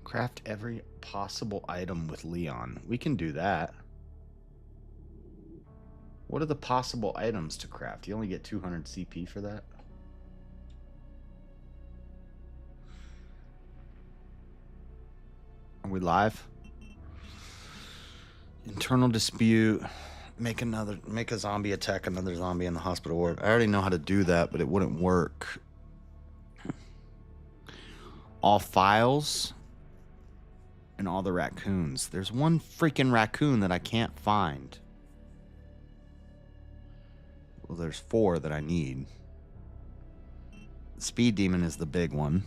Craft every possible item with Leon. We can do that. What are the possible items to craft? You only get 200 CP for that? Are we live? Internal dispute. Make a zombie attack another zombie in the hospital ward. I already know how to do that, but it wouldn't work. All files and all the raccoons. There's one freaking raccoon that I can't find. Well, there's 4 that I need. The speed demon is the big one.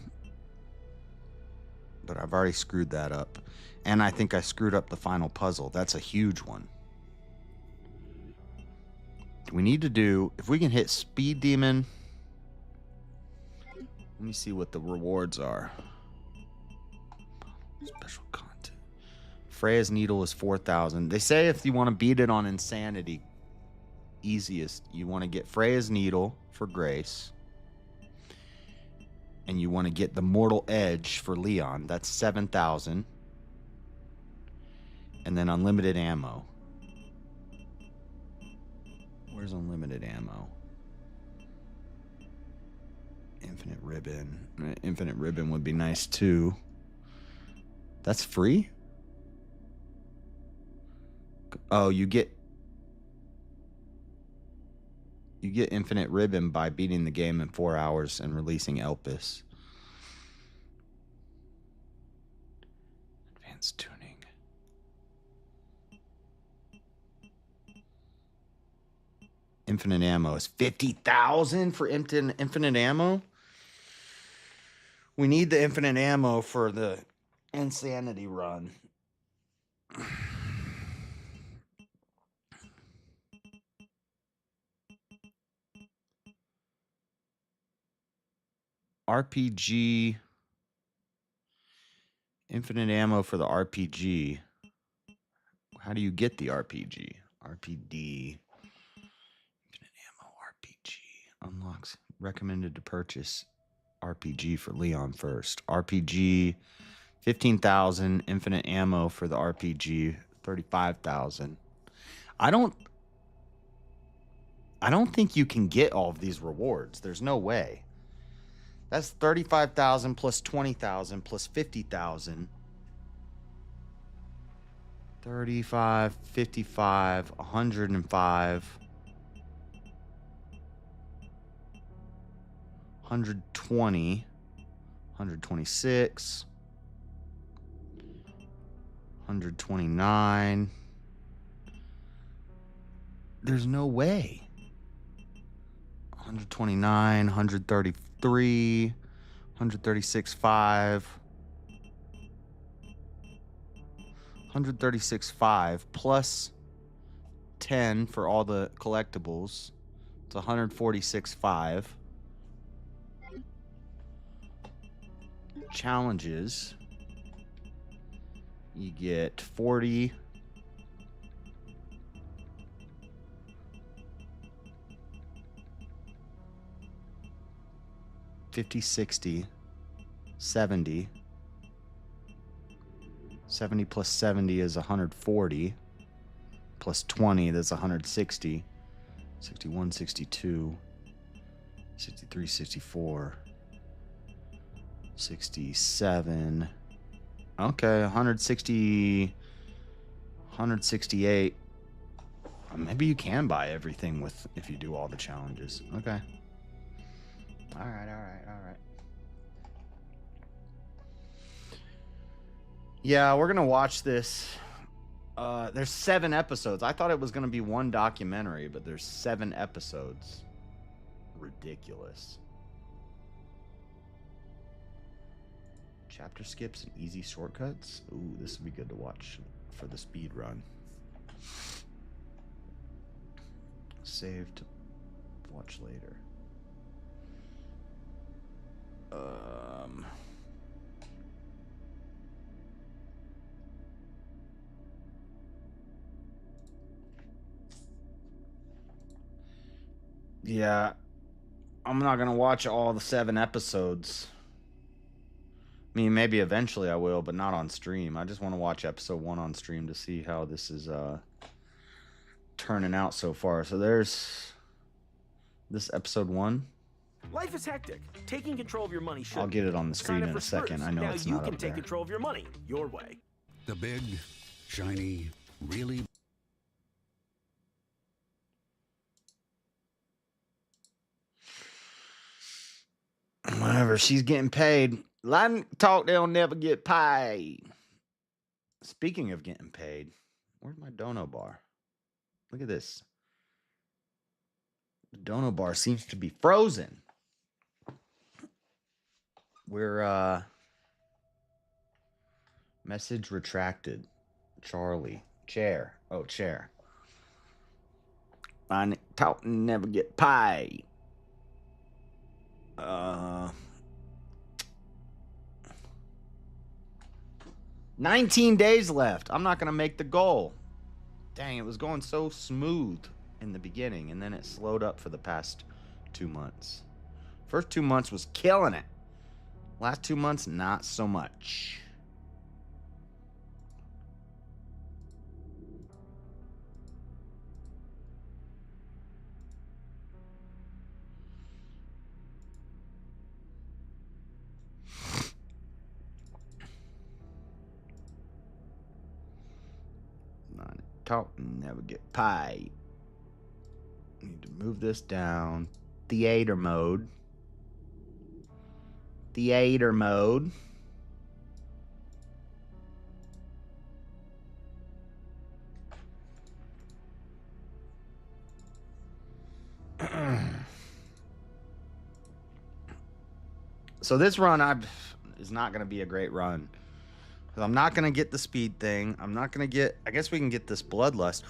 But I've already screwed that up. And I think I screwed up the final puzzle. That's a huge one. We need to do, if we can hit speed demon. Let me see what the rewards are. Special content. Freya's needle is 4,000. They say if you want to beat it on insanity, easiest, you want to get Freya's needle for Grace. And you want to get the mortal edge for Leon. That's 7,000. And then unlimited ammo. Where's unlimited ammo? Infinite ribbon. Infinite ribbon would be nice too. That's free? Oh, you get infinite ribbon by beating the game in 4 hours and releasing Elpis. Advanced tuning. Infinite ammo is 50,000 for infinite ammo. We need the infinite ammo for the insanity run. RPG. Infinite ammo for the RPG. How do you get the RPG? RPD. Infinite ammo RPG. Unlocks. Recommended to purchase RPG for Leon first. RPG, 15,000. Infinite ammo for the RPG, 35,000. I don't think you can get all of these rewards. There's no way. That's 35,000 plus 20,000 plus 50,000. 35, 55, 105, 120, 126, 129. There's no way. 129, 133, 136.5. 136.5 plus 10 for all the collectibles. It's 146.5. Challenges. You get 40. 50, 60, 70. 70 plus 70 is 140. Plus 20, that's 160. 61, 62. 63, 64. 67. Okay, 160. 168. Maybe you can buy everything with if you do all the challenges. Okay. All right. Yeah, we're gonna watch this. There's 7 episodes. I thought it was gonna be one documentary, but there's 7 episodes. Ridiculous. Chapter skips and easy shortcuts. Ooh, this would be good to watch for the speed run. Save to watch later. Yeah, I'm not gonna watch all the 7 episodes. I mean, maybe eventually I will, but not on stream. I just want to watch episode 1 on stream to see how this is turning out so far. So there's this episode 1. Life is hectic. Taking control of your money should. I'll get it on the screen in a second. I know now it's you not can up take there. control of your money your way. The big, shiny, really. Whatever, she's getting paid. Line talk, they'll never get paid. Speaking of getting paid, where's my dono bar? Look at this. The dono bar seems to be frozen. We're message retracted. Charlie. Chair. Oh, chair. Line talk, never get paid. 19 days left. I'm not going to make the goal. Dang, it was going so smooth in the beginning, and then it slowed up for the past 2 months. First 2 months was killing it. Last 2 months, not so much. Talk, never get paid. Need to move this down. Theater mode. Theater mode. So this run is not going to be a great run. I'm not going to get the speed thing. I'm not going to get... I guess we can get this Bloodlust.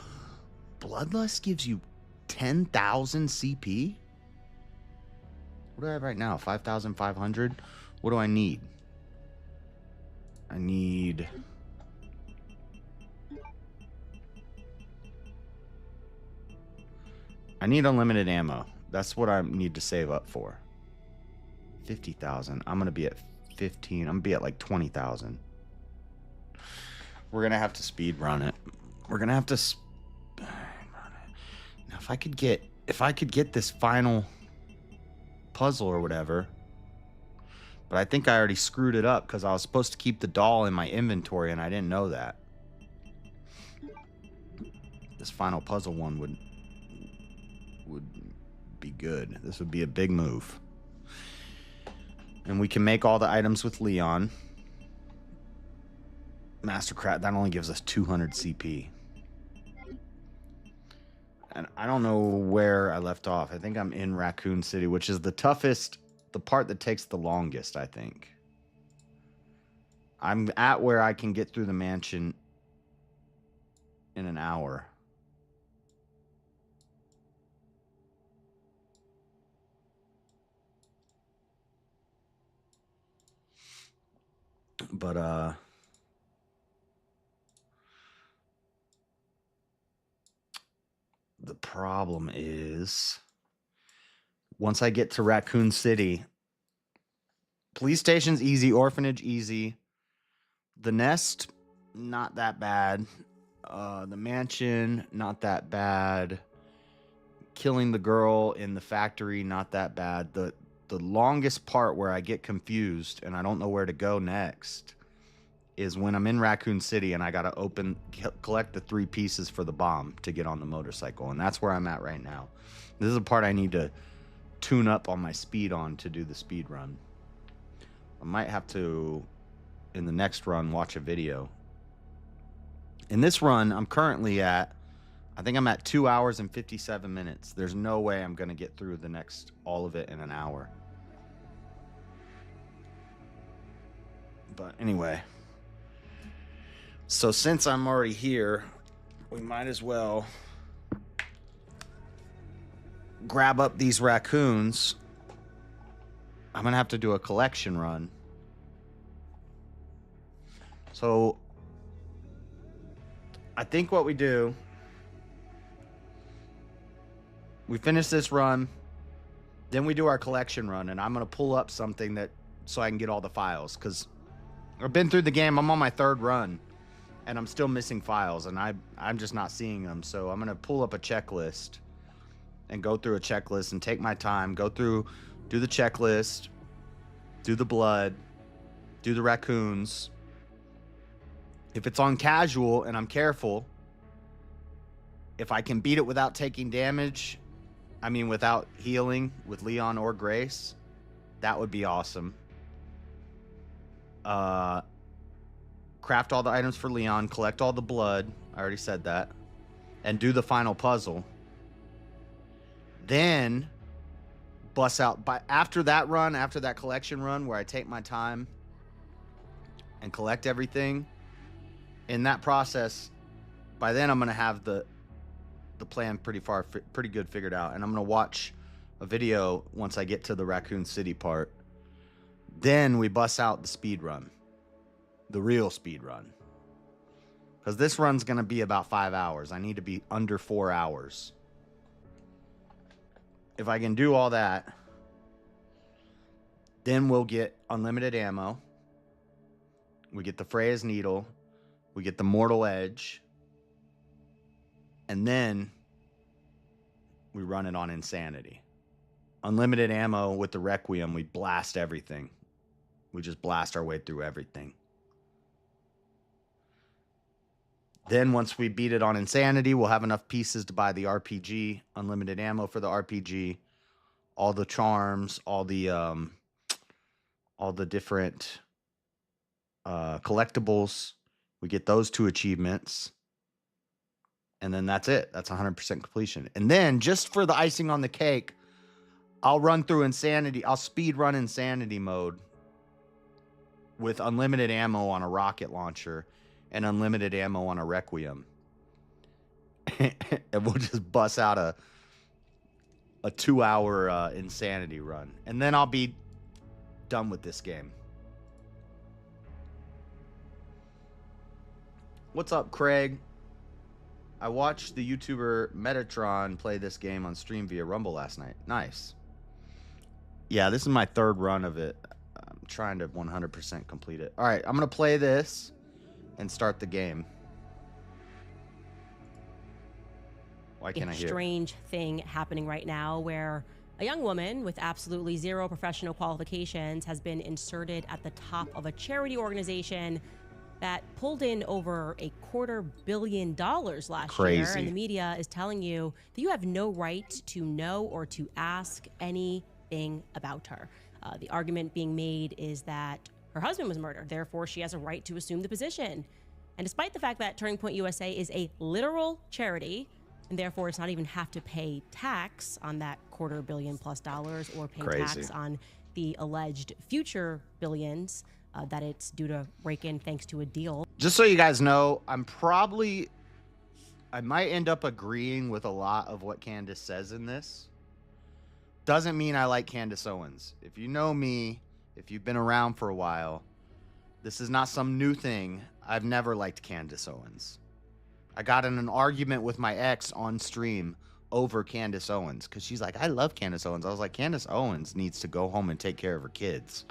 Bloodlust gives you 10,000 CP? What do I have right now? 5,500? What do I need? I need... unlimited ammo. That's what I need to save up for. 50,000. I'm going to be at 15. I'm going to be at like 20,000. We're going to have to speed run it. We're going to have to speed run it. Now, if I could get this final puzzle or whatever. But I think I already screwed it up because I was supposed to keep the doll in my inventory and I didn't know that. This final puzzle one would be good. This would be a big move. And we can make all the items with Leon. Mastercraft, that only gives us 200 CP. And I don't know where I left off. I think I'm in Raccoon City, which is the toughest, the part that takes the longest, I think. I'm at where I can get through the mansion in an hour. But, the problem is, once I get to Raccoon City, police station's easy, orphanage easy, the nest, not that bad, the mansion, not that bad, killing the girl in the factory, not that bad. The longest part where I get confused and I don't know where to go next is when I'm in Raccoon City and I got to collect the 3 pieces for the bomb to get on the motorcycle. And that's where I'm at right now. This is the part I need to tune up on my speed on to do the speed run. I might have to, in the next run, watch a video. In this run, I'm currently at, I think I'm at 2 hours and 57 minutes. There's no way I'm going to get through all of it in an hour. But anyway. So since I'm already here, we might as well grab up these raccoons, I'm going to have to do a collection run. So I think what we do, we finish this run, then we do our collection run, and I'm going to pull up something that so I can get all the files, because I've been through the game. I'm on my third run, and I'm still missing files, and I'm just not seeing them. So I'm going to pull up a checklist and go through a checklist and take my time, go through, do the checklist, do the blood, do the raccoons. If it's on casual and I'm careful, if I can beat it without taking damage, I mean without healing with Leon or Grace, that would be awesome. Craft all the items for Leon, collect all the blood, I already said that, and do the final puzzle. Then bust out, after that run, after that collection run where I take my time and collect everything, in that process, by then I'm going to have the plan pretty good figured out, and I'm going to watch a video once I get to the Raccoon City part. Then we bust out the speed run, the real speed run, because this run's going to be about 5 hours. I need to be under 4 hours. If I can do all that, then we'll get unlimited ammo. We get the Freya's Needle. We get the Mortal Edge. And then we run it on Insanity. Unlimited ammo with the Requiem. We blast everything. We just blast our way through everything. Then once we beat it on Insanity, we'll have enough pieces to buy the RPG, unlimited ammo for the RPG, all the charms, all the different collectibles. We get those 2 achievements. And then that's it. That's 100% completion. And then just for the icing on the cake, I'll run through Insanity. I'll speed run Insanity mode with unlimited ammo on a rocket launcher and unlimited ammo on a Requiem. And we'll just bust out a 2-hour Insanity run. And then I'll be done with this game. What's up, Craig? I watched the YouTuber Metatron play this game on stream via Rumble last night. Nice. Yeah, this is my 3rd run of it. I'm trying to 100% complete it. All right, I'm going to play this and start the game. Why can't I hear? Strange thing happening right now where a young woman with absolutely 0 professional qualifications has been inserted at the top of a charity organization that pulled in over $250 million last year. And the media is telling you that you have no right to know or to ask anything about her. The argument being made is that her husband was murdered, therefore she has a right to assume the position. And despite the fact that Turning Point USA is a literal charity, and therefore it's not even have to pay tax on that $250 million+ or pay tax on the alleged future billions that it's due to rake in thanks to a deal. Just so you guys know, I might end up agreeing with a lot of what Candace says in this. Doesn't mean I like Candace Owens. If you know me, if you've been around for a while, this is not some new thing. I've never liked Candace Owens. I got in an argument with my ex on stream over Candace Owens because she's like, I love Candace Owens. I was like, Candace Owens needs to go home and take care of her kids.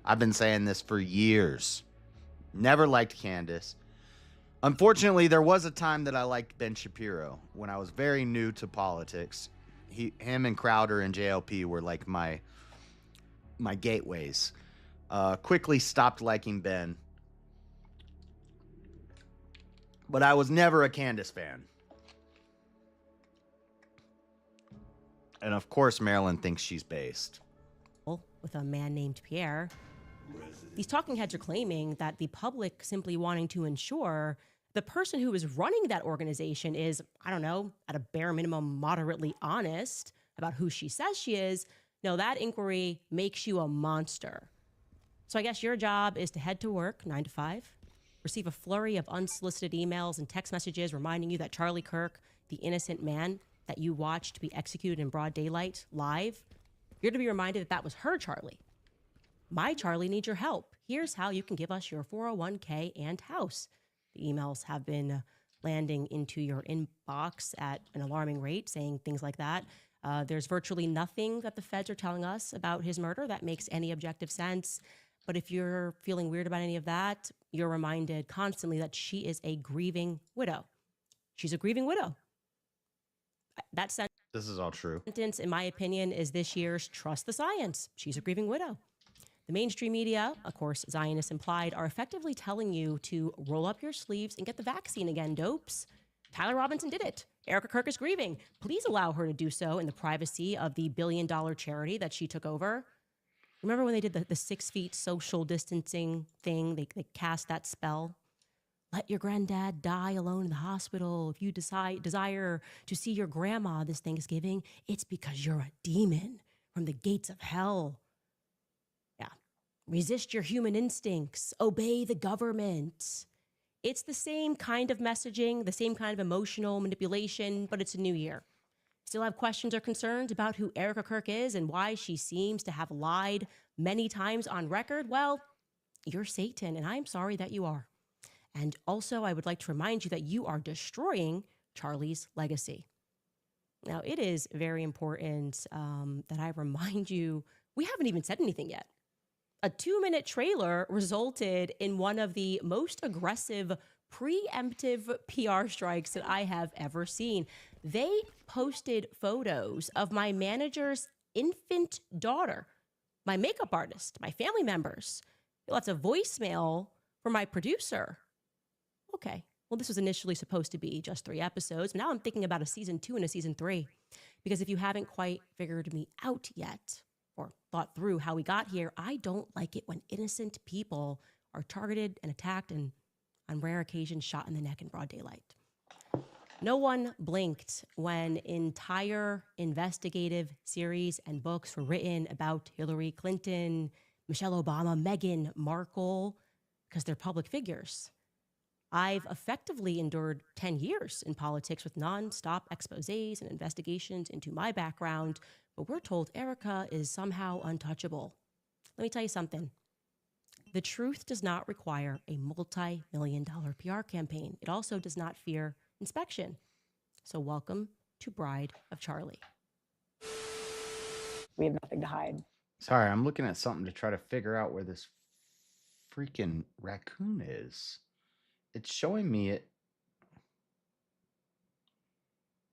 I've been saying this for years. Never liked Candace. Unfortunately, there was a time that I liked Ben Shapiro when I was very new to politics. Him and Crowder and JLP were like my gateways. Quickly stopped liking Ben. But I was never a Candace fan. And of course, Marilyn thinks she's based. With a man named Pierre. These talking heads are claiming that the public simply wanting to ensure the person who is running that organization is, I don't know, at a bare minimum, moderately honest about who she says she is. No, that inquiry makes you a monster. So I guess your job is to head to work 9 to 5, receive a flurry of unsolicited emails and text messages reminding you that Charlie Kirk, the innocent man that you watched be executed in broad daylight live, you're to be reminded that that was her Charlie. My Charlie needs your help. Here's how you can give us your 401k and house. The emails have been landing into your inbox at an alarming rate, saying things like that. There's virtually nothing that the feds are telling us about his murder that makes any objective sense. But if you're feeling weird about any of that, you're reminded constantly that she is a grieving widow. She's a grieving widow. That This is all true. sentence, in my opinion, is this year's Trust the Science. She's a grieving widow. The mainstream media, of course, Zionists implied, are effectively telling you to roll up your sleeves and get the vaccine again, dopes. Tyler Robinson did it. Erica Kirk is grieving. Please allow her to do so in the privacy of the billion-dollar charity that she took over. Remember when they did the 6 feet social distancing thing? They cast that spell. Let your granddad die alone in the hospital. If you desire to see your grandma this Thanksgiving, it's because you're a demon from the gates of hell. Yeah. Resist your human instincts. Obey the government. It's the same kind of messaging, the same kind of emotional manipulation, but it's a new year. Still have questions or concerns about who Erica Kirk is and why she seems to have lied many times on record? Well, you're Satan, and I'm sorry that you are. And also, I would like to remind you that you are destroying Charlie's legacy. Now, it is very important that I remind you, we haven't even said anything yet. A 2-minute trailer resulted in one of the most aggressive preemptive PR strikes that I have ever seen. They posted photos of my manager's infant daughter, my makeup artist, my family members. They left a voicemail for my producer. Okay, well, this was initially supposed to be just 3 episodes. Now I'm thinking about a season 2 and a season 3. Because if you haven't quite figured me out yet or thought through how we got here, I don't like it when innocent people are targeted and attacked and on rare occasions shot in the neck in broad daylight. No one blinked when entire investigative series and books were written about Hillary Clinton, Michelle Obama, Meghan Markle, because they're public figures. I've effectively endured 10 years in politics with nonstop exposés and investigations into my background, but we're told Erica is somehow untouchable. Let me tell you something. The truth does not require a multi-million-dollar PR campaign. It also does not fear inspection. So welcome to Bride of Charlie. We have nothing to hide. Sorry, I'm looking at something to try to figure out where this freaking raccoon is. It's showing me it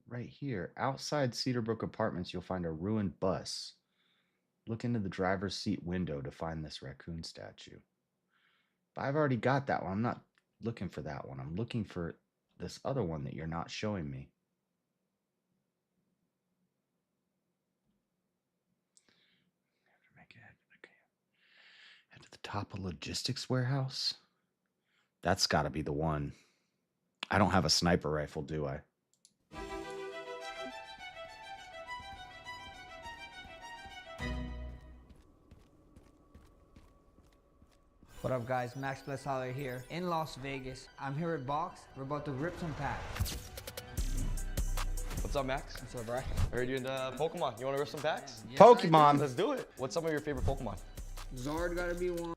right here. Outside Cedarbrook Apartments, you'll find a ruined bus. Look into the driver's seat window to find this raccoon statue. But I've already got that one. I'm not looking for that one. I'm looking for this other one that you're not showing me. Head to the top of logistics warehouse. That's got to be the one. I don't have a sniper rifle, do I? What up, guys? Max Bless Holler here in Las Vegas. I'm here at Box. We're about to rip some packs. What's up, Max? What's up, bro? I heard you into Pokemon. You want to rip some packs? Yes, Pokemon. Let's do it. What's some of your favorite Pokemon? Zard gotta be one.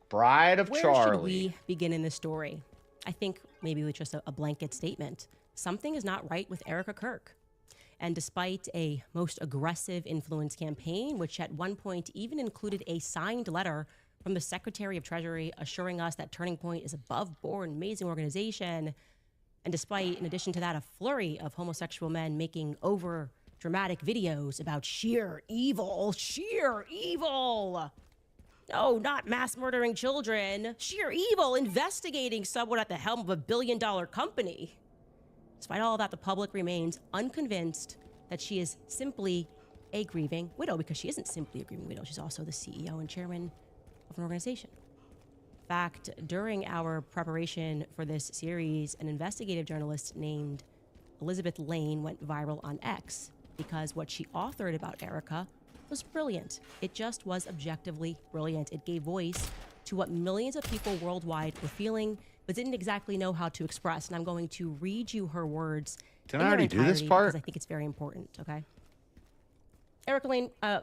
Bride of Where Charlie. should we begin in this story? I think maybe with just a blanket statement. Something is not right with Erica Kirk. And despite a most aggressive influence campaign, which at one point even included a signed letter from the Secretary of Treasury assuring us that Turning Point is above board, an amazing organization, and despite, in addition to that, a flurry of homosexual men making over dramatic videos about sheer evil. No, not mass murdering children. Sheer evil, investigating someone at the helm of a billion-dollar company. Despite all of that, the public remains unconvinced that she is simply a grieving widow, because she isn't simply a grieving widow. She's also the CEO and chairman of an organization. In fact, during our preparation for this series, an investigative journalist named Elizabeth Lane went viral on X because what she authored about Erica was brilliant. It just was objectively brilliant. It gave voice to what millions of people worldwide were feeling, but didn't exactly know how to express. And I'm going to read you her words Didn't in I their already do this entirety part? because I think it's very important, okay?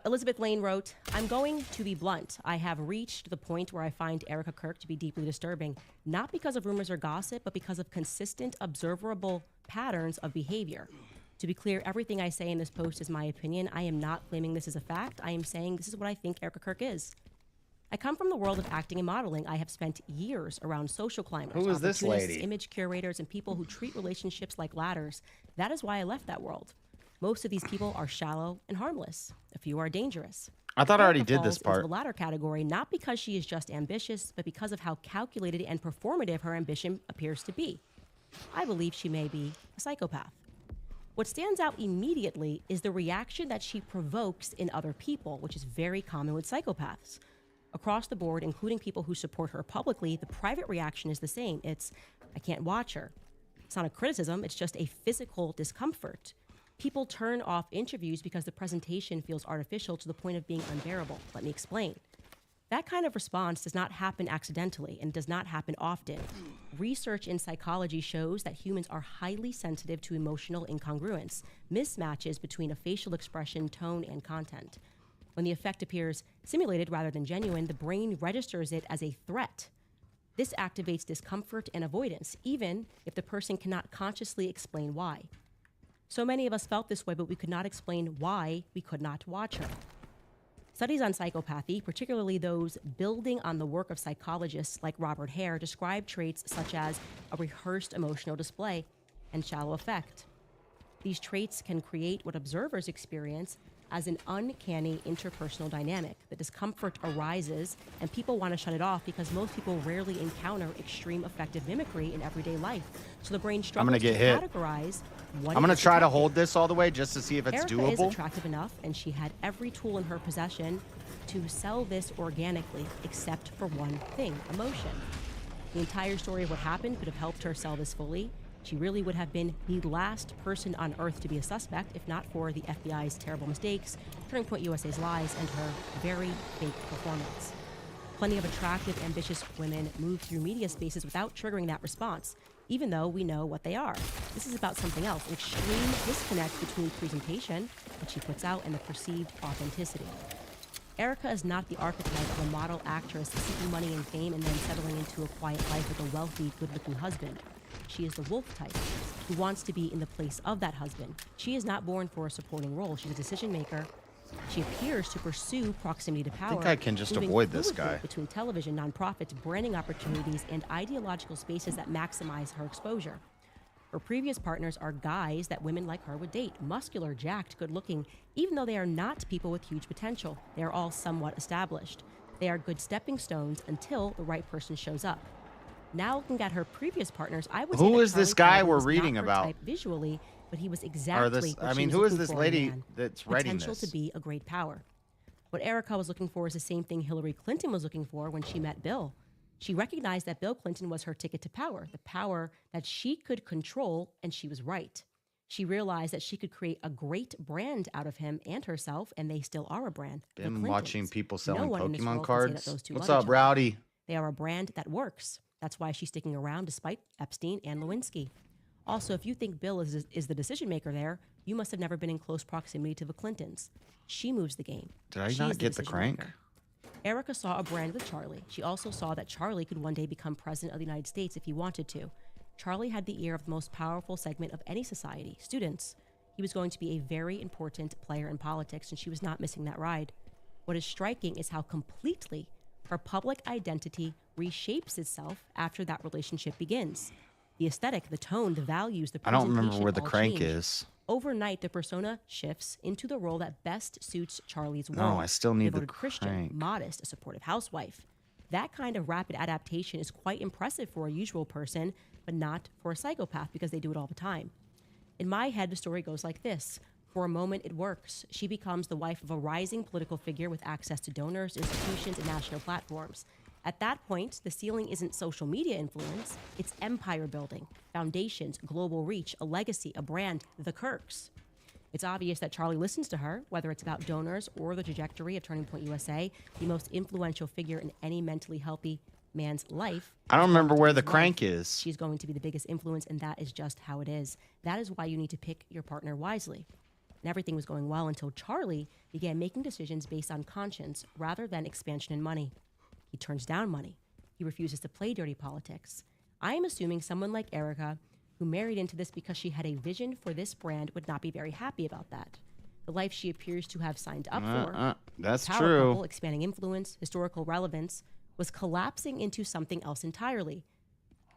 Elizabeth Lane wrote, I'm going to be blunt. I have reached the point where I find Erica Kirk to be deeply disturbing, not because of rumors or gossip, but because of consistent, observable patterns of behavior. To be clear, everything I say in this post is my opinion. I am not claiming this as a fact. I am saying this is what I think Erica Kirk is. I come from the world of acting and modeling. I have spent years around social climbers, Who is this opportunists, lady? image curators, and people who treat relationships like ladders. That is why I left that world. Most of these people are shallow and harmless. A few are dangerous. I thought I already Erica did this falls part. into the latter category, not because she is just ambitious, but because of how calculated and performative her ambition appears to be. I believe she may be a psychopath. What stands out immediately is the reaction that she provokes in other people, which is very common with psychopaths. Across the board, including people who support her publicly, the private reaction is the same. It's, I can't watch her. It's not a criticism, it's just a physical discomfort. People turn off interviews because the presentation feels artificial to the point of being unbearable. Let me explain. That kind of response does not happen accidentally and does not happen often. Research in psychology shows that humans are highly sensitive to emotional incongruence, mismatches between a facial expression, tone, and content. When the effect appears simulated rather than genuine, the brain registers it as a threat. This activates discomfort and avoidance, even if the person cannot consciously explain why. So many of us felt this way, but we could not explain why we could not watch her. Studies on psychopathy, particularly those building on the work of psychologists like Robert Hare, describe traits such as a rehearsed emotional display and shallow affect. These traits can create what observers experience as an uncanny interpersonal dynamic. The discomfort arises, and people want to shut it off because most people rarely encounter extreme affective mimicry in everyday life. So the brain struggles gonna get to hit. categorize what I'm going is to try to detected. hold this all the way just to see if it's Erica is doable. attractive enough, and she had every tool in her possession to sell this organically, except for one thing: emotion. The entire story of what happened could have helped her sell this fully. She really would have been the last person on earth to be a suspect if not for the FBI's terrible mistakes, Turning Point USA's lies, and her very fake performance. Plenty of attractive, ambitious women move through media spaces without triggering that response, even though we know what they are. This is about something else, an extreme disconnect between presentation, what she puts out, and the perceived authenticity. Erica is not the archetype of a model actress seeking money and fame and then settling into a quiet life with a wealthy, good-looking husband. She is the wolf type, who wants to be in the place of that husband. She is not born for a supporting role. She's a decision maker. She appears to pursue proximity to power. I think I can just moving avoid this fluidly guy. between television, nonprofits, branding opportunities, and ideological spaces that maximize her exposure. Her previous partners are guys that women like her would date, muscular, jacked, good-looking, even though they are not people with huge potential. They are all somewhat established. They are good stepping stones until the right person shows up. Now looking at her previous partners, I would say Who that is this Charlie guy Cowell we're was not reading her about? type visually, but he was Or exactly this, what I she mean, was who is looking this for in a lady man. that's writing Potential this? to be a great power. What Erica was looking for is the same thing Hillary Clinton was looking for when she met Bill. She recognized that Bill Clinton was her ticket to power, the power that she could control, and she was right. She realized that she could create a great brand out of him and herself, and they still are a brand. The Been Clintons. watching people selling No one in this Pokemon world can say that cards. those two What's love up, each other. Rowdy? They are a brand that works. That's why she's sticking around despite Epstein and Lewinsky. Also, if you think Bill is the decision maker there, you must have never been in close proximity to the Clintons. She moves the game. Did I She not is get the decision crank? maker. Erica saw a brand with Charlie. She also saw that Charlie could one day become president of the United States if he wanted to. Charlie had the ear of the most powerful segment of any society, students. He was going to be a very important player in politics, and she was not missing that ride. What is striking is how completely her public identity reshapes itself after that relationship begins. The aesthetic, the tone, the values, the I don't presentation remember where the all crank change. is. Overnight, the persona shifts into the role that best suits Charlie's No, world. I still need the Devoted Christian, crank. modest, a supportive housewife. That kind of rapid adaptation is quite impressive for a usual person, but not for a psychopath because they do it all the time. In my head, the story goes like this. For a moment, it works. She becomes the wife of a rising political figure with access to donors, institutions, and national platforms. At that point, the ceiling isn't social media influence, it's empire building, foundations, global reach, a legacy, a brand, the Kirks. It's obvious that Charlie listens to her, whether it's about donors or the trajectory of Turning Point USA, the most influential figure in any mentally healthy man's life. I don't is going remember to where be the his crank wife. is. She's going to be the biggest influence, and that is just how it is. That is why you need to pick your partner wisely. And everything was going well until Charlie began making decisions based on conscience rather than expansion and money. He turns down money. He refuses to play dirty politics. I am assuming someone like Erica, who married into this because she had a vision for this brand, would not be very happy about that. The life she appears to have signed up for, That's power true. couple, expanding influence, historical relevance, was collapsing into something else entirely.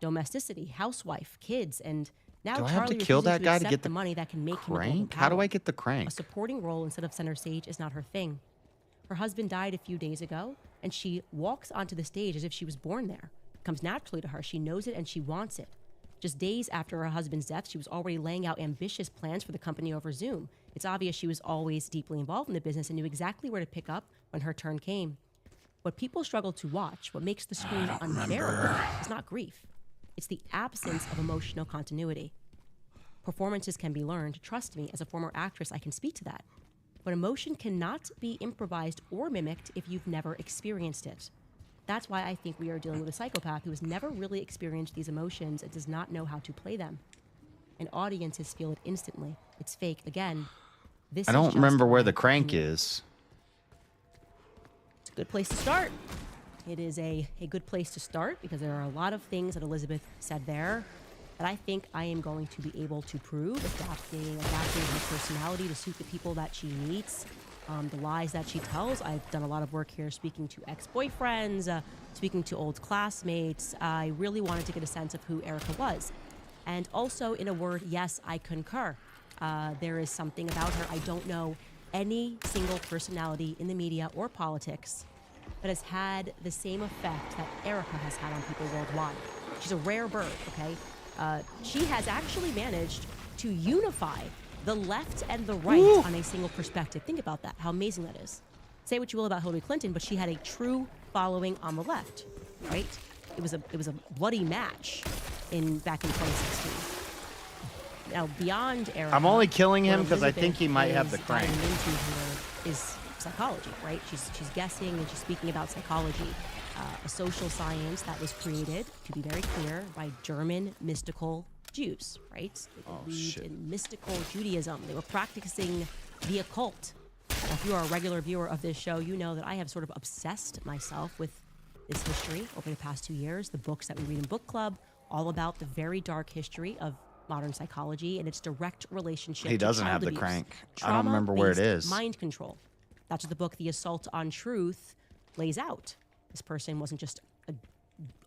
Domesticity, housewife, kids, and now Do I have Charlie to kill refusing that guy to accept get the money that can make him a global crank? How do power. I get the A crank? supporting role instead of center stage is not her thing. Her husband died a few days ago, and she walks onto the stage as if she was born there. It comes naturally to her. She knows it and she wants it. Just days after her husband's death, she was already laying out ambitious plans for the company over Zoom. It's obvious she was always deeply involved in the business and knew exactly where to pick up when her turn came. What people struggle to watch, what makes the screen unbearable, is not grief. It's the absence of emotional continuity. Performances can be learned. Trust me, as a former actress, I can speak to that. But emotion cannot be improvised or mimicked if you've never experienced it. That's why I think we are dealing with a psychopath who has never really experienced these emotions and does not know how to play them. And audiences feel it instantly. It's fake. Again, this I is don't just remember where my the crank opinion. is. It's a good place to start. It is a good place to start because there are a lot of things that Elizabeth said there that I think I am going to be able to prove, adapting her personality to suit the people that she meets, the lies that she tells. I've done a lot of work here speaking to ex-boyfriends, speaking to old classmates. I really wanted to get a sense of who Erica was. And also, in a word, yes, I concur. There is something about her. I don't know any single personality in the media or politics that has had the same effect that Erica has had on people worldwide. She's a rare bird, okay? She has actually managed to unify the left and the right on a single perspective. Think about that, how amazing that is. Say what you will about Hillary Clinton, but she had a true following on the left, right? It was a bloody match back in 2016. Now, beyond Erica, I'm only killing him what because I think Elizabeth he might have is the crank. diving into here is psychology, right? She's guessing and she's speaking about psychology, a social science that was created, to be very clear, by German mystical Jews, right? They believed in mystical Judaism. They were practicing the occult. Now, if you are a regular viewer of this show, you know that I have sort of obsessed myself with this history over the past 2 years. The books that we read in book club, all about the very dark history of modern psychology and its direct relationship He to doesn't child have the abuse, crank. I don't remember where it trauma-based is. Mind control. That's what the book The Assault on Truth lays out. This person wasn't just an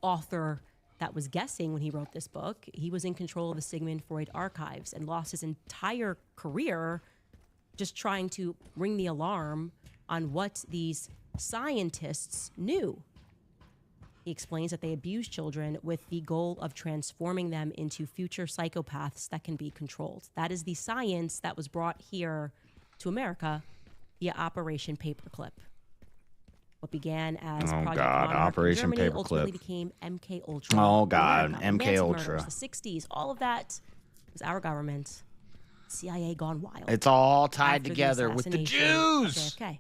author that was guessing when he wrote this book. He was in control of the Sigmund Freud archives and lost his entire career just trying to ring the alarm on what these scientists knew. He explains that they abuse children with the goal of transforming them into future psychopaths that can be controlled. That is the science that was brought here to America via Operation Paperclip. What began as Project Monarch Operation in Germany Paperclip. ultimately became MK Ultra. Oh, in God, America. MK Manson Ultra. murders, the 60s, all of that was our government. CIA gone wild. It's all tied after together with the assassination of Jews. JFK.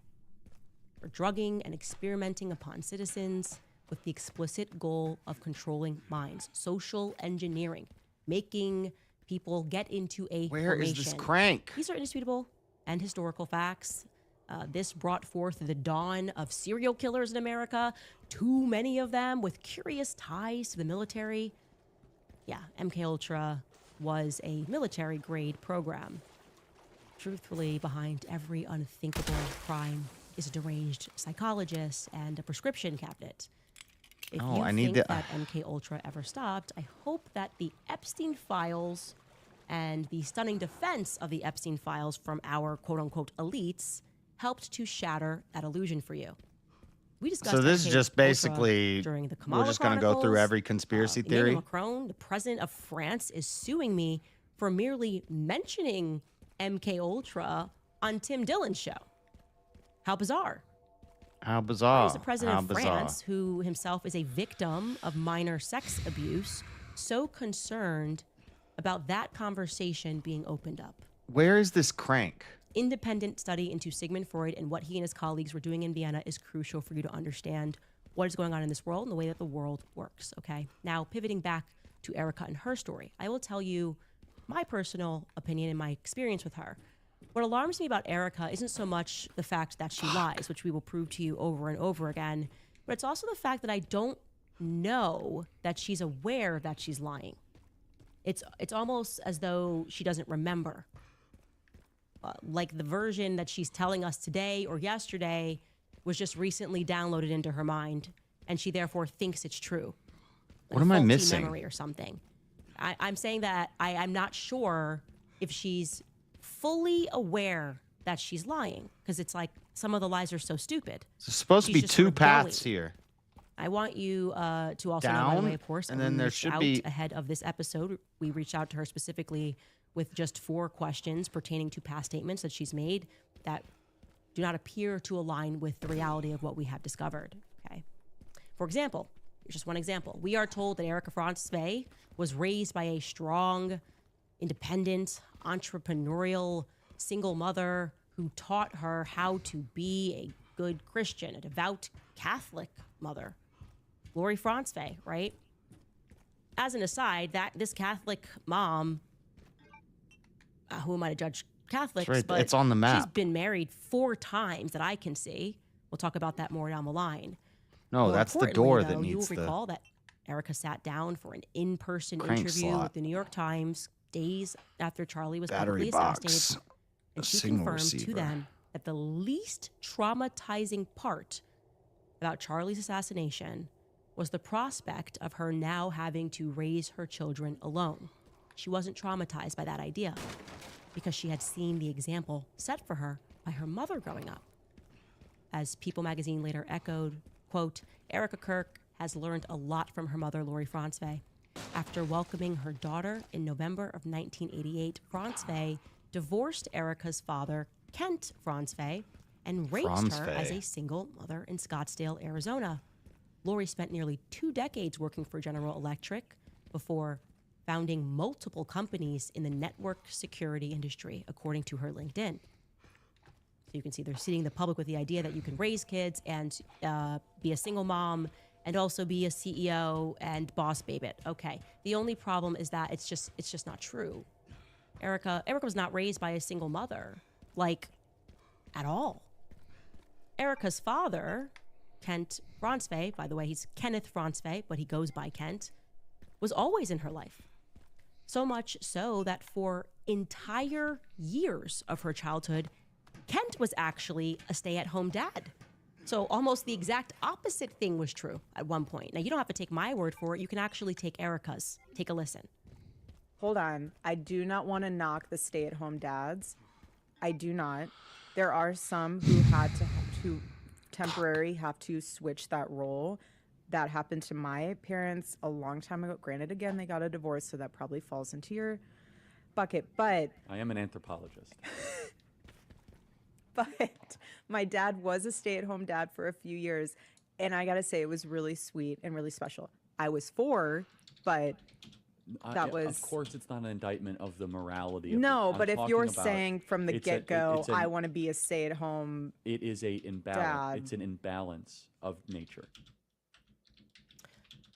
For drugging and experimenting upon citizens with the explicit goal of controlling minds, social engineering, making people get into a Where is this formation. crank? These are indisputable and historical facts. This brought forth the dawn of serial killers in America, too many of them with curious ties to the military. Yeah, MK Ultra was a military-grade program. Truthfully, behind every unthinkable crime is a deranged psychologist and a prescription cabinet. If Oh, you I need think the- that MK Ultra ever stopped, I hope that the Epstein files and the stunning defense of the Epstein files from our quote-unquote elites helped to shatter that illusion for you. We discussed So this is MK just Ultra basically, during the Kamala we're just going to go through Chronicles. every conspiracy Emmanuel theory. Macron, the president of France, is suing me for merely mentioning MK Ultra on Tim Dillon's show. How bizarre. How bizarre. He's the president How of bizarre. France, who himself is a victim of minor sex abuse, so concerned about that conversation being opened up. Where is this crank? Independent study into Sigmund Freud and what he and his colleagues were doing in Vienna is crucial for you to understand what is going on in this world and the way that the world works, okay? Now, pivoting back to Erica and her story, I will tell you my personal opinion and my experience with her. What alarms me about Erica isn't so much the fact that she lies, which we will prove to you over and over again, but it's also the fact that I don't know that she's aware that she's lying. It's almost as though she doesn't remember. Like the version that she's telling us today or yesterday was just recently downloaded into her mind, and she therefore thinks it's true. Like What am I faulty missing? Memory or something. I'm saying that I'm not sure if she's fully aware that she's lying, because it's like some of the lies are so stupid. There's supposed to She's be just two sort of paths going. here. I want you to also know, by the Down, way, of course, and that then we there reached should out be- ahead of this episode. We reached out to her specifically with just 4 questions pertaining to past statements that she's made that do not appear to align with the reality of what we have discovered. Okay. For example, here's just one example. We are told that Erica Franzwey was raised by a strong, independent, entrepreneurial, single mother who taught her how to be a good Christian, a devout Catholic mother. Lori Franzwey, right? As an aside, that this Catholic mom, who am I to judge Catholics? That's right. But It's on the map. She's been married 4 times that I can see. We'll talk about that more down the line. No, More that's the importantly, door though, that you will needs the recall that Erica sat down for an in-person crank interview slot. with the New York Times days after Charlie was battery publicly box, assassinated, a and she signal confirmed to receiver. them that the least traumatizing part about Charlie's assassination was the prospect of her now having to raise her children alone. She wasn't traumatized by that idea because she had seen the example set for her by her mother growing up. As People magazine later echoed, quote, Erica Kirk has learned a lot from her mother, Lori Franzwey. After welcoming her daughter in November of 1988, Franzwey divorced Erica's father, Kent Franzwey, and raised her as a single mother in Scottsdale, Arizona. Lori spent nearly 2 decades working for General Electric before founding multiple companies in the network security industry, according to her LinkedIn. So you can see they're seeding the public with the idea that you can raise kids and be a single mom and also be a CEO and boss babe it. Okay. The only problem is that it's just not true. Erica was not raised by a single mother, like at all. Erica's father, Kent Franzwey, by the way, he's Kenneth Franzwey, but he goes by Kent, was always in her life. So much so that for entire years of her childhood, Kent was actually a stay-at-home dad. So almost the exact opposite thing was true at one point. Now, you don't have to take my word for it. You can actually take Erica's. Take a listen. Hold on. I do not want to knock the stay-at-home dads. I do not. There are some who had to temporarily have to switch that role. That happened to my parents a long time ago. Granted, again, they got a divorce, so that probably falls into your bucket. But I am an anthropologist. But my dad was a stay-at-home dad for a few years, and I gotta say it was really sweet and really special. I was 4, but that was... Of course, it's not an indictment of the morality. Of No, I'm but if you're talking about- saying from the it's a- get-go, it's an- I want to be a stay-at-home... It is a imbalance. Dad. It's an imbalance of nature.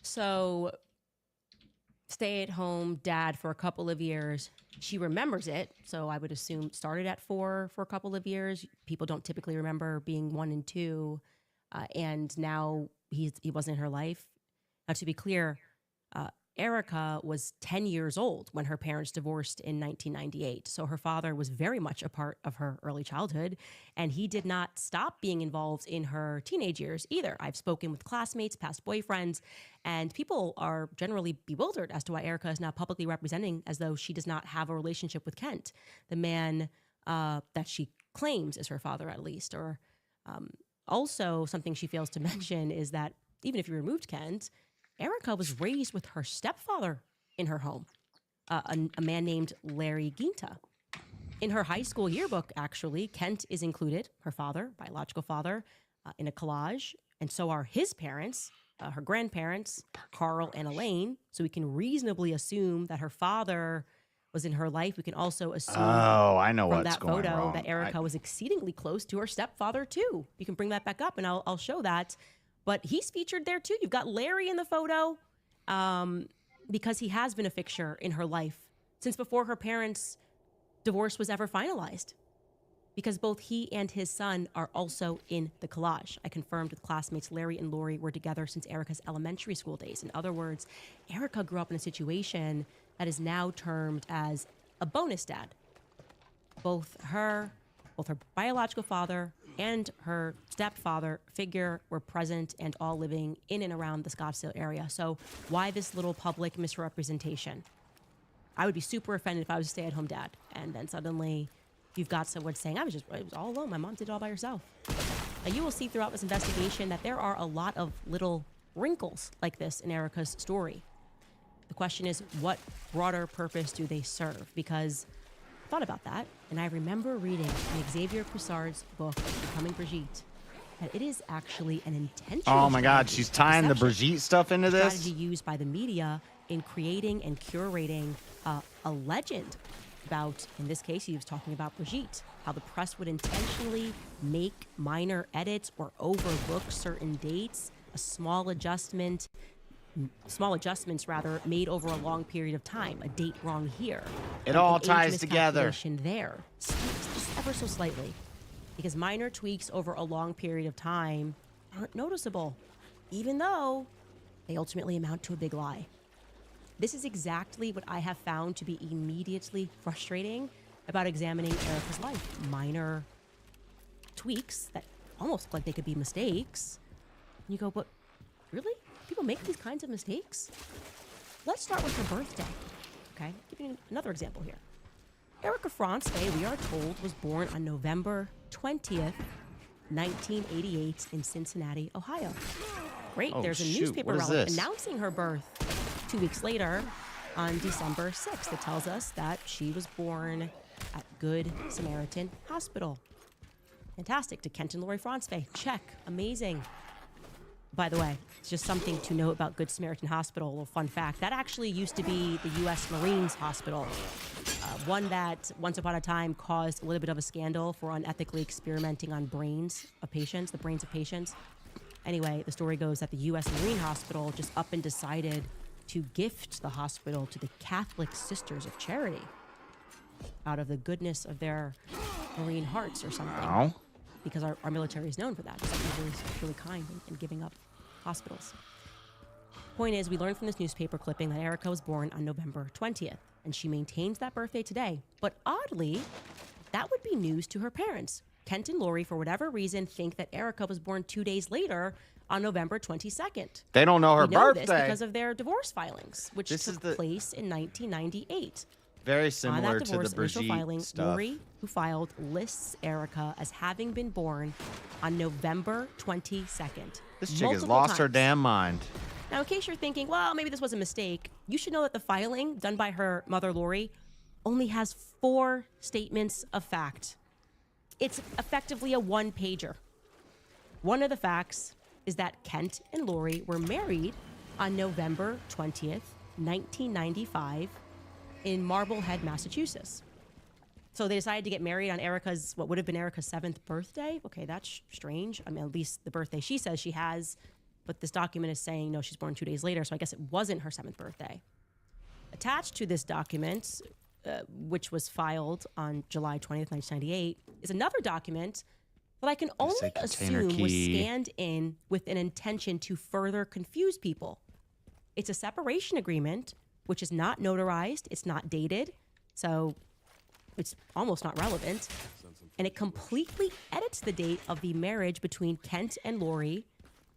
So, stay-at-home dad for a couple of years. She remembers it, so I would assume started at 4 for a couple of years. People don't typically remember being 1 and 2, and now he wasn't in her life. Now, to be clear, Erica was 10 years old when her parents divorced in 1998. So her father was very much a part of her early childhood, and he did not stop being involved in her teenage years either. I've spoken with classmates, past boyfriends, and people are generally bewildered as to why Erica is now publicly representing as though she does not have a relationship with Kent, the man that she claims is her father, at least. Or also something she fails to mention is that even if you removed Kent, Erica was raised with her stepfather in her home, a man named Larry Ginta. In her high school yearbook, actually, Kent is included, her father, biological father, in a collage, and so are his parents, her grandparents, Carl and Elaine. So we can reasonably assume that her father was in her life. We can also assume I know from what's that going photo wrong. that Erica was exceedingly close to her stepfather too. You can bring that back up, and I'll show that. but he's featured there too. You've got Larry in the photo because he has been a fixture in her life since before her parents' divorce was ever finalized, because both he and his son are also in the collage. I confirmed with classmates Larry and Lori were together since Erica's elementary school days. In other words, Erica grew up in a situation that is now termed as a bonus dad. Both her biological father and her stepfather figure were present and all living in and around the Scottsdale area. So why this little public misrepresentation? I would be super offended if I was a stay-at-home dad, and then suddenly you've got someone saying, I was all alone. My mom did it all by herself. Now, you will see throughout this investigation that there are a lot of little wrinkles like this in Erica's story. The question is, what broader purpose do they serve? Because I thought about that, and I remember reading in Xavier Poussard's book, Becoming Brigitte, that it is actually an intentional Oh my God, strategy she's of tying the deception, Brigitte stuff into this? strategy used by the media in creating and curating a legend about, in this case, he was talking about Brigitte, how the press would intentionally make minor edits or overlook certain dates, small adjustments rather, made over a long period of time, a date wrong here. It all an age ties together. miscalculation there, just ever so slightly, because minor tweaks over a long period of time aren't noticeable, even though they ultimately amount to a big lie. This is exactly what I have found to be immediately frustrating about examining Erica's life. Minor tweaks that almost look like they could be mistakes. And you go, but really? People make these kinds of mistakes? Let's start with her birthday. Okay, give you another example here. Erica Franzwey, we are told, was born on November 20th, 1988 in Cincinnati, Ohio. Great, Oh, there's a shoot, newspaper what is relic this? announcing her birth 2 weeks later on December 6th. It tells us that she was born at Good Samaritan Hospital. Fantastic. To Kent and Lori Franzwey. Check. Amazing. By the way, it's just something to note about Good Samaritan Hospital. A little fun fact. That actually used to be the U.S. Marines Hospital. One that once upon a time caused a little bit of a scandal for unethically experimenting on the brains of patients. Anyway, the story goes that the U.S. Marine Hospital just up and decided to gift the hospital to the Catholic Sisters of Charity out of the goodness of their Marine hearts or something. Wow. Because our military is known for that. It's really, really kind in giving up hospitals. Point is, we learned from this newspaper clipping that Erica was born on November 20th, and she maintains that birthday today. But oddly, that would be news to her parents. Kent and Lori, for whatever reason, think that Erica was born 2 days later on November 22nd. They don't know her We know birthday. this because of their divorce filings, which This is took place in 1998. Very On similar that to divorce the initial Brigitte filing, stuff. Lori, who filed, lists Erica as having been born on November 22nd. This chick has multiple lost her times. damn mind. Now, in case you're thinking, well, maybe this was a mistake, you should know that the filing done by her mother, Lori, only has 4 statements of fact. It's effectively a one-pager. One of the facts is that Kent and Lori were married on November 20th, 1995 in Marblehead, Massachusetts. So they decided to get married on what would have been Erica's 7th birthday. Okay, that's strange. I mean, at least the birthday she says she has, but this document is saying, no, she's born 2 days later, so I guess it wasn't her 7th birthday. Attached to this document, which was filed on July 20th, 1998, is another document that I can only say container assume was key. scanned in with an intention to further confuse people. It's a separation agreement, which is not notarized, it's not dated, so it's almost not relevant. And it completely edits the date of the marriage between Kent and Lori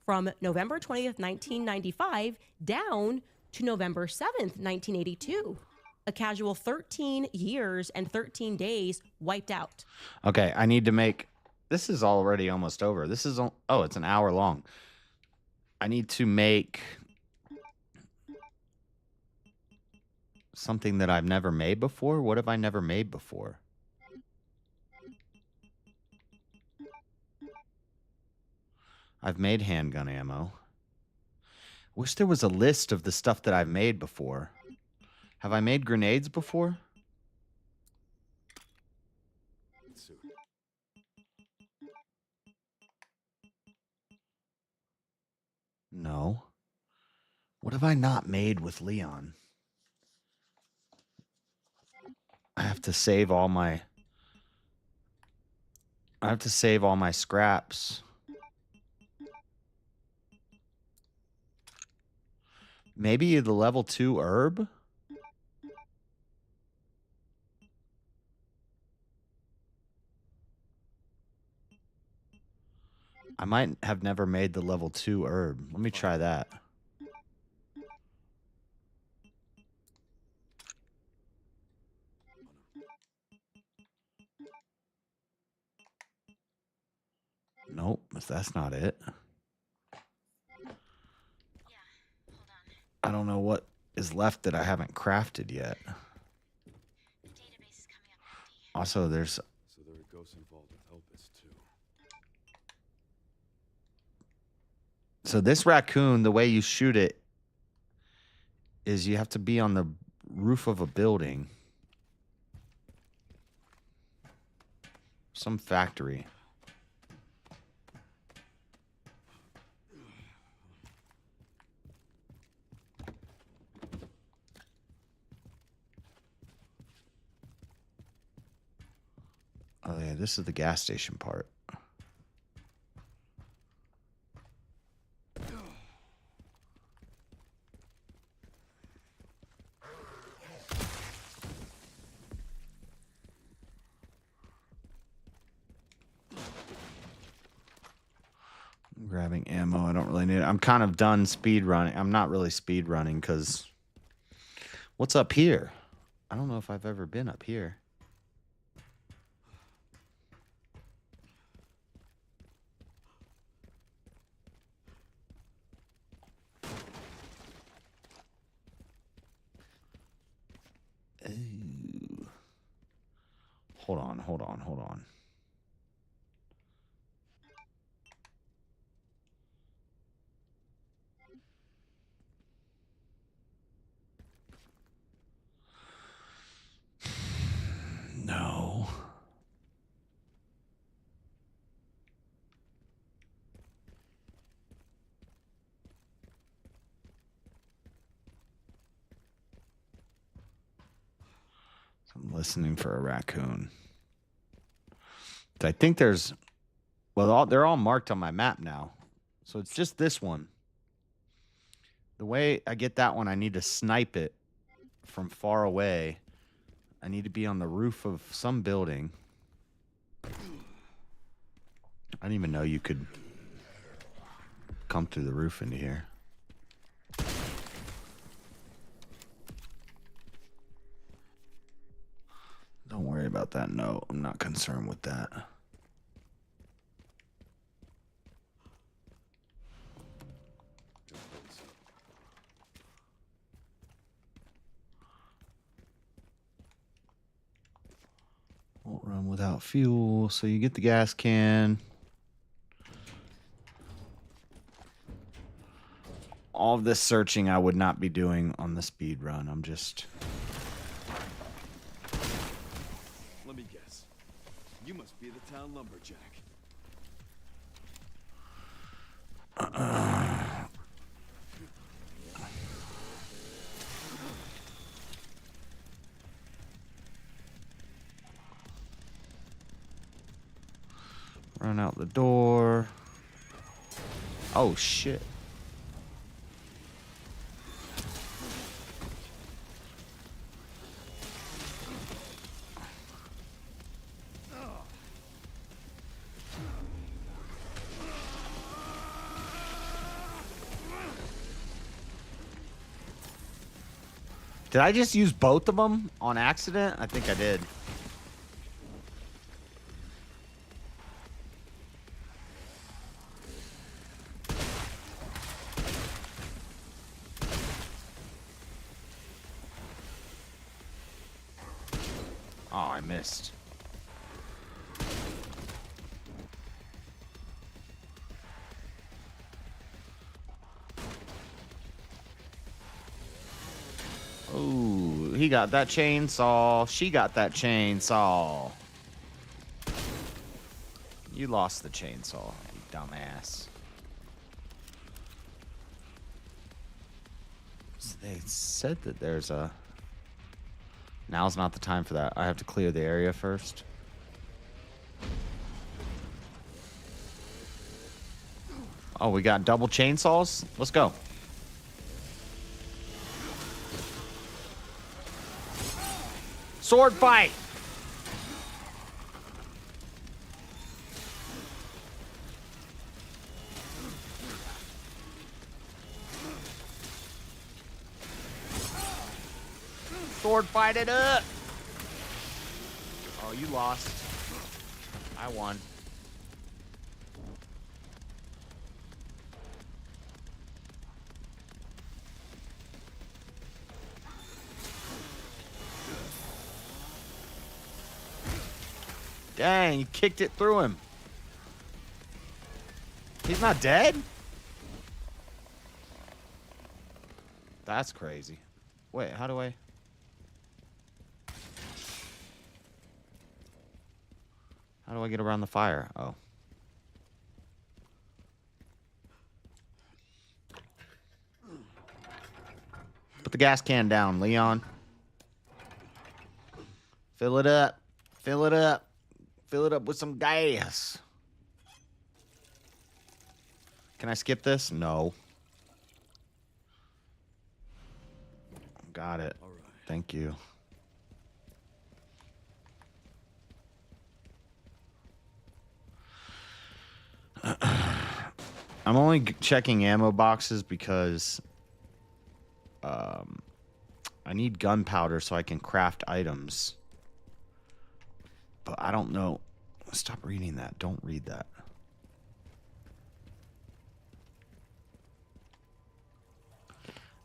from November 20th, 1995 down to November 7th, 1982. A casual 13 years and 13 days wiped out. Okay, I need to make... This is already almost over. This is... Oh, it's an hour long. I need to make... something that I've never made before? What have I never made before? I've made handgun ammo. Wish there was a list of the stuff that I've made before. Have I made grenades before? No. What have I not made with Leon? I have to save all my scraps. Maybe the level 2 herb? I might have never made the level 2 herb. Let me try that. Nope, that's not it. I don't know what is left that I haven't crafted yet. Also, there's... So there are ghosts involved with Elvis, too. So this raccoon, the way you shoot it is you have to be on the roof of a building. Some factory. Oh yeah, this is the gas station part. I'm grabbing ammo. I don't really need it. I'm kind of done speed running. I'm not really speed running because what's up here? I don't know if I've ever been up here. Ooh. Hold on. No. I'm listening for a raccoon. I think there's... Well, they're all marked on my map now. So it's just this one. The way I get that one, I need to snipe it from far away. I need to be on the roof of some building. I didn't even know you could come through the roof into here. Don't worry about that. No, I'm not concerned with that. Won't run without fuel, so you get the gas can. All of this searching I would not be doing on the speed run. I'm just... Let me guess. You must be the town lumberjack. Run out the door. Oh, shit. Did I just use both of them on accident? I think I did. Oh, I missed. Oh, he got that chainsaw. She got that chainsaw. You lost the chainsaw, you dumbass. They said that there's a... Now's not the time for that. I have to clear the area first. Oh, we got double chainsaws? Let's go. Sword fight! Sword fight it up! Oh, you lost. I won. Dang, you kicked it through him. He's not dead? That's crazy. Wait, how do I... How do I get around the fire? Oh. Put the gas can down, Leon. Fill it up. Fill it up. Fill it up with some gas. Can I skip this? No. Got it. All right. Thank you. I'm only checking ammo boxes because I need gunpowder so I can craft items. But I don't know. Stop reading that. Don't read that.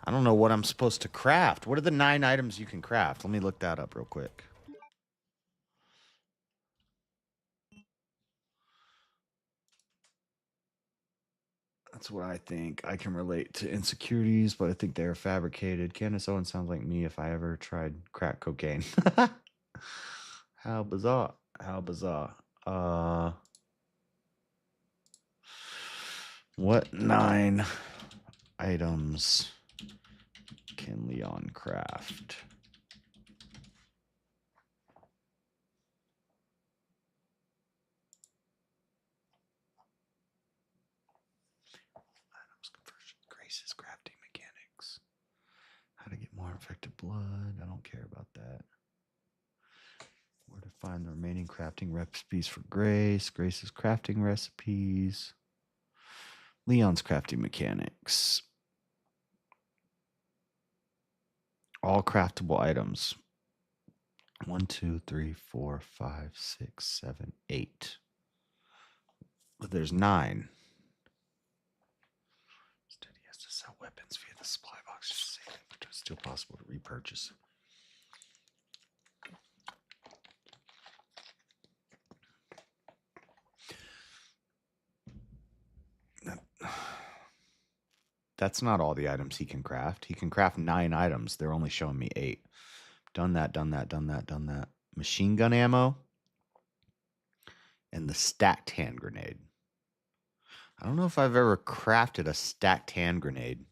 I don't know what I'm supposed to craft. What are the 9 items you can craft? Let me look that up real quick. That's what I think. I can relate to insecurities, but I think they're fabricated. Candace Owen sounds like me if I ever tried crack cocaine. How bizarre. How bizarre. What 9 items can Leon craft? Items conversion, graces, crafting mechanics. How to get more infected blood. I don't care about that. Where to find the remaining crafting recipes for Grace. Grace's crafting recipes. Leon's crafting mechanics. All craftable items. 1, 2, 3, 4, 5, 6, 7, 8. But there's 9. Instead, he has to sell weapons via the supply box just to save it, but it's still possible to repurchase. That's not all the items he can craft. He can craft 9 items. They're only showing me 8. Done that, done that, done that, done that. Machine gun ammo. And the stacked hand grenade. I don't know if I've ever crafted a stacked hand grenade.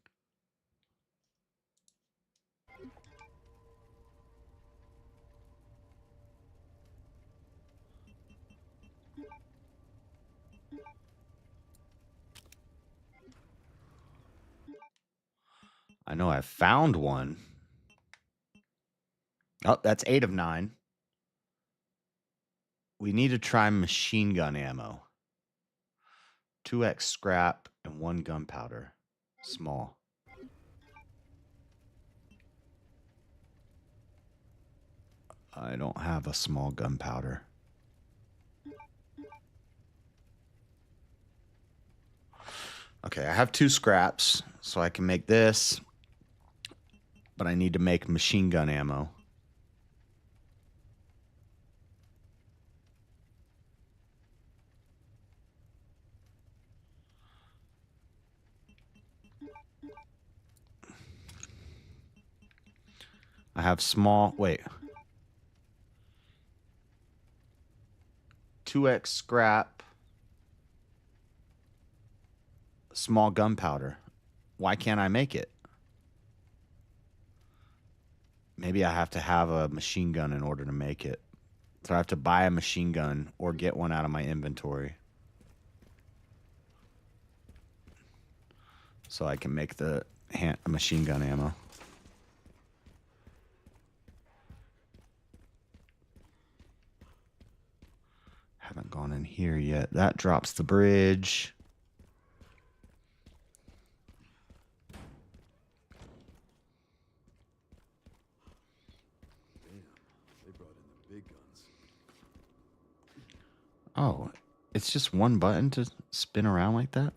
I know I found one. Oh, that's 8 of 9. We need to try machine gun ammo. 2x scrap and 1 gunpowder. Small. I don't have a small gunpowder. Okay, I have 2 scraps, so I can make this. But I need to make machine gun ammo. I have small, wait. 2x scrap. Small gunpowder. Why can't I make it? Maybe I have to have a machine gun in order to make it. So I have to buy a machine gun or get one out of my inventory. So I can make the machine gun ammo. Haven't gone in here yet. That drops the bridge. They brought in the big guns. Oh, it's just one button to spin around like that?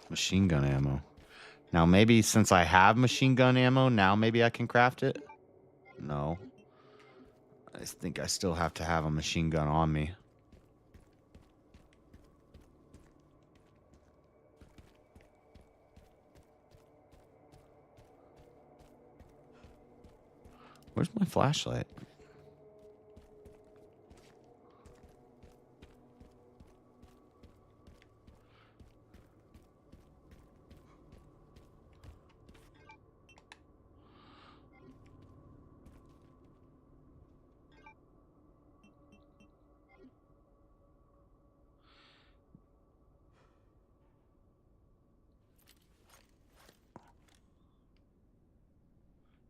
Machine gun ammo. Now maybe since I have machine gun ammo, now maybe I can craft it? No. I think I still have to have a machine gun on me. Where's my flashlight?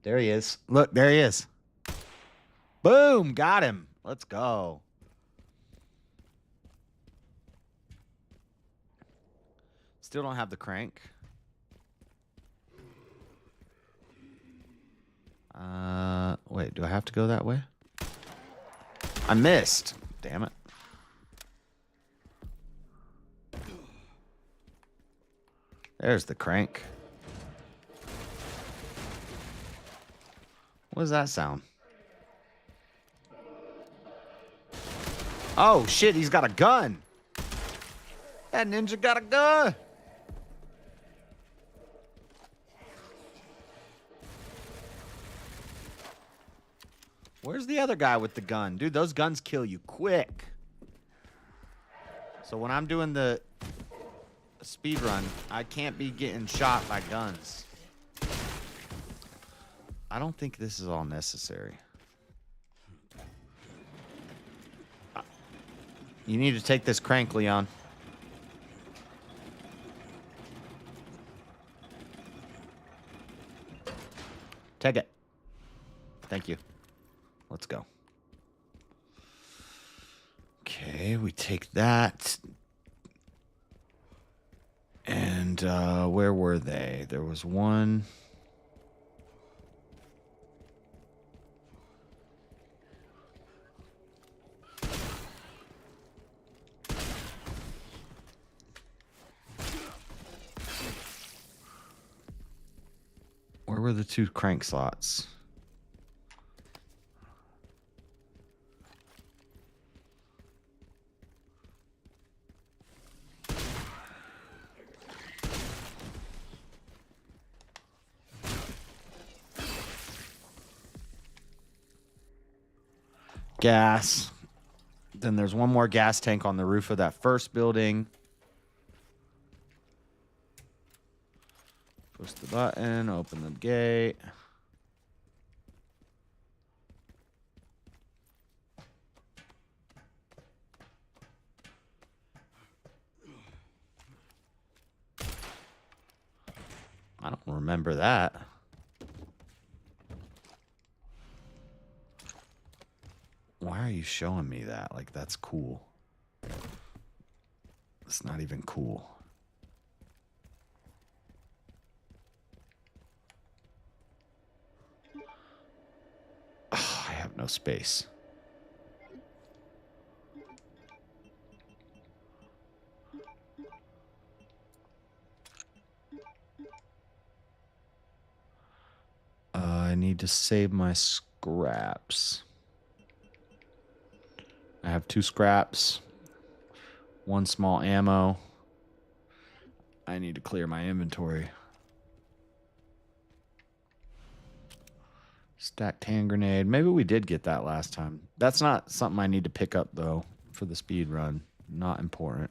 There he is. Look, there he is. Boom, got him. Let's go. Still don't have the crank. Wait, do I have to go that way? I missed. Damn it. There's the crank. What does that sound? Oh, shit, he's got a gun. That ninja got a gun. Where's the other guy with the gun? Dude, those guns kill you quick. So when I'm doing the speed run, I can't be getting shot by guns. I don't think this is all necessary. You need to take this crank, Leon. Take it. Thank you. Let's go. Okay, we take that. And where were they? There was one. Where were the two crank slots? Gas. Then there's one more gas tank on the roof of that first building. Push the button, open the gate. I don't remember that. Why are you showing me that? Like, that's cool. It's not even cool. Oh, I have no space. I need to save my scraps. I have 2 scraps, 1 small ammo. I need to clear my inventory. Stacked hand grenade. Maybe we did get that last time. That's not something I need to pick up, though, for the speed run. Not important.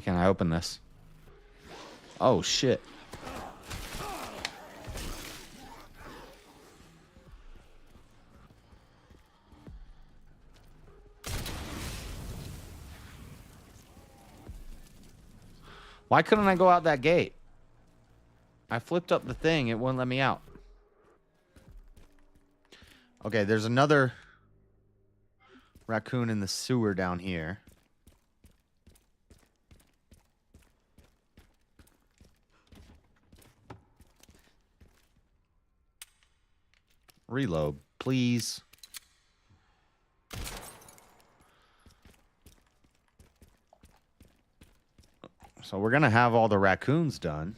Why can't I open this? Oh, shit. Why couldn't I go out that gate? I flipped up the thing. It wouldn't let me out. Okay, there's another raccoon in the sewer down here. Reload, please. So we're going to have all the raccoons done.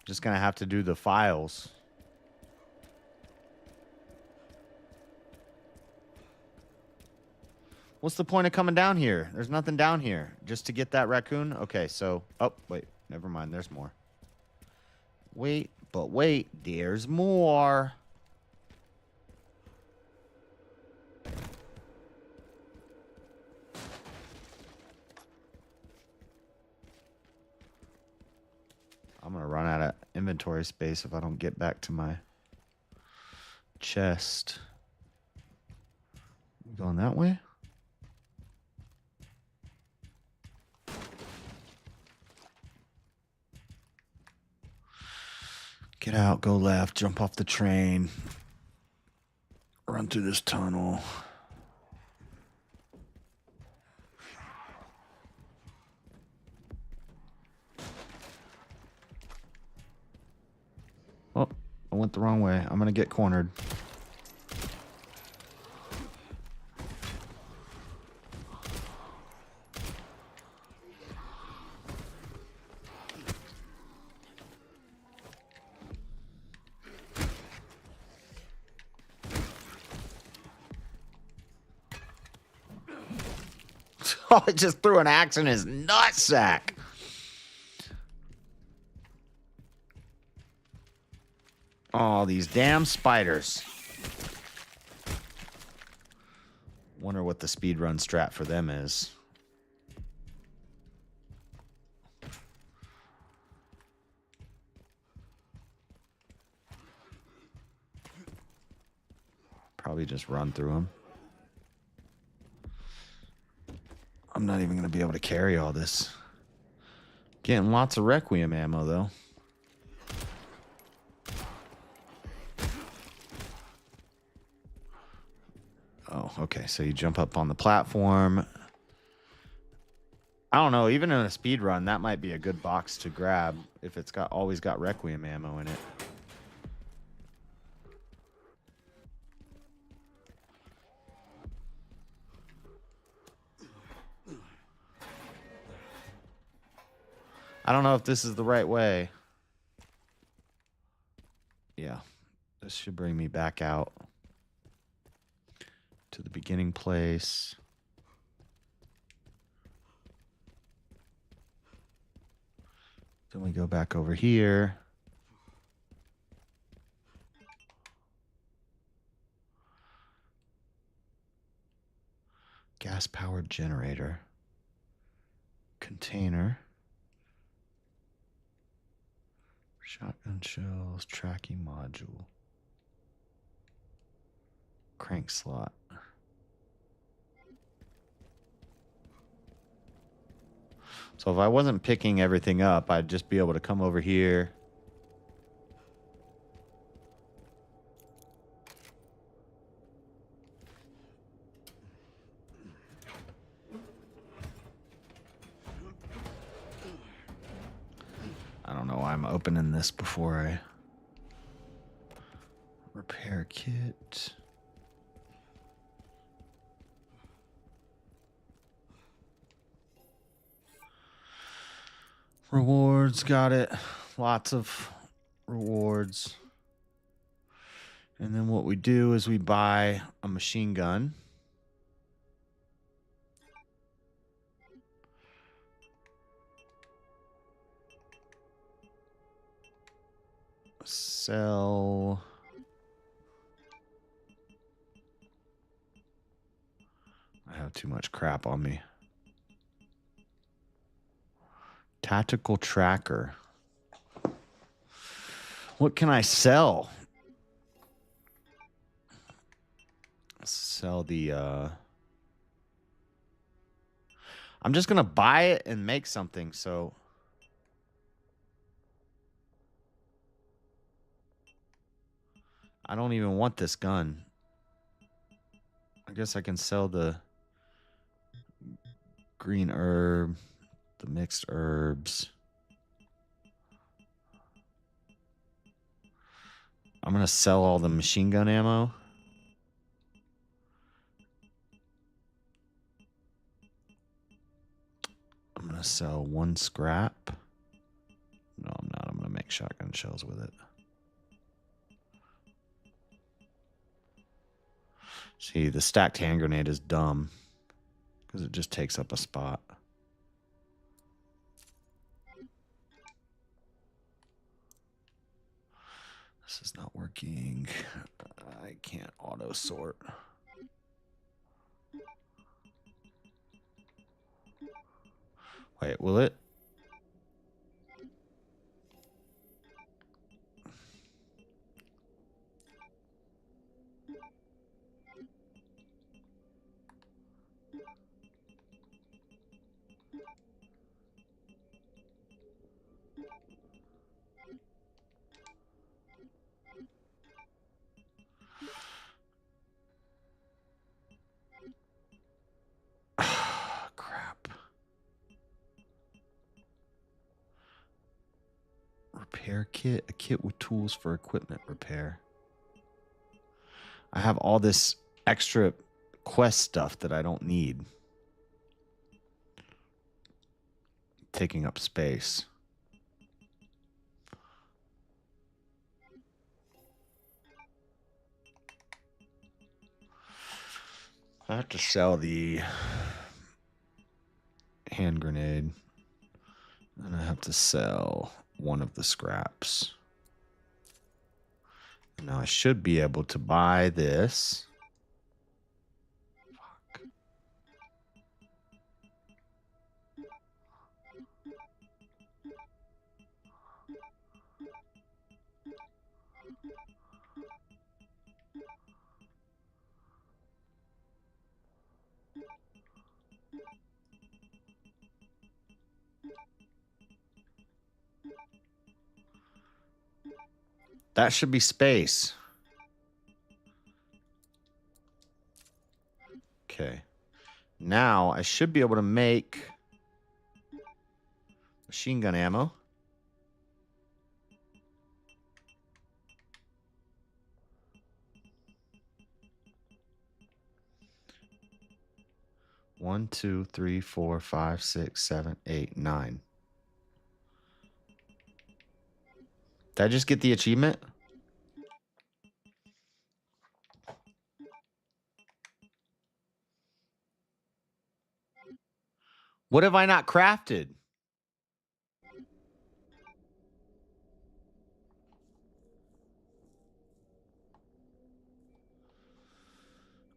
Just going to have to do the files. What's the point of coming down here? There's nothing down here. Just to get that raccoon? Okay, so... Oh, wait. Never mind. There's more. Wait, but wait. There's more. I'm going to run out of inventory space if I don't get back to my chest. Going that way? Get out, go left, jump off the train. Run through this tunnel. Oh, I went the wrong way. I'm gonna get cornered. Oh, I just threw an axe in his nutsack. Oh, these damn spiders. Wonder what the speedrun strat for them is. Probably just run through them. I'm not even going to be able to carry all this. Getting lots of Requiem ammo, though. Oh, okay. So you jump up on the platform. I don't know. Even in a speed run, that might be a good box to grab if it's always got Requiem ammo in it. I don't know if this is the right way. Yeah. This should bring me back out to the beginning place. Then we go back over here. Gas-powered generator. Container. Shotgun shells, tracking module. Crank slot. So if I wasn't picking everything up, I'd just be able to come over here. I don't know why I'm opening this before I repair kit. Rewards, got it. Lots of rewards. And then what we do is we buy a machine gun. Sell. I have too much crap on me. Tactical tracker. What can I sell? Sell the I'm just gonna buy it and make something, so I don't even want this gun. I guess I can sell the green herb, the mixed herbs. I'm gonna sell all the machine gun ammo. I'm gonna sell 1 scrap. No, I'm not. I'm gonna make shotgun shells with it. See, the stacked hand grenade is dumb because it just takes up a spot. This is not working. I can't auto sort. Wait, will it? Crap. Repair kit. A kit with tools for equipment repair. I have all this extra quest stuff that I don't need. Taking up space. I have to sell the hand grenade. And I have to sell one of the scraps. Now I should be able to buy this. Fuck. That should be space. Okay. Now I should be able to make machine gun ammo. One, two, three, 4, 5, 6, 7, 8, 9. Did I just get the achievement? What have I not crafted?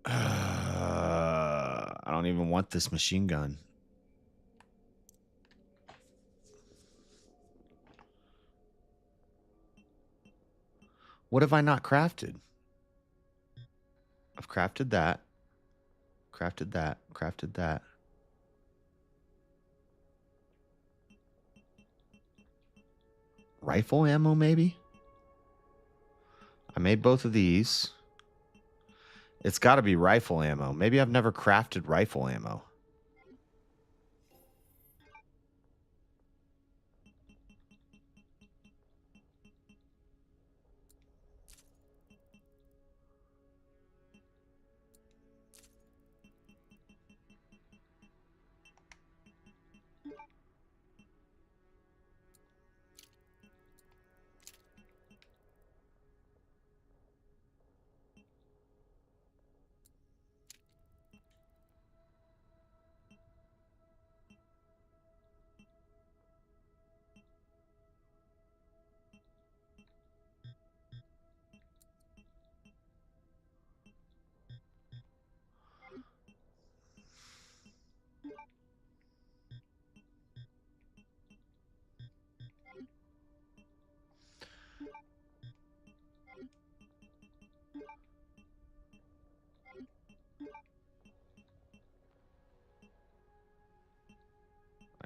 I don't even want this machine gun. What have I not crafted? I've crafted that. Crafted that. Crafted that. Rifle ammo, maybe? I made both of these. It's got to be rifle ammo. Maybe I've never crafted rifle ammo.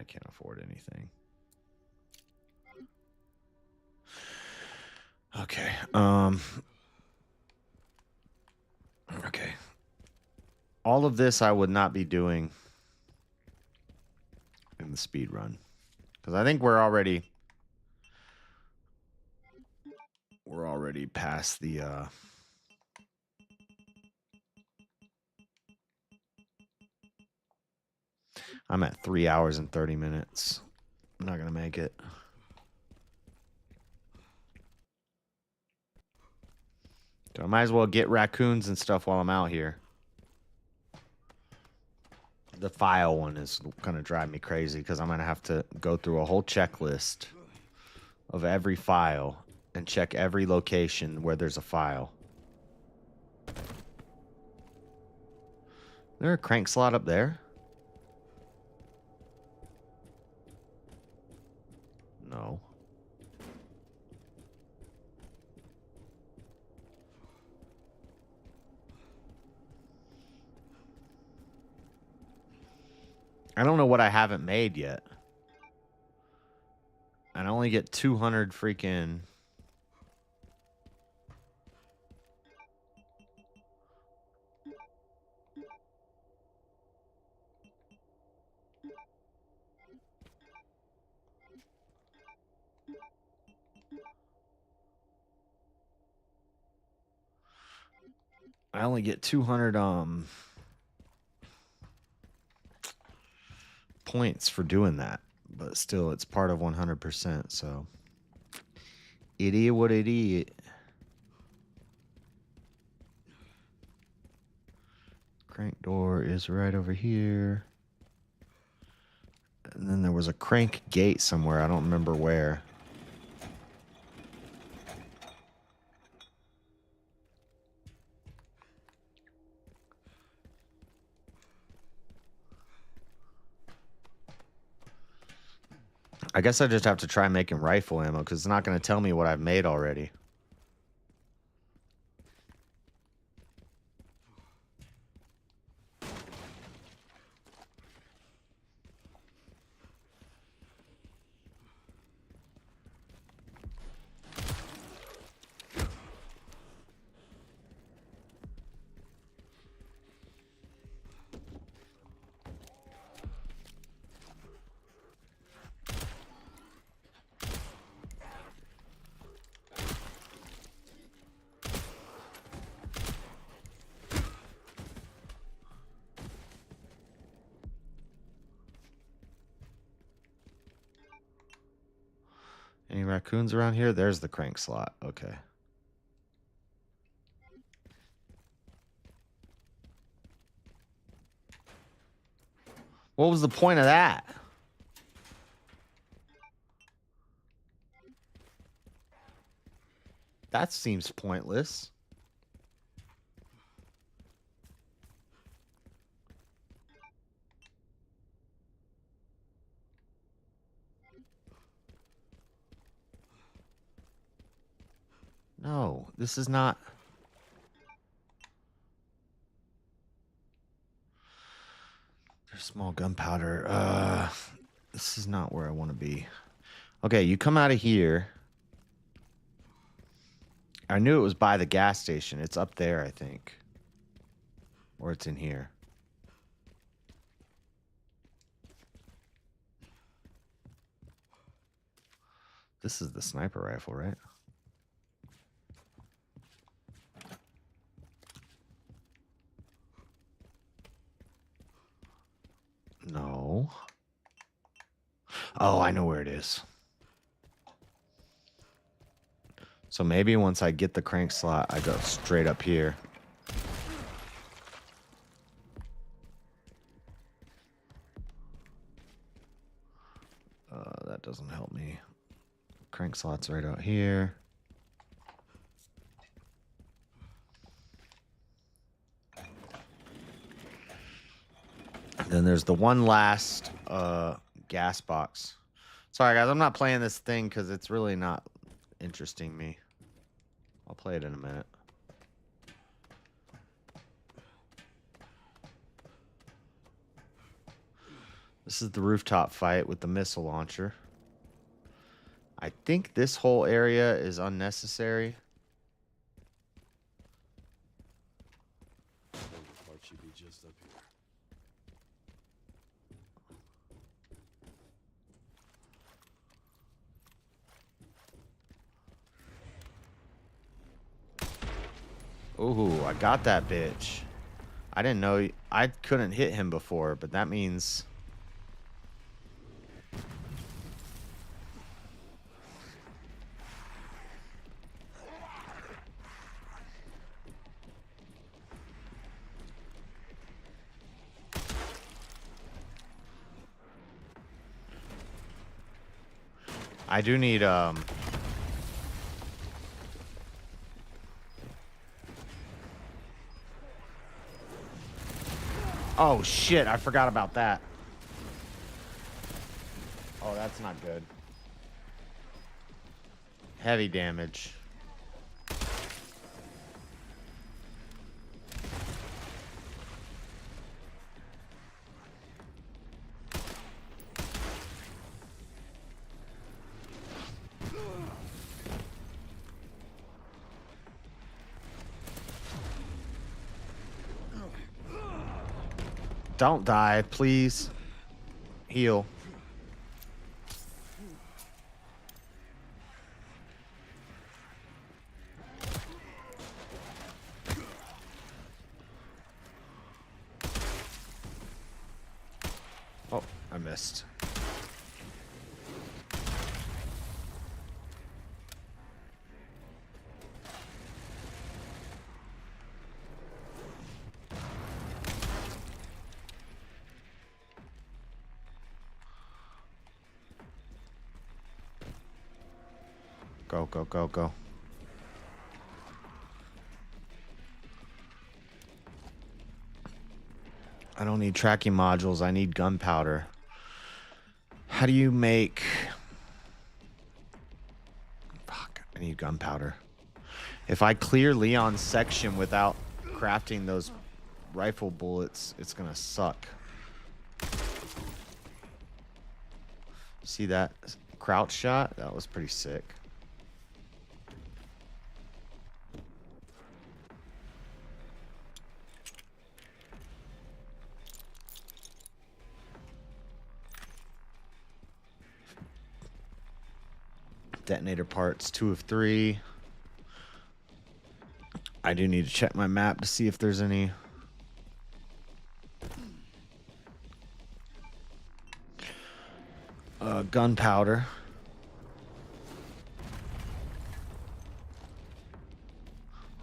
can't afford anything. Okay. Okay. All of this I would not be doing in the speed run, because I think we're already past the I'm at 3 hours and 30 minutes. I'm not gonna make it. So I might as well get raccoons and stuff while I'm out here. The file one is gonna drive me crazy because I'm gonna have to go through a whole checklist of every file and check every location where there's a file. Is there a crank slot up there? No. I don't know what I haven't made yet. And I only get 200 freaking... I only get 200 points for doing that, but still it's part of 100%, so it is what it is. Crank door is right over here. And then there was a crank gate somewhere, I don't remember where. I guess I just have to try making rifle ammo because it's not going to tell me what I've made already. Any raccoons around here? There's the crank slot. Okay. What was the point of that? That seems pointless. No, this is not... There's small gunpowder. This is not where I want to be. Okay, you come out of here. I knew it was by the gas station. It's up there, I think. Or it's in here. This is the sniper rifle, right? No. Oh, I know where it is. So maybe once I get the crank slot, I go straight up here. That doesn't help me. Crank slot's right out here. Then there's the one last gas box. Sorry, guys, I'm not playing this thing because it's really not interesting me. I'll play it in a minute. This is the rooftop fight with the missile launcher. I think this whole area is unnecessary. The part should be just up here. Ooh, I got that bitch. I didn't know I couldn't hit him before, but that means I do need oh shit, I forgot about that. Oh, that's not good. Heavy damage. Don't die, please. Heal. Oh, I missed. Go, go, go, go. I don't need tracking modules. I need gunpowder. How do you make... Fuck, I need gunpowder. If I clear Leon's section without crafting those rifle bullets, it's gonna suck. See that crouch shot? That was pretty sick. Detonator parts, 2 of 3. I do need to check my map to see if there's any. Gunpowder.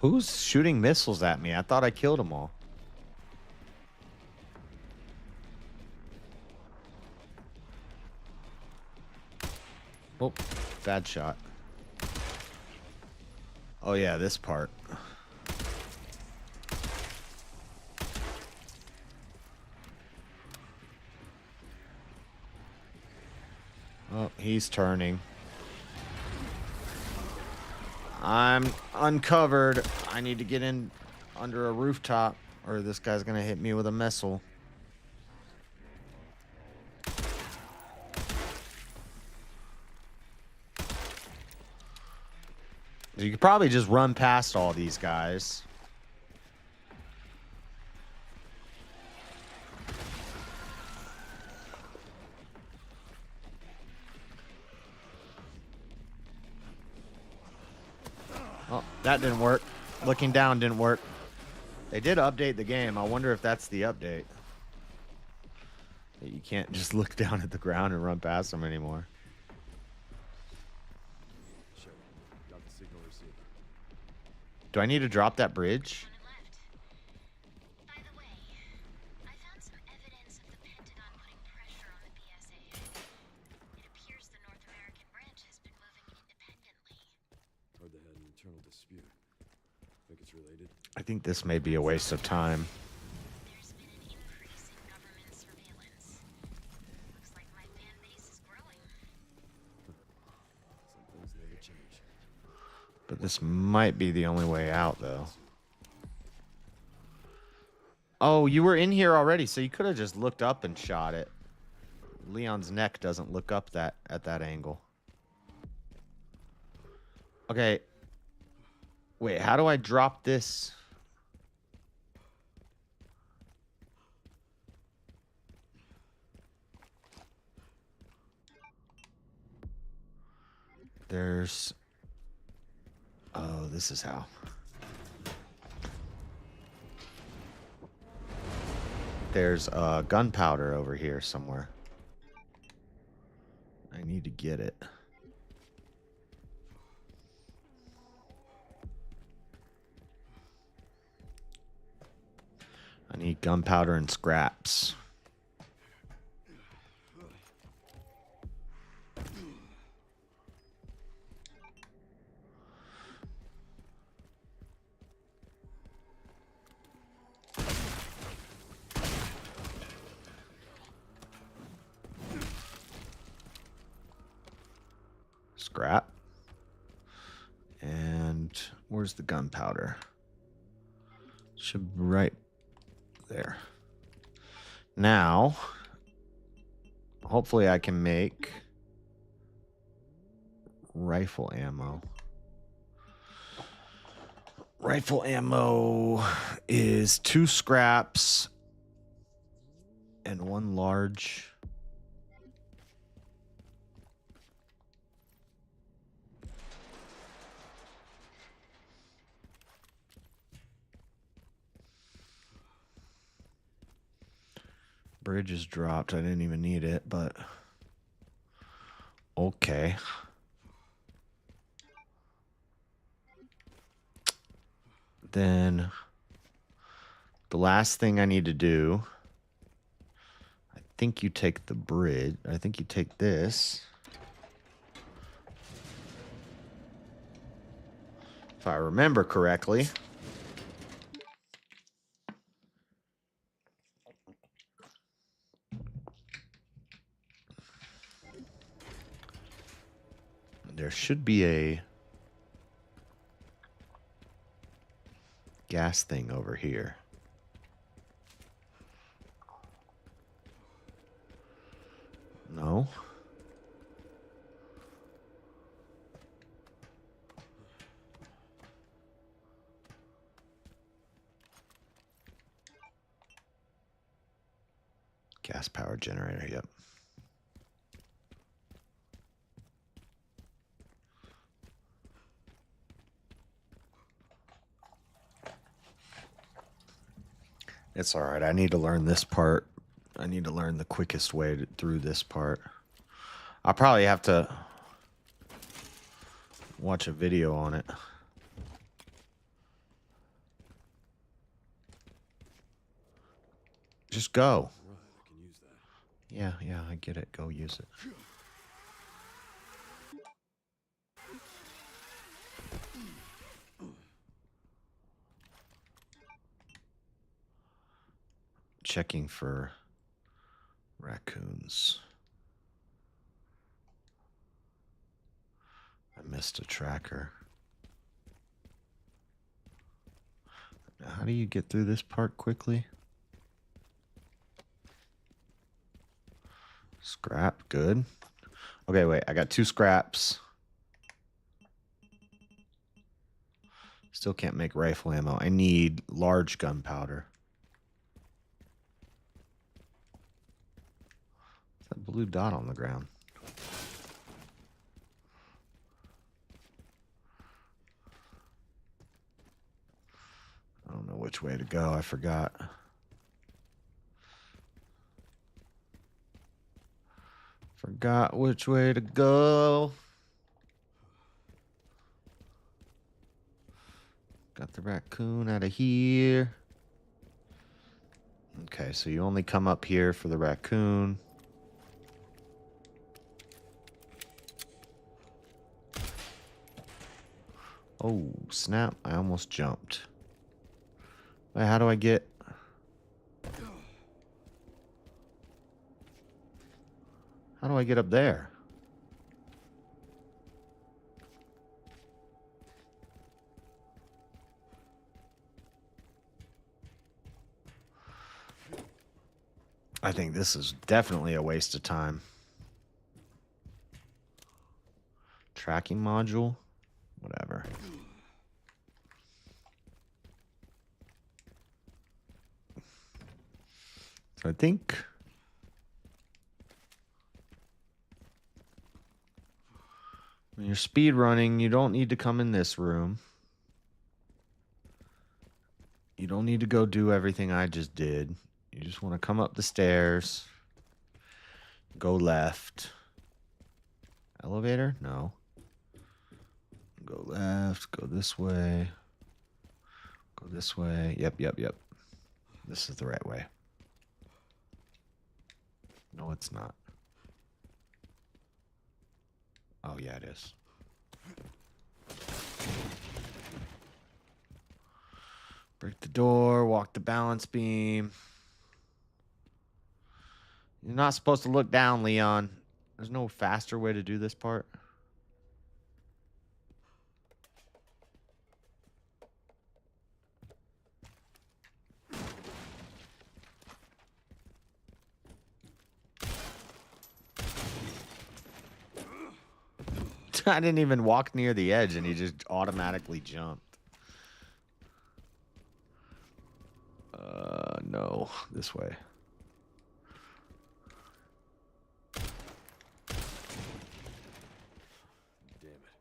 Who's shooting missiles at me? I thought I killed them all. Oh, bad shot. Oh yeah, this part. Oh, he's turning. I'm uncovered. I need to get in under a rooftop or this guy's gonna hit me with a missile. You could probably just run past all these guys. Oh, that didn't work. Looking down didn't work. They did update the game. I wonder if that's the update. That you can't just look down at the ground and run past them anymore. Sure. Got the signal received. Do I need to drop that bridge? By the way, I found some evidence of the Pentagon putting pressure on the PSA. It appears the North American branch has been moving independently. Heard they had an internal dispute. Think it's related? I think this may be a waste of time. There's been an increase in government surveillance. Looks like my fan base is growing. Some things never change. But this might be the only way out, though. Oh, you were in here already, so you could have just looked up and shot it. Leon's neck doesn't look up at that angle. Okay. Wait, how do I drop this? There's... Oh, this is how. There's gunpowder over here somewhere. I need to get it. I need gunpowder and scraps. Scrap. And where's the gunpowder? Should be right there. Now, hopefully I can make rifle ammo. Rifle ammo is 2 scraps and 1 large. Bridge is dropped. I didn't even need it, but okay. Then the last thing I need to do, I think you take the bridge. I think you take this. If I remember correctly. There should be a gas thing over here. No. Gas power generator, yep. It's all right. I need to learn this part. I need to learn the quickest way through this part. I'll probably have to watch a video on it. Just go. Yeah, I get it. Go use it. Checking for raccoons. I missed a tracker. Now, how do you get through this part quickly? Scrap, good. Okay, wait, I got 2 scraps. Still can't make rifle ammo. I need large gunpowder. That blue dot on the ground. I don't know which way to go. I forgot. Forgot which way to go. Got the raccoon out of here. Okay, so you only come up here for the raccoon. Oh, snap. I almost jumped. Wait, how do I get... How do I get up there? I think this is definitely a waste of time. Tracking module? Whatever. So I think... when you're speed running, you don't need to come in this room. You don't need to go do everything I just did. You just want to come up the stairs. Go left. Elevator? No. Go left. Go this way. Go this way. Yep. This is the right way. No, it's not. Oh, yeah, it is. Break the door. Walk the balance beam. You're not supposed to look down, Leon. There's no faster way to do this part. I didn't even walk near the edge and he just automatically jumped. No, this way.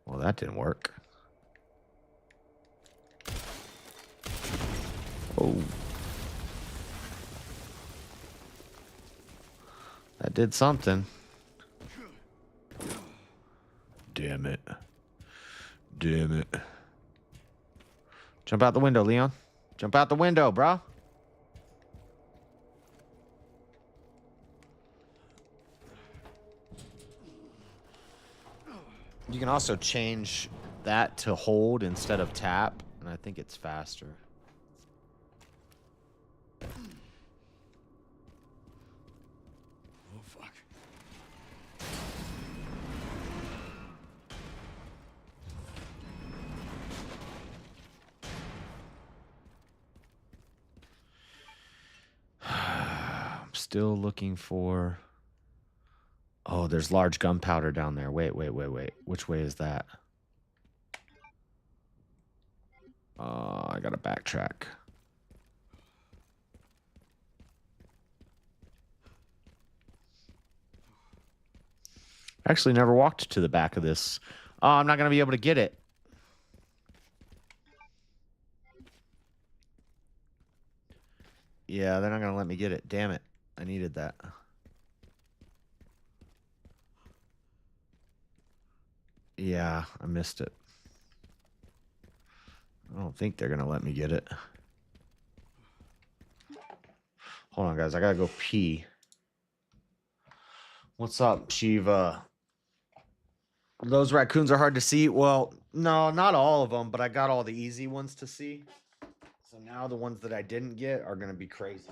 Well, that didn't work. Oh. That did something. Damn it. Damn it. Jump out the window, Leon. Jump out the window, bro. You can also change that to hold instead of tap, and I think it's faster. Oh, fuck. I'm still looking for... Oh, there's large gunpowder down there. Wait. Which way is that? I gotta backtrack. Actually, never walked to the back of this. Oh, I'm not gonna be able to get it. Yeah, they're not gonna let me get it. Damn it. I needed that. Yeah, I missed it. I don't think they're gonna let me get it. Hold on, guys. I gotta go pee. What's up, Shiva? Those raccoons are hard to see. Well, no, not all of them, but I got all the easy ones to see. So now the ones that I didn't get are gonna be crazy.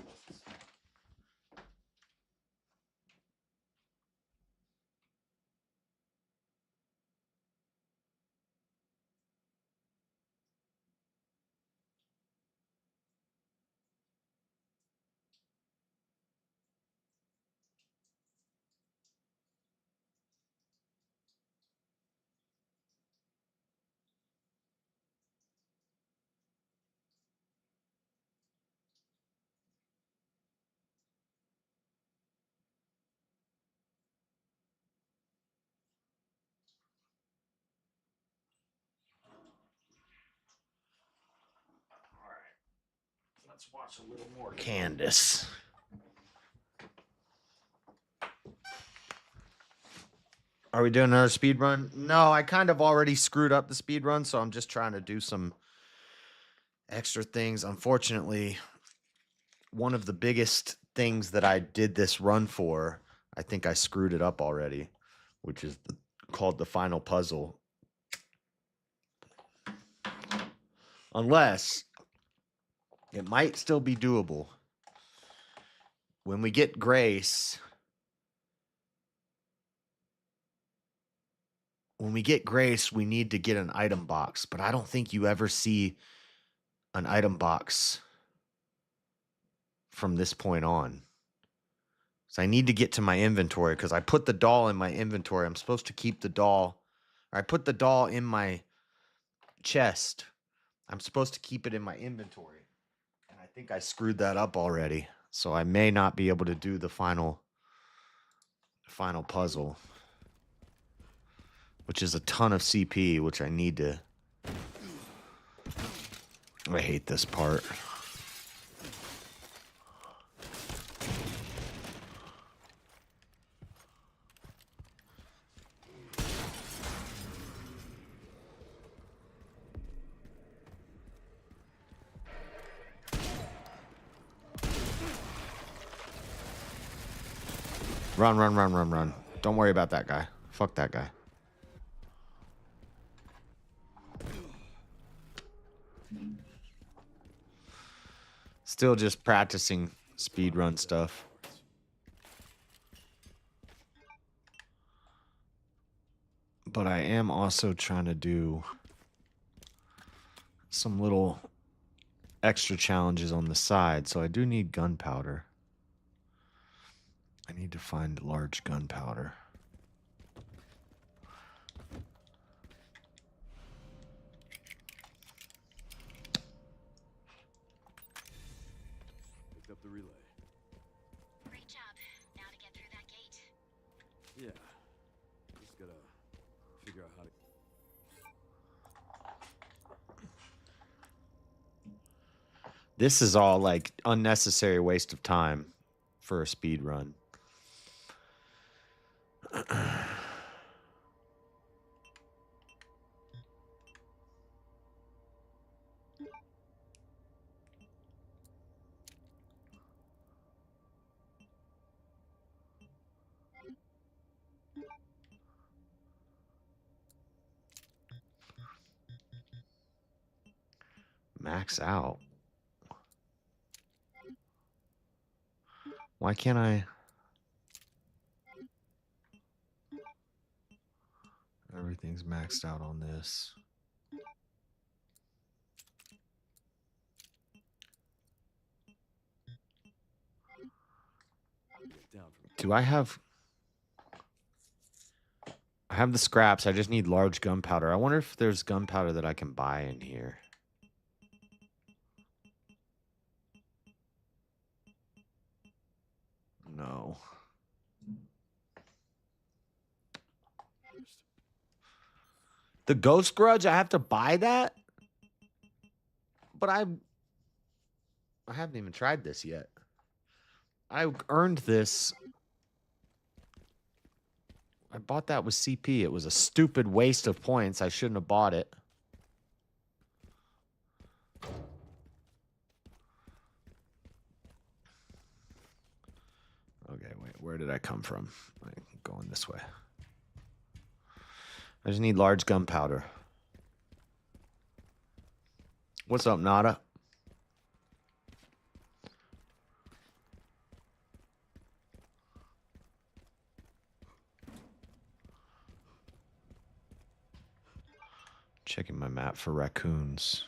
Let's watch a little more Candace. Are we doing another speed run? No, I kind of already screwed up the speed run, so I'm just trying to do some extra things. Unfortunately, one of the biggest things that I did this run for, I think I screwed it up already, which is called the final puzzle. Unless it might still be doable. When we get Grace, we need to get an item box, but I don't think you ever see an item box from this point on. So I need to get to my inventory because I put the doll in my inventory. I'm supposed to keep the doll. I put the doll in my chest. I'm supposed to keep it in my inventory. And I think I screwed that up already. So I may not be able to do the final puzzle, which is a ton of CP, which I need to. I hate this part. Run, run, run, run, run. Don't worry about that guy. Fuck that guy. Still just practicing speedrun stuff. But I am also trying to do some little extra challenges on the side. So I do need gunpowder. I need to find large gunpowder. Picked up the relay. Great job. Now to get through that gate. Yeah. Just gotta figure out how to. This is all like unnecessary waste of time for a speed run. Max out. Why can't I? Everything's maxed out on this. Do I have the scraps. I just need large gunpowder. I wonder if there's gunpowder that I can buy in here. No. The Ghost Grudge, I have to buy that? But I haven't even tried this yet. I earned this. I bought that with CP. It was a stupid waste of points. I shouldn't have bought it. Okay, wait. Where did I come from? I'm going this way. I just need large gunpowder. What's up, Nada? Checking my map for raccoons.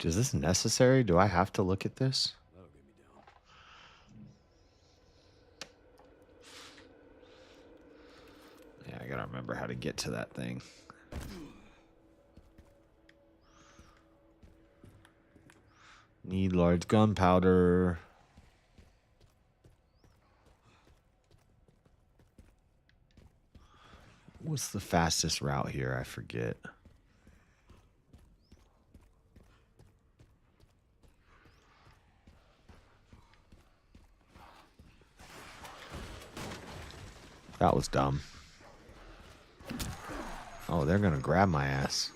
Is this necessary? Do I have to look at this? That'll get me down. Yeah, I gotta remember how to get to that thing. Need large gunpowder. What's the fastest route here? I forget. That was dumb. Oh, they're gonna grab my ass.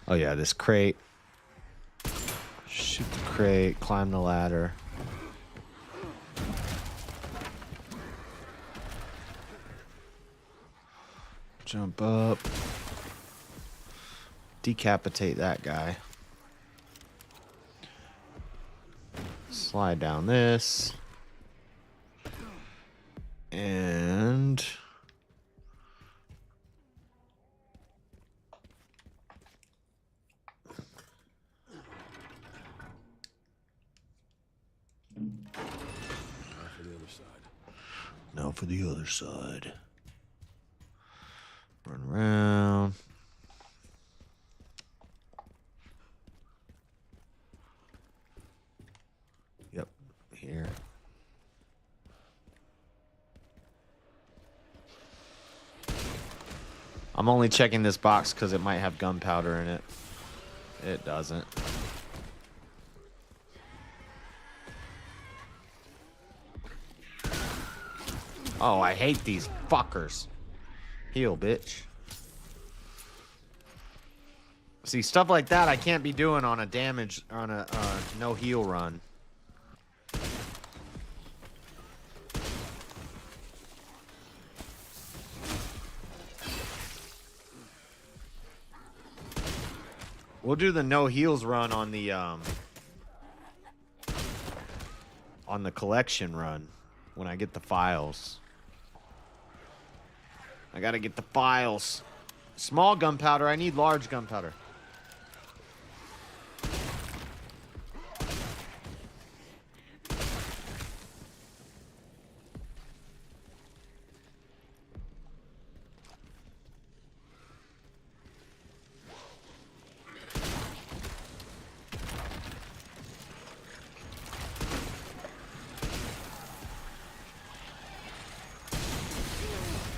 Oh yeah, this crate. Shoot the crate, climb the ladder. Jump up. Decapitate that guy. Slide down this. And For the other side. now for the other side. Run around. Yep, here. I'm only checking this box because it might have gunpowder in it. It doesn't. Oh, I hate these fuckers. Heal, bitch. See, stuff like that I can't be doing on a damage, on a no heal run. We'll do the no heals run on the collection run when I get the files. I gotta get the files. Small gunpowder. I need large gunpowder.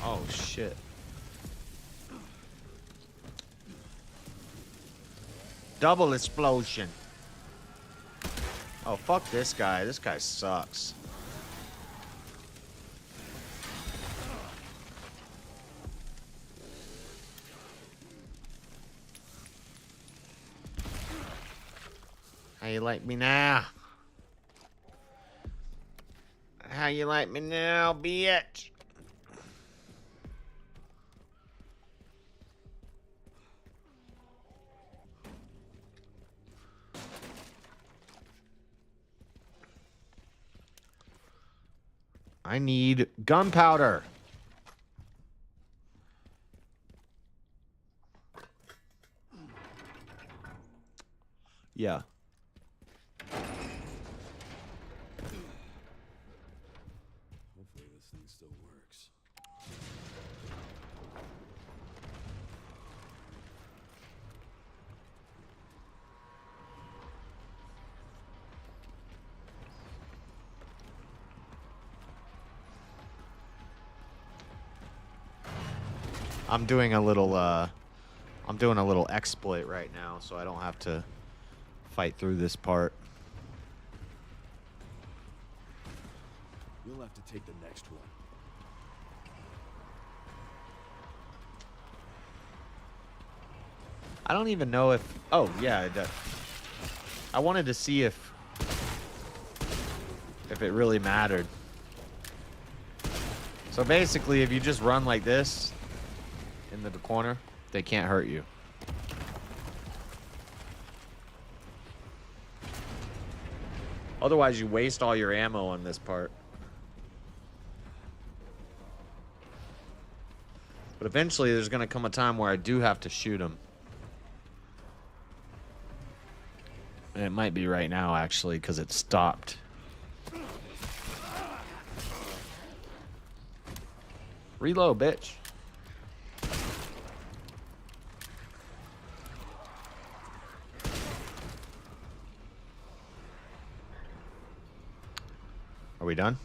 Oh, shit. Double explosion. Oh, fuck this guy. This guy sucks. How you like me now? How you like me now, bitch? I need gunpowder. Yeah. Hopefully this thing still works. I'm doing a little exploit right now, so I don't have to fight through this part. You'll have to take the next one. I don't even know if... Oh, yeah. I wanted to see if it really mattered. So basically, if you just run like this in the corner, they can't hurt you. Otherwise, you waste all your ammo on this part. But eventually, there's going to come a time where I do have to shoot them. And it might be right now, actually, because it stopped. Reload, bitch. Are we done?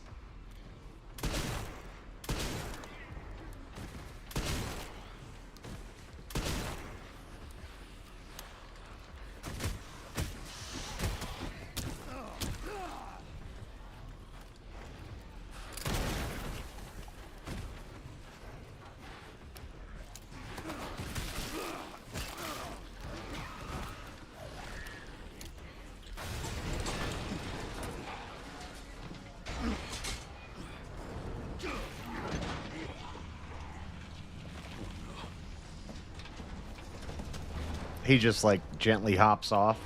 He just like gently hops off.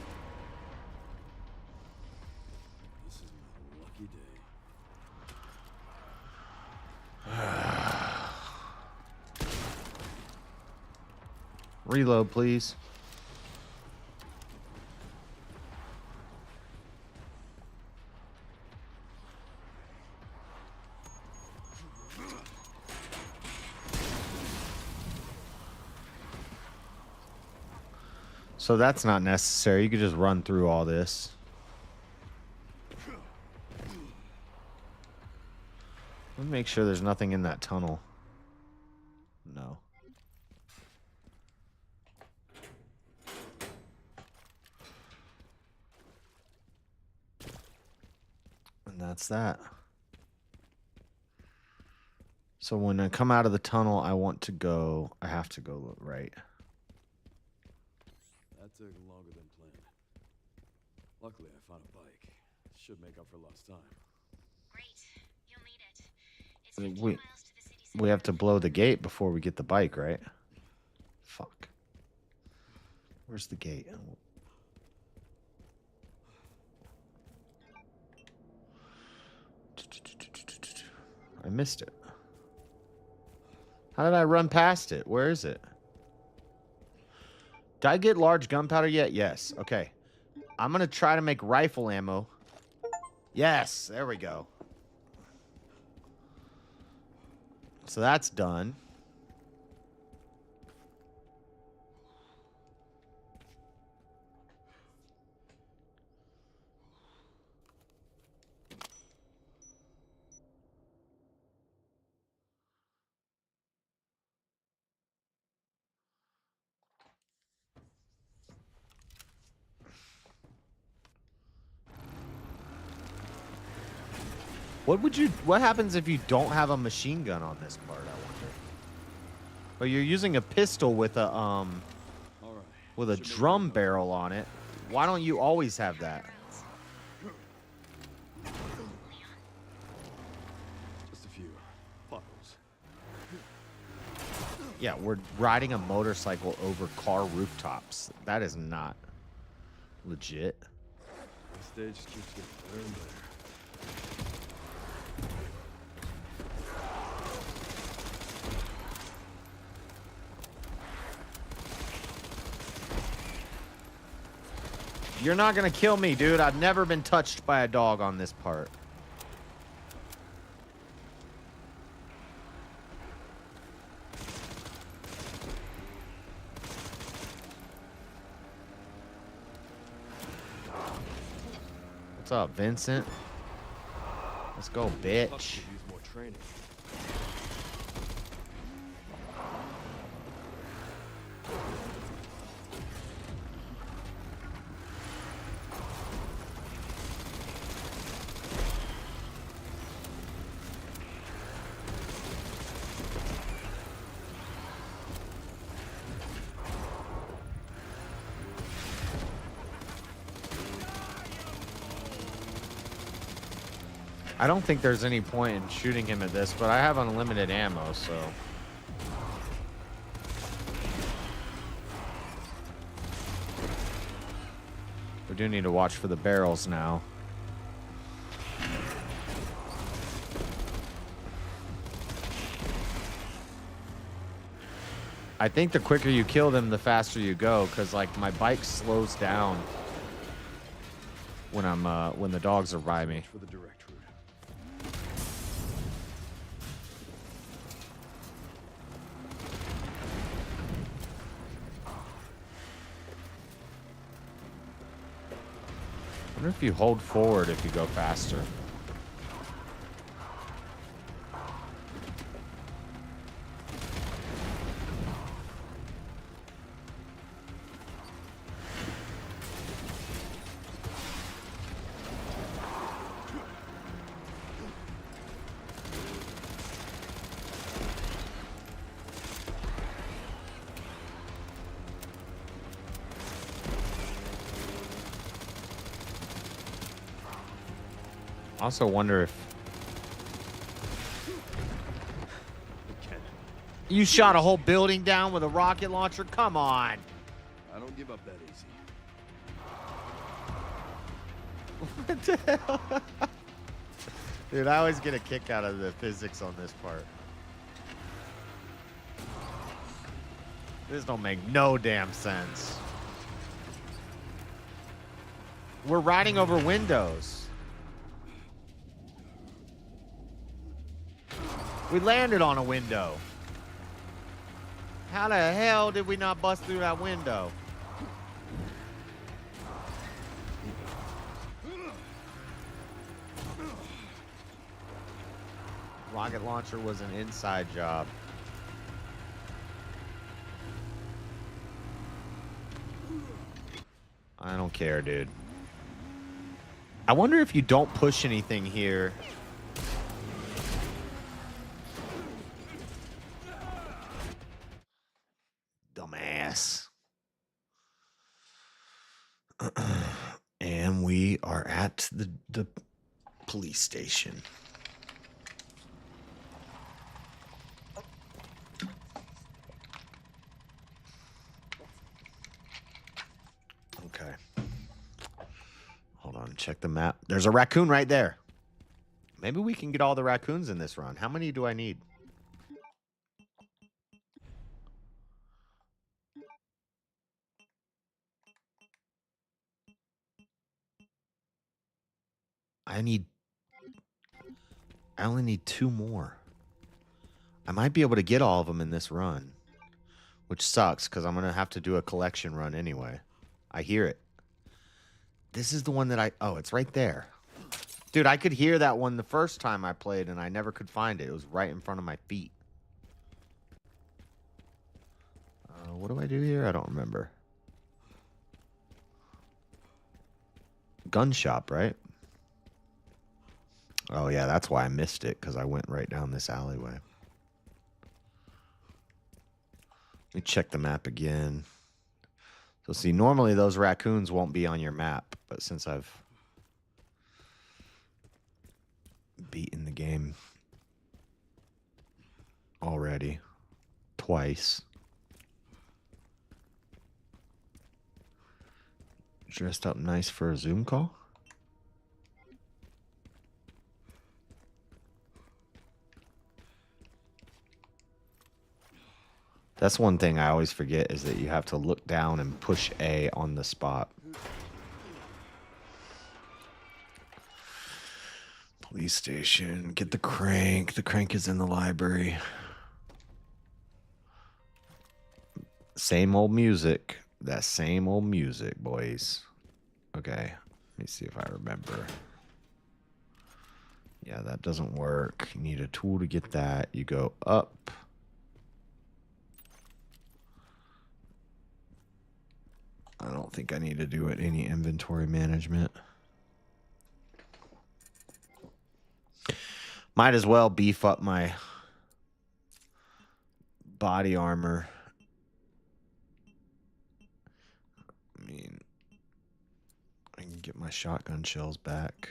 This is my lucky day. Reload, please. So that's not necessary. You could just run through all this. Let me make sure there's nothing in that tunnel. No. And that's that. So when I come out of the tunnel, I want to go... I have to go right. That took longer than planned. Luckily, I found a bike. Should make up for lost time. Great. You'll need it. It's 15 We, miles to the city center. we have to blow the gate before we get the bike, right? Fuck. Where's the gate? I missed it. How did I run past it? Where is it? Did I get large gunpowder yet? Yes. Okay. I'm going to try to make rifle ammo. Yes. There we go. So that's done. What happens if you don't have a machine gun on this part, I wonder? But you're using a pistol with a drum barrel on it. Why don't you always have that? Just a few potholes. Yeah, we're riding a motorcycle over car rooftops. That is not legit. The stage just keeps getting better and better. You're not gonna kill me, dude. I've never been touched by a dog on this part. What's up, Vincent? Let's go, bitch. Pups could use more training. I don't think there's any point in shooting him at this, but I have unlimited ammo, so... We do need to watch for the barrels now. I think the quicker you kill them, the faster you go, because, like, my bike slows down when when the dogs are by me. For the direct route. I wonder if you hold forward if you go faster. I also wonder if you shot a whole building down with a rocket launcher. Come on. I don't give up that easy. What the hell? Dude, I always get a kick out of the physics on this part. This don't make no damn sense. We're riding over windows. We landed on a window. How the hell did we not bust through that window? Rocket launcher was an inside job. I don't care, dude. I wonder if you don't push anything here. Dumbass. And we are at the police station. Okay. Hold on, check the map. There's a raccoon right there. Maybe we can get all the raccoons in this run. How many do I need? I only need 2 more. I might be able to get all of them in this run, which sucks because I'm going to have to do a collection run anyway. I hear it. This is the one that oh, it's right there. Dude, I could hear that one the first time I played and I never could find it. It was right in front of my feet. What do I do here? I don't remember. Gun shop, right? Oh, yeah, that's why I missed it, because I went right down this alleyway. Let me check the map again. So, see, normally those raccoons won't be on your map, but since I've beaten the game already twice. Dressed up nice for a Zoom call? That's one thing I always forget is that you have to look down and push A on the spot. Police station. Get the crank. The crank is in the library. Same old music. That same old music, boys. Okay. Let me see if I remember. Yeah, that doesn't work. You need a tool to get that. You go up. I don't think I need to do any inventory management. Might as well beef up my body armor. I mean, I can get my shotgun shells back.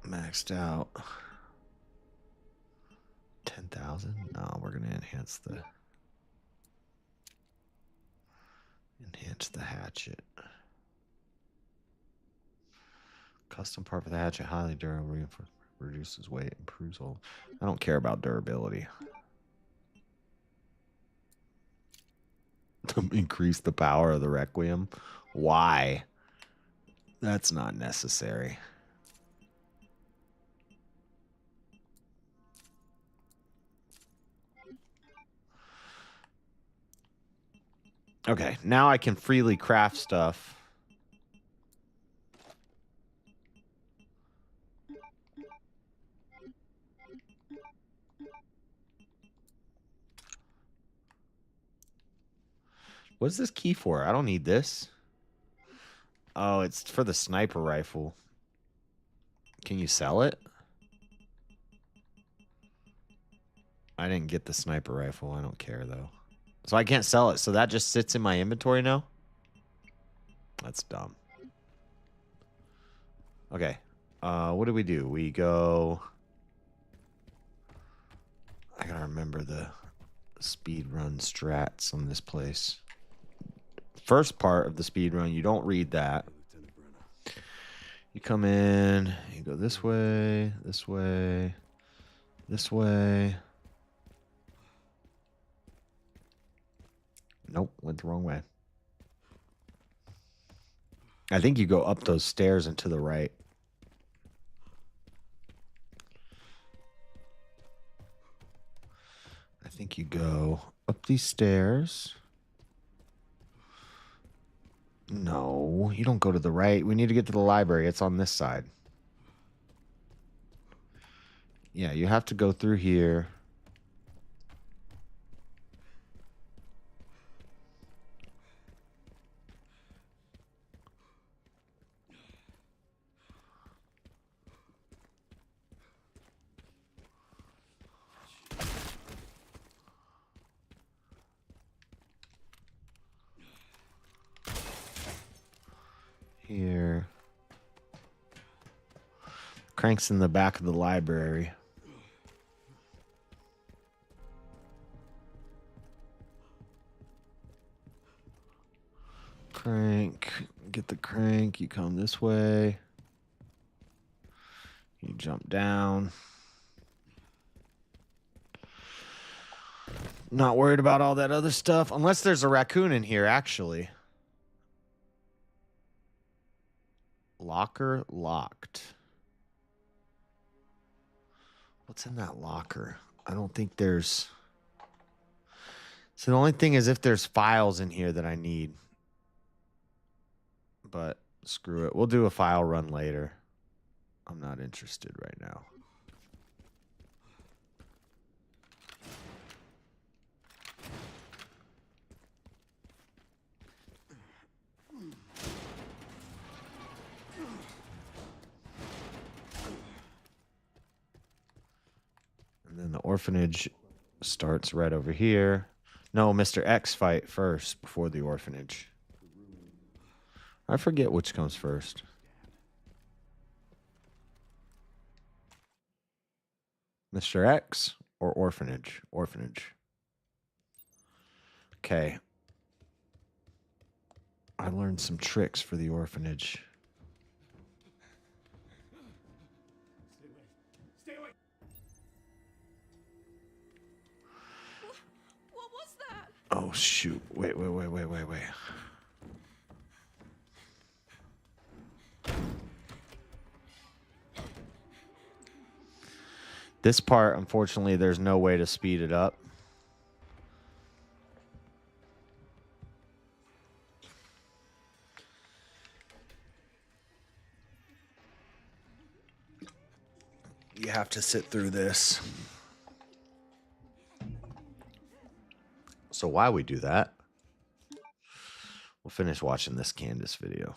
Maxed out. 10,000? No, we're gonna enhance the hatchet. Custom part for the hatchet, highly durable, reinforced, reduces weight, improves hold. I don't care about durability. To increase the power of the Requiem? Why? That's not necessary. Okay, now I can freely craft stuff. What's this key for? I don't need this. Oh, it's for the sniper rifle. Can you sell it? I didn't get the sniper rifle. I don't care, though. So I can't sell it. So that just sits in my inventory now? That's dumb. Okay. What do? We go... I gotta remember the speed run strats on this place. First part of the speed run, you don't read that. You come in, you go this way, this way, this way. Nope, went the wrong way. I think you go up those stairs and to the right. I think you go up these stairs. No, you don't go to the right. We need to get to the library. It's on this side. Yeah, you have to go through here. Here. Crank's in the back of the library. Crank. Get the crank. You come this way. You jump down. Not worried about all that other stuff. Unless there's a raccoon in here, actually. Locker locked. What's in that locker? I don't think there's... So the only thing is if there's files in here that I need. But screw it. We'll do a file run later. I'm not interested right now. And then the orphanage starts right over here. No, Mr. X fight first before the orphanage. I forget which comes first. Mr. X or orphanage? Orphanage. Okay. I learned some tricks for the orphanage. What was that? Oh, shoot. Wait. This part, unfortunately, there's no way to speed it up. You have to sit through this. So while we do that, we'll finish watching this Candace video.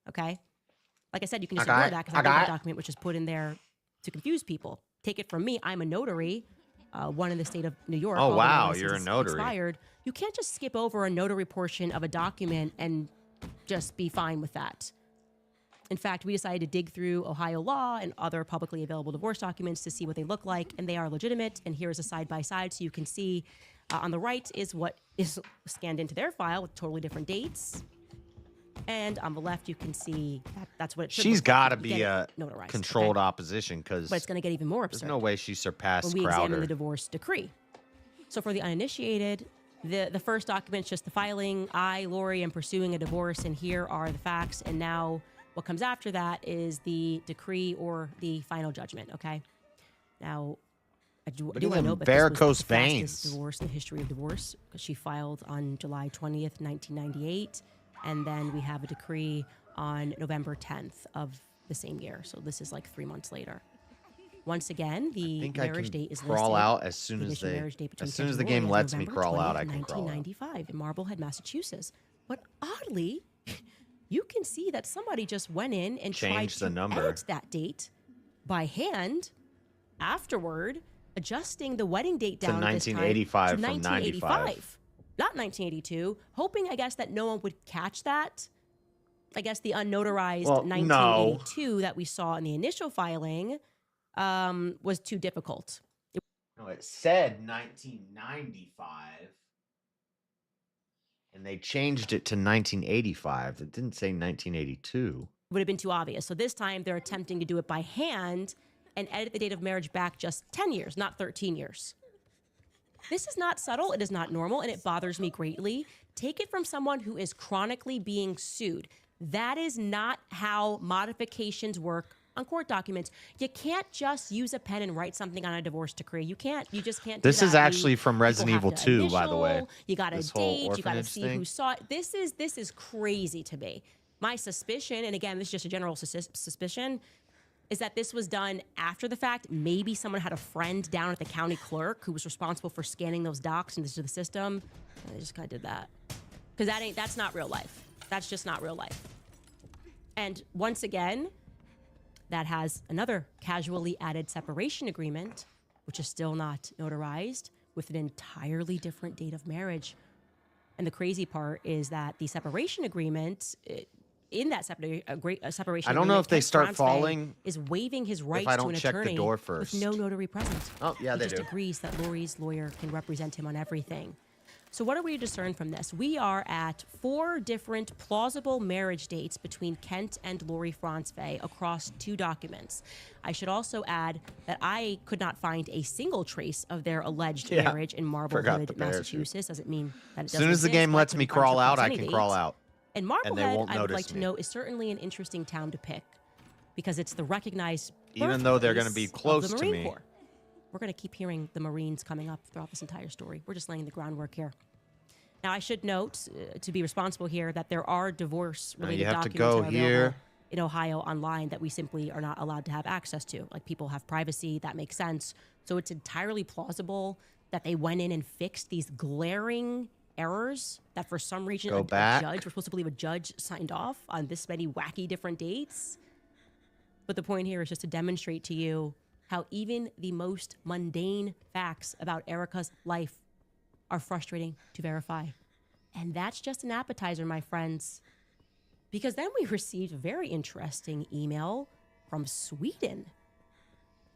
Okay. Like I said, you can just ignore that because I think that document was just put in there to confuse people. Take it from me. I'm a notary, one in the state of New York. Oh, wow. license You're a is notary. Expired. You can't just skip over a notary portion of a document and just be fine with that. In fact, we decided to dig through Ohio law and other publicly available divorce documents to see what they look like, and they are legitimate. And here is a side-by-side so you can see on the right is what is scanned into their file with totally different dates. And on the left, you can see that's what it should She's look got to like. be a Notarized, controlled okay? opposition because But it's going to get even more there's absurd no way she surpassed when we examine Crowder. the divorce decree. So for the uninitiated, the first document is just the filing. I, Lori, am pursuing a divorce, and here are the facts. And now what comes after that is the decree or the final judgment, okay? Now, I do want to note that varicose this was the fastest veins. divorce in the history of divorce because she filed on July 20th, 1998. And then we have a decree on November 10th of the same year. So this is like 3 months later. Once again, the marriage date is crawl listed. out as soon as they, as soon as the game lets me crawl out, I can crawl out. 1995 in Marblehead, Massachusetts. But oddly, you can see that somebody just went in and tried Changed the to number. edit that date by hand afterward, adjusting the wedding date down To 1985 this time from to 1985. Not 1982, hoping, I guess, that no one would catch that. I guess the unnotarized 1982 that we saw in the initial filing was too difficult. No, it said 1995. And they changed it to 1985. It didn't say 1982. Would have been too obvious. So this time they're attempting to do it by hand and edit the date of marriage back just 10 years, not 13 years. This is not subtle, it is not normal, and it bothers me greatly. Take it from someone who is chronically being sued. That is not how modifications work on court documents. You can't just use a pen and write something on a divorce decree. You just can't do This that. is actually from People Resident have Evil to 2, by the way. initial, you got to This whole date, you got to orphanage see thing. who saw it. This is crazy to me. My suspicion, and again, this is just a general suspicion, is that this was done after the fact. Maybe someone had a friend down at the county clerk who was responsible for scanning those docs into the system, and they just kind of did that. Because that's not real life. That's just not real life. And once again, that has another casually added separation agreement, which is still not notarized, with an entirely different date of marriage. And the crazy part is that the separation agreement, in that separation I don't know if they Kent start Gronsvay falling is waiving his rights I to don't an check the attorney door with first. no notary present. Oh, yeah, he they just do. agrees that Lori's lawyer can represent him on everything. So what are we to discern from this? We are at 4 different plausible marriage dates between Kent and Lori Fronsvay across 2 documents. I should also add that I could not find a single trace of their alleged marriage in forgot Marblehead, the parachute. Massachusetts. Doesn't mean that it As doesn't soon as the exist, game but lets could me bunch crawl up out, I any can date. crawl out. And they Marblehead, won't I would like notice to me. note, is certainly an interesting town to pick because it's the recognized Even though they're gonna be birthplace close of the to Marine me. Corps. We're going to keep hearing the Marines coming up throughout this entire story. We're just laying the groundwork here. Now, I should note, to be responsible here, that there are divorce-related you have to documents go that are available here. in Ohio online that we simply are not allowed to have access to. Like, people have privacy, that makes sense. So it's entirely plausible that they went in and fixed these glaring errors that for some reason Go a back. judge, we're supposed to believe a judge signed off on this many wacky different dates. But the point here is just to demonstrate to you how even the most mundane facts about Erica's life are frustrating to verify. And that's just an appetizer, my friends. Because then we received a very interesting email from Sweden.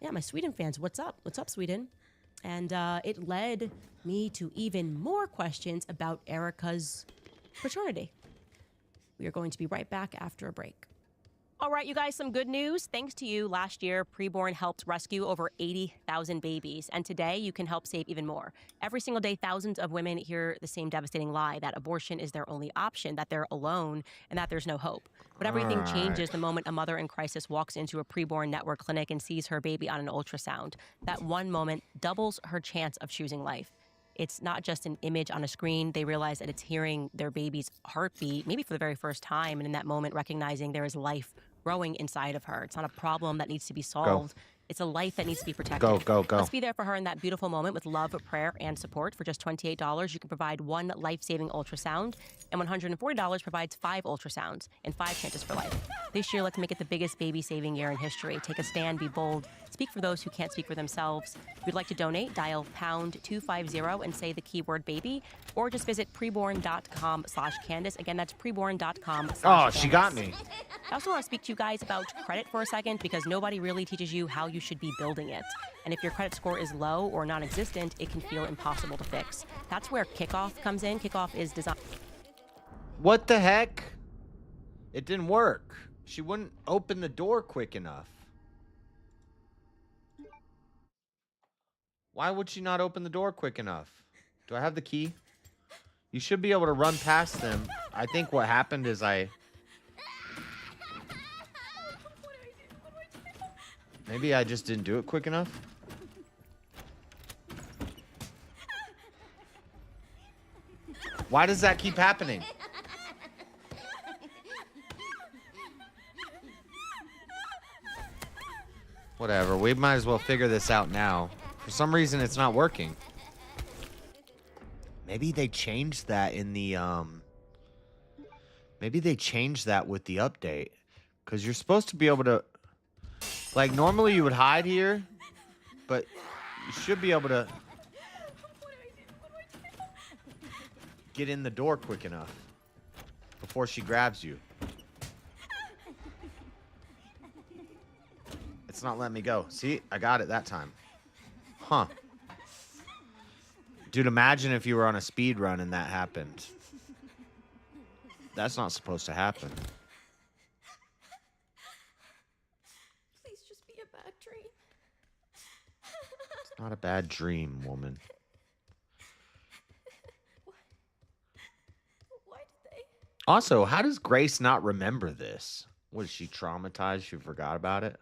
Yeah, my Sweden fans, what's up? What's up, Sweden? And it led me to even more questions about Erica's paternity. We are going to be right back after a break. All right, you guys, some good news. Thanks to you, last year, Preborn helped rescue over 80,000 babies. And today, you can help save even more. Every single day, thousands of women hear the same devastating lie that abortion is their only option, that they're alone, and that there's no hope. But everything changes the moment a mother in crisis walks into a Preborn network clinic and sees her baby on an ultrasound. That one moment doubles her chance of choosing life. It's not just an image on a screen. They realize that it's hearing their baby's heartbeat, maybe for the very first time, and in that moment, recognizing there is life growing inside of her. It's not a problem that needs to be solved. It's a life that needs to be protected. Go. Let's be there for her in that beautiful moment with love, prayer, and support. For just $28, you can provide 1 life-saving ultrasound, and $140 provides 5 ultrasounds and 5 chances for life. This year, let's make it the biggest baby-saving year in history. Take a stand, be bold, speak for those who can't speak for themselves. If you'd like to donate, dial #250 and say the keyword baby, or just visit preborn.com/Candace. Again, that's preborn.com/Candace. Oh, she got me. I also want to speak to you guys about credit for a second because nobody really teaches you how you should be building it. And if your credit score is low or non-existent, it can feel impossible to fix. That's where Kickoff comes in. Kickoff is designed. What the heck? It didn't work. She wouldn't open the door quick enough. Why would she not open the door quick enough? Do I have the key? You should be able to run past them. I think what happened is maybe I just didn't do it quick enough. Why does that keep happening? Whatever, we might as well figure this out now. For some reason, it's not working. Maybe they changed that in the, maybe they changed that with the update. Because you're supposed to be able to, like, normally you would hide here, but you should be able to get in the door quick enough before she grabs you. It's not letting me go. See, I got it that time. Huh. Dude, imagine if you were on a speed run and that happened. That's not supposed to happen. Please just be a bad dream. It's not a bad dream, woman. Why did they? Also, how does Grace not remember this? Was she traumatized? She forgot about it?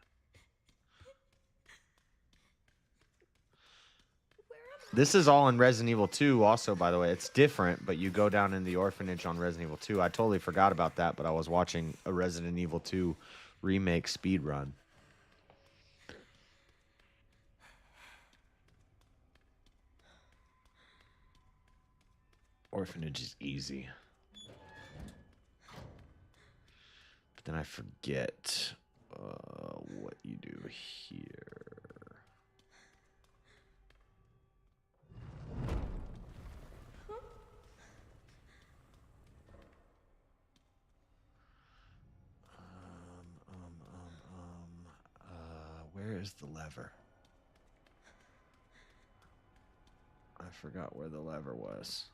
This is all in Resident Evil 2 also, by the way. It's different, but you go down in the orphanage on Resident Evil 2. I totally forgot about that, but I was watching a Resident Evil 2 remake speedrun. Orphanage is easy. But then I forget what you do here. Where is the lever? I forgot where the lever was.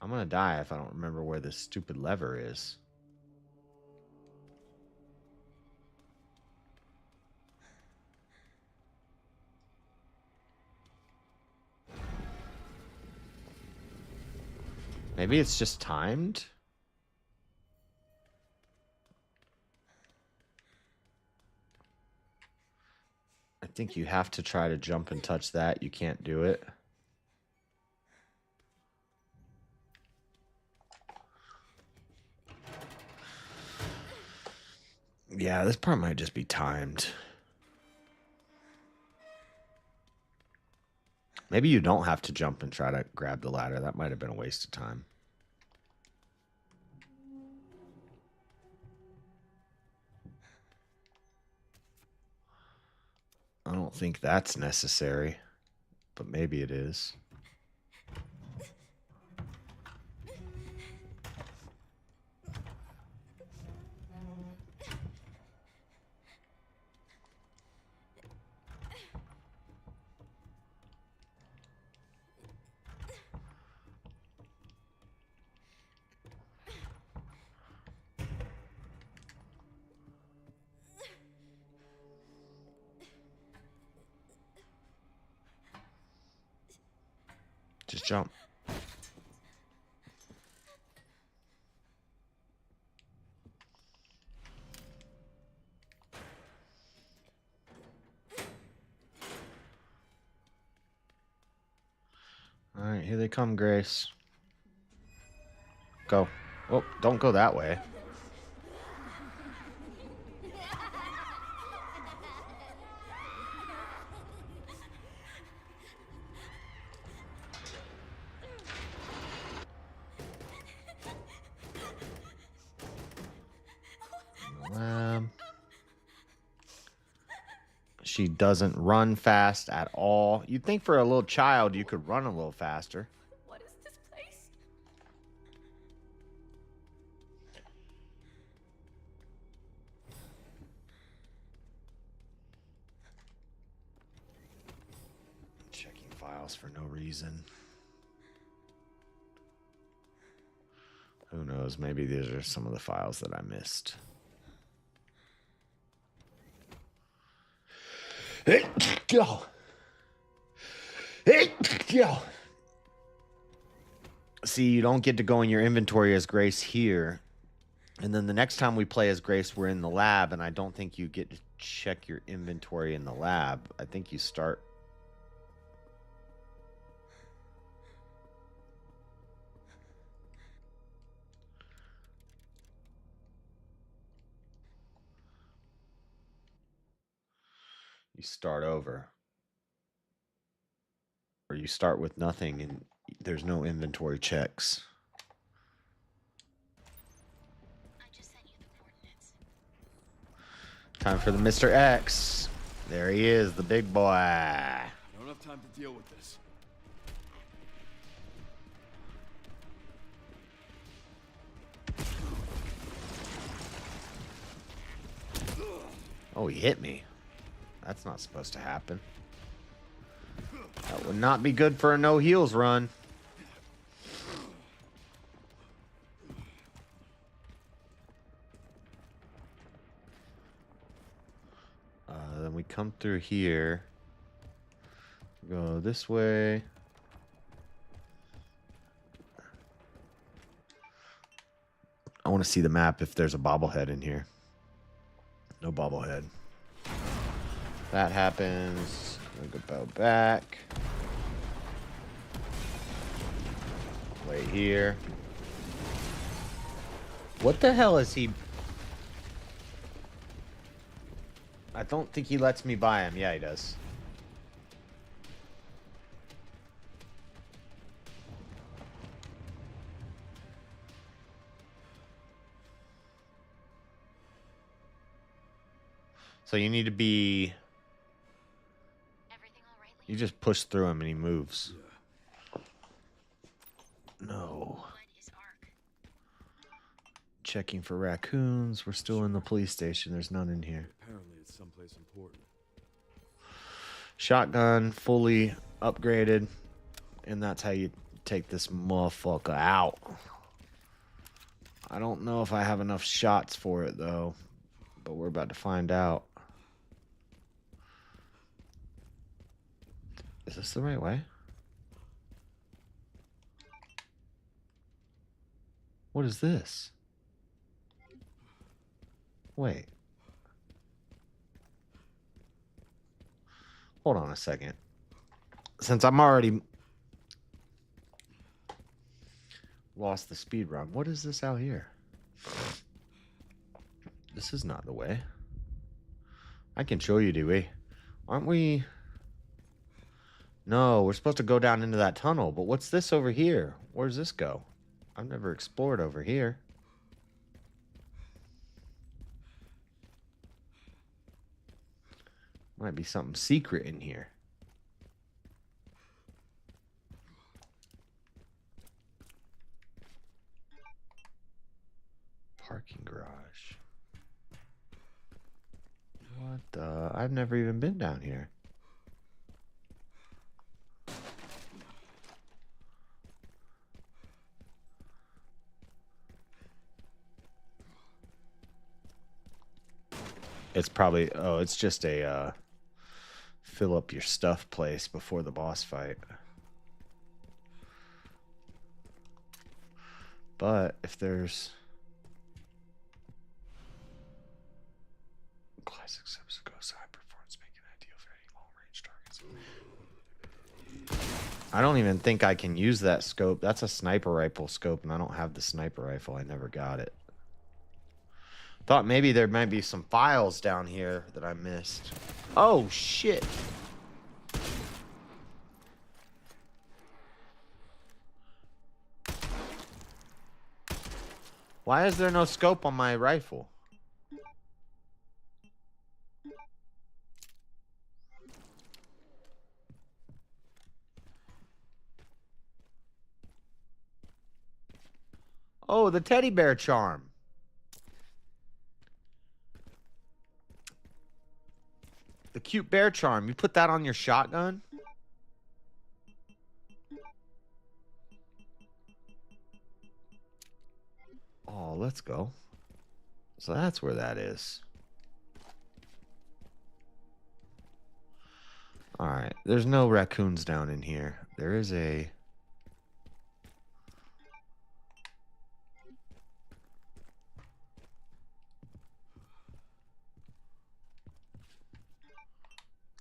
I'm gonna die if I don't remember where this stupid lever is. Maybe it's just timed? I think you have to try to jump and touch that. You can't do it. Yeah, this part might just be timed. Maybe you don't have to jump and try to grab the ladder. That might have been a waste of time. I don't think that's necessary, but maybe it is. Just jump. All right, here they come, Grace. Go. Oh, don't go that way. She doesn't run fast at all. You'd think for a little child you could run a little faster. What is this place? Checking files for no reason. Who knows? Maybe these are some of the files that I missed. Go. Go. See, you don't get to go in your inventory as Grace here. And then the next time we play as Grace, we're in the lab, and I don't think you get to check your inventory in the lab. I think you start... You start over. Or you start with nothing and there's no inventory checks. I just sent you the coordinates. Time for the Mr. X. There he is, the big boy. I don't have time to deal with this. Oh, he hit me. That's not supposed to happen. Would not be good for a no heals run. Then we come through here. Go this way. I want to see the map if there's a bobblehead in here. No bobblehead. That happens. We'll go back. Wait here. What the hell is he? I don't think he lets me buy him. Yeah, he does. So you need to be... Everything all right, Lee? You just push through him and he moves. No. What is ARC? Checking for raccoons. We're still in the police station. There's none in here. Apparently it's someplace important. Shotgun, fully upgraded. And that's how you take this motherfucker out. I don't know if I have enough shots for it, though. But we're about to find out. Is this the right way? What is this? Wait. Hold on a second. Since I'm already lost the speed run, what is this out here? This is not the way. I can show you, Dewey. Aren't we? No, we're supposed to go down into that tunnel. But what's this over here? Where does this go? I've never explored over here. Might be something secret in here. Parking garage. What the? I've never even been down here. It's probably, oh, it's just a fill up your stuff place before the boss fight. But if there's classic subs goes high performance, making it ideal for any long range targets. I don't even think I can use that scope. That's a sniper rifle scope, and I don't have the sniper rifle. I never got it. Thought maybe there might be some files down here that I missed. Oh, shit. Why is there no scope on my rifle? Oh, the teddy bear charm. The cute bear charm. You put that on your shotgun? Oh, let's go. So that's where that is. Alright. There's no raccoons down in here. There is a...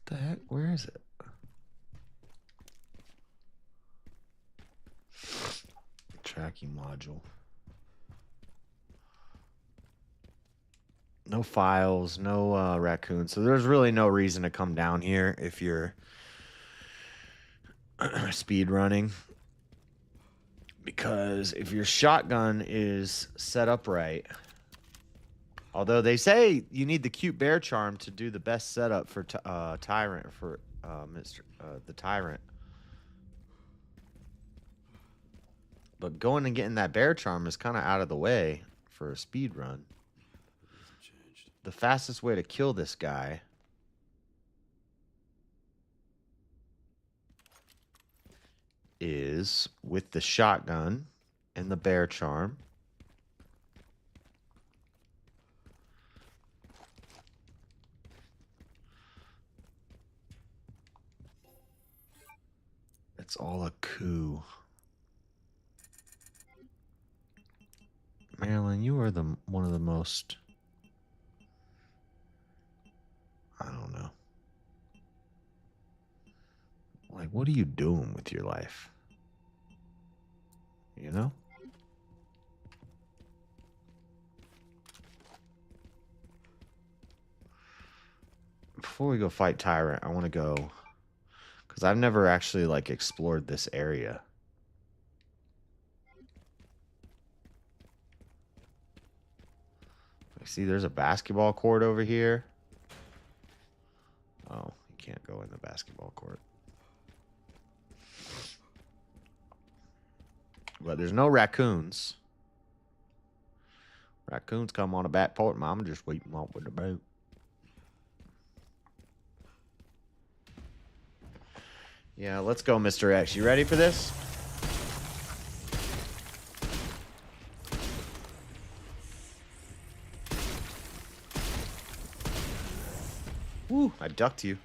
What the heck? Where is it? Tracking module. No files, no raccoons. So there's really no reason to come down here if you're speed running. Because if your shotgun is set up right, although they say you need the cute bear charm to do the best setup for Tyrant, for the Tyrant. But going and getting that bear charm is kind of out of the way for a speed run. The fastest way to kill this guy is with the shotgun and the bear charm. It's all a coup. Marilyn, you are one of the most, I don't know. Like, what are you doing with your life? You know? Before we go fight Tyrant, I want to go, because I've never actually like explored this area. See, there's a basketball court over here. Oh, you can't go in the basketball court. But there's no raccoons. Raccoons come on a back porch. Mama just sweep them off with the boot. Yeah, let's go, Mr. X. You ready for this? Woo, I ducked you.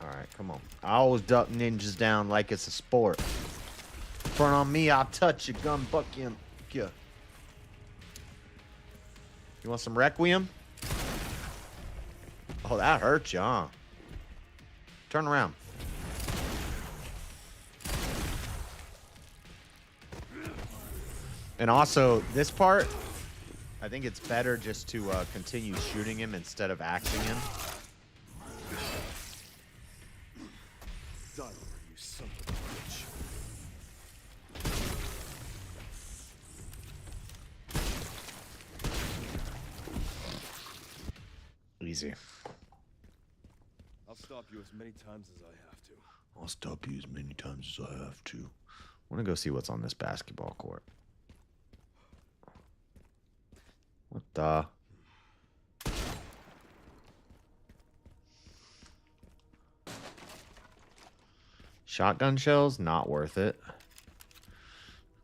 All right, come on. I always duck ninjas down like it's a sport. Front on me, I'll touch you, gun buck you. You want some Requiem? Oh, that hurt you, huh? Turn around. And also, this part, I think it's better just to continue shooting him instead of axing him. Die over, you son of a bitch. Easy. I'll stop you as many times as I have to. I'll stop you as many times as I have to. I want to go see what's on this basketball court. What the? Shotgun shells, not worth it.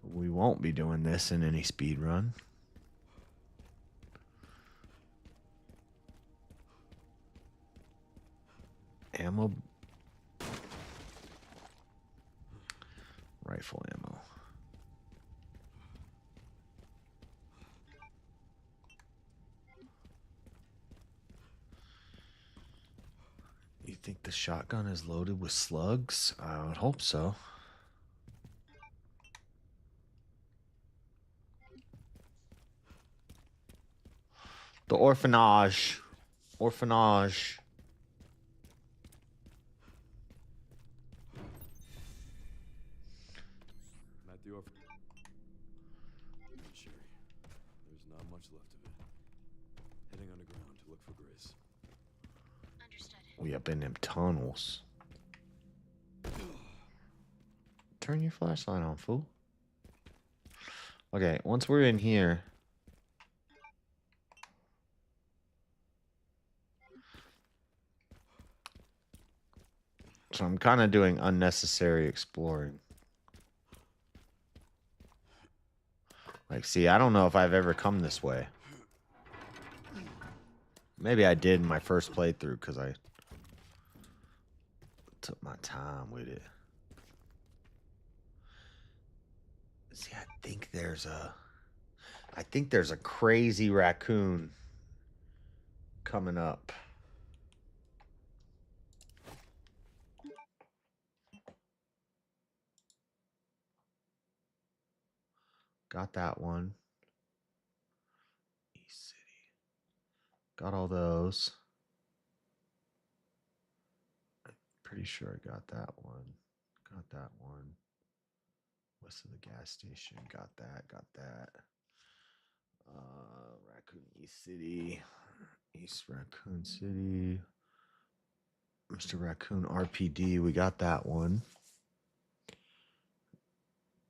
We won't be doing this in any speed run. Ammo. Rifle ammo. You think the shotgun is loaded with slugs? I would hope so. The orphanage. Orphanage. I'm at the orphanage. Sherry, there's not much left of it. Heading underground to look for Grizz. Understood. We up in them tunnels. Turn your flashlight on, fool. Okay, once we're in here. So I'm kind of doing unnecessary exploring. Like, see, I don't know if I've ever come this way. Maybe I did in my first playthrough because I took my time with it. See, I think there's a crazy raccoon coming up. Got that one. East City. Got all those. I'm pretty sure I got that one. Got that one. West of the gas station. Got that. Got that. Raccoon East City. East Raccoon City. Mr. Raccoon RPD. We got that one.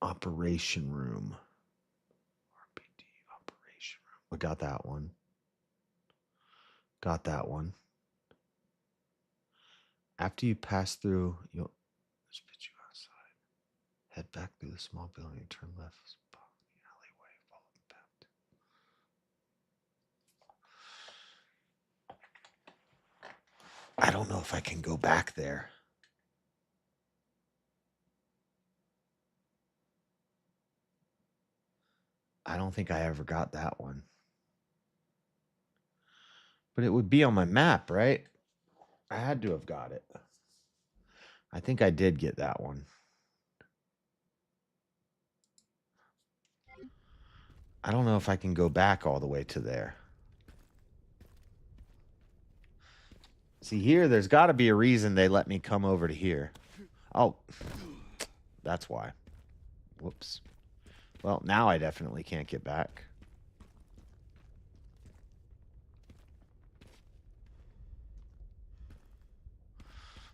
Operation Room. RPD Operation Room. We got that one. Got that one. After you pass through, you'll spit you outside. back through the small building and turn left. Alleyway, follow the path. I don't know if I can go back there. I don't think I ever got that one. But it would be on my map, right? I had to have got it. I think I did get that one. I don't know if I can go back all the way to there. See, here, there's got to be a reason they let me come over to here. Oh, that's why. Whoops. Well, now I definitely can't get back.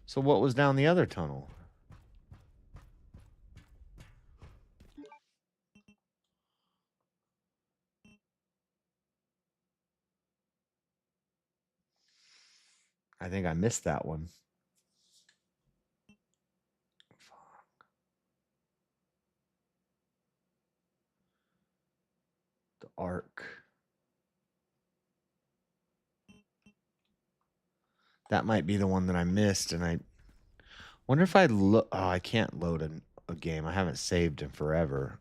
So what was down the other tunnel? I think I missed that one. Fuck. The Ark. That might be the one that I missed, and I wonder if I look. Oh, I can't load a game. I haven't saved in forever.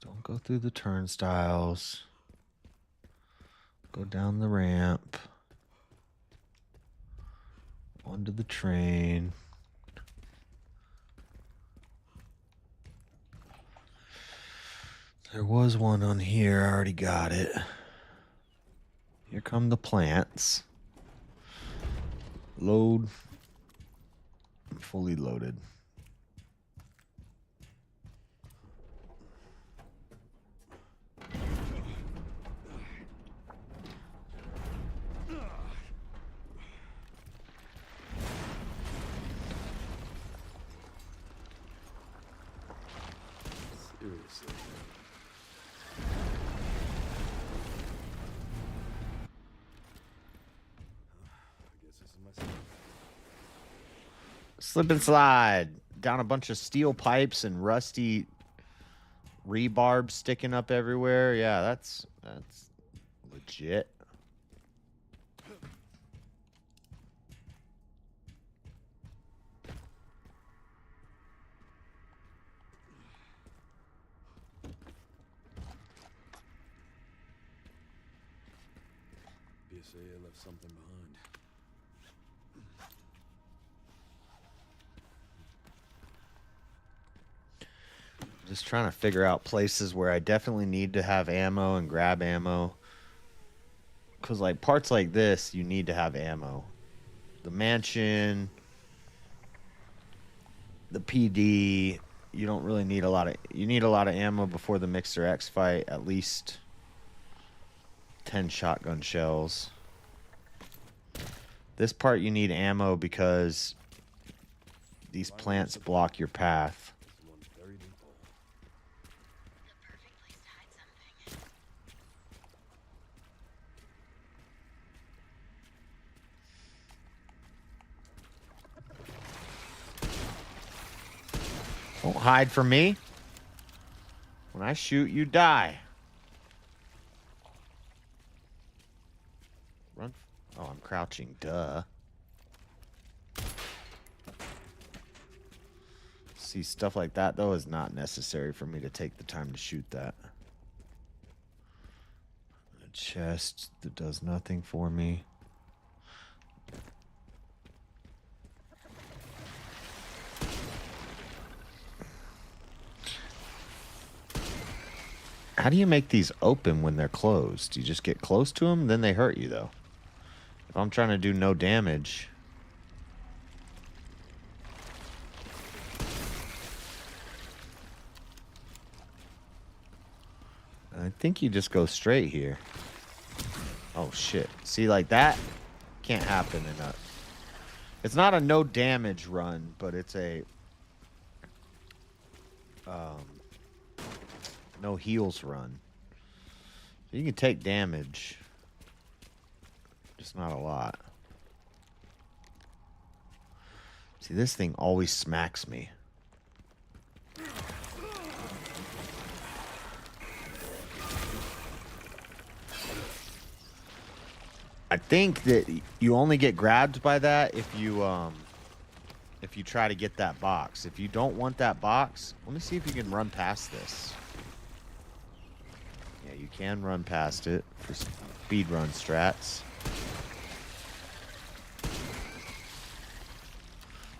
Don't go through the turnstiles. Go down the ramp. Onto the train. There was one on here. I already got it. Here come the plants. Load. I'm fully loaded. Seriously. I guess this is my second. Slip and slide down a bunch of steel pipes and rusty rebarb sticking up everywhere. Yeah, that's legit. BSA left something behind. Just trying to figure out places where I definitely need to have ammo and grab ammo. Because, like, parts like this, you need to have ammo. The mansion, the PD, you don't really need a lot of... You need a lot of ammo before the Mixer X fight. At least 10 shotgun shells. This part you need ammo because these plants block your path. Don't hide from me. When I shoot, you die. Run. Oh, I'm crouching. Duh. See, stuff like that, though, is not necessary for me to take the time to shoot that. A chest that does nothing for me. How do you make these open when they're closed? You just get close to them, then they hurt you, though. If I'm trying to do no damage... I think you just go straight here. Oh, shit. See, like that? Can't happen in a... It's not a no damage run, but it's a no heals run. So you can take damage, just not a lot. See, this thing always smacks me. I think that you only get grabbed by that if you try to get that box. If you don't want that box, let me see if you can run past this. Yeah, you can run past it for speed run strats.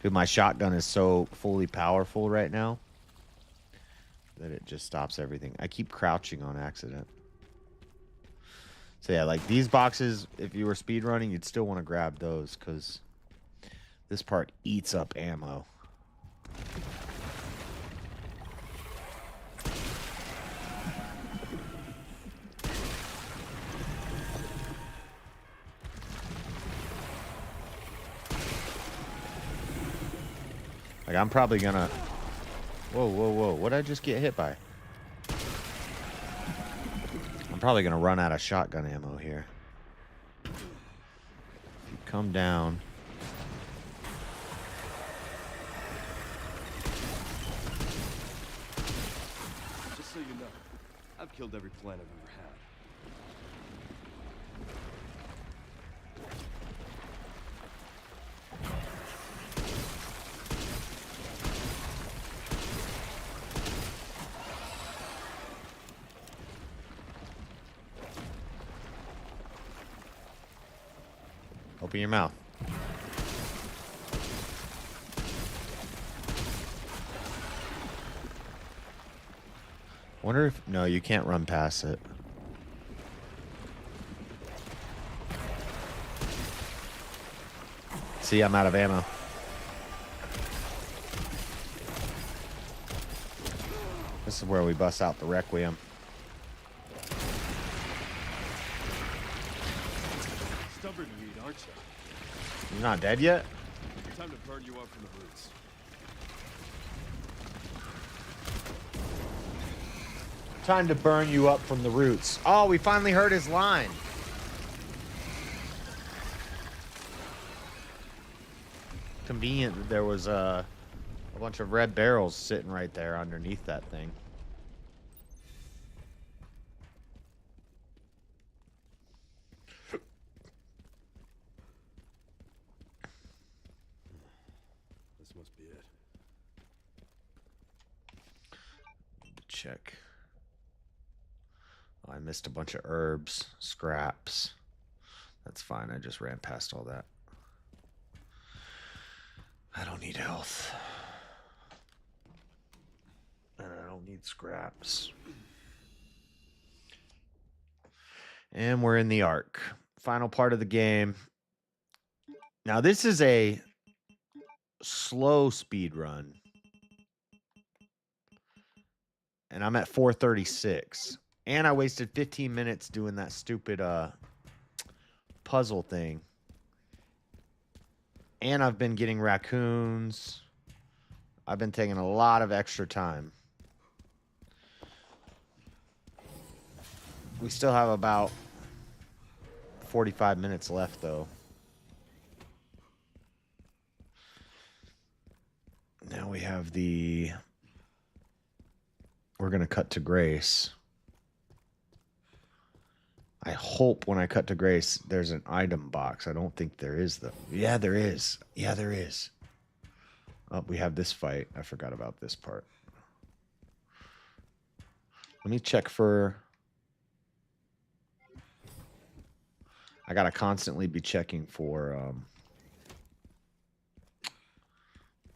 Dude, my shotgun is so fully powerful right now that it just stops everything. I keep crouching on accident. So yeah, like these boxes, if you were speed running, you'd still want to grab those because this part eats up ammo. Like I'm probably gonna... Whoa, whoa, whoa. What did I just get hit by? I'm probably going to run out of shotgun ammo here. If you come down. Just so you know, I've killed every plant I've ever had. Open your mouth. Wonder if... No, you can't run past it. See, I'm out of ammo. This is where we bust out the Requiem. Stubborn weed, aren't you? You're not dead yet? Time to burn you up from the roots. Time to burn you up from the roots. Oh, we finally heard his line. Convenient that there was a bunch of red barrels sitting right there underneath that thing. This must be it. Check. Oh, I missed a bunch of herbs, scraps. That's fine. I just ran past all that. I don't need health. And I don't need scraps. And we're in the Ark. Final part of the game. Now, this is a slow speed run. And I'm at 436. And I wasted 15 minutes doing that stupid puzzle thing. And I've been getting raccoons. I've been taking a lot of extra time. We still have about 45 minutes left, though. Now we have the... We're going to cut to Grace. I hope when I cut to Grace, there's an item box. I don't think there is, though. Yeah, there is. Yeah, there is. Oh, we have this fight. I forgot about this part. Let me check for... I got to constantly be checking for...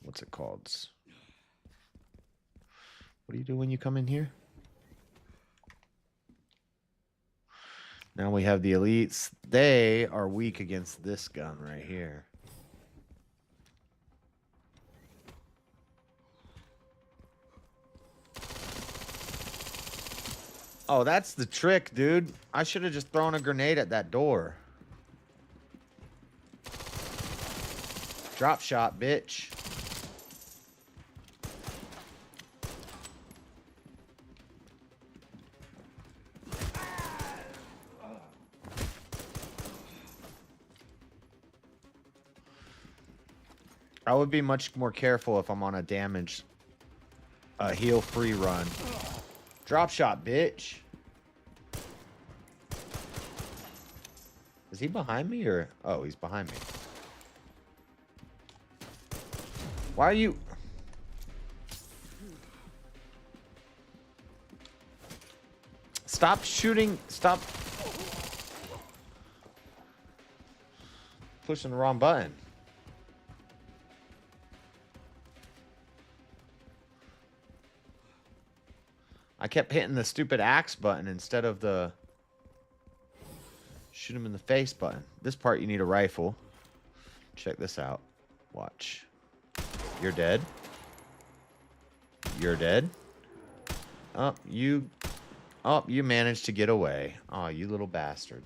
what's it called? What do you do when you come in here? Now we have the elites. They are weak against this gun right here. Oh, that's the trick, dude. I should have just thrown a grenade at that door. Drop shot, bitch. I would be much more careful if I'm on a damage, heal free run. Drop shot, bitch. Is he behind me or? Oh, he's behind me. Why are you? Stop shooting. Stop pushing the wrong button. I kept hitting the stupid axe button instead of the shoot him in the face button. This part you need a rifle. Check this out. Watch. You're dead. You're dead. Oh, you managed to get away. Oh, you little bastard.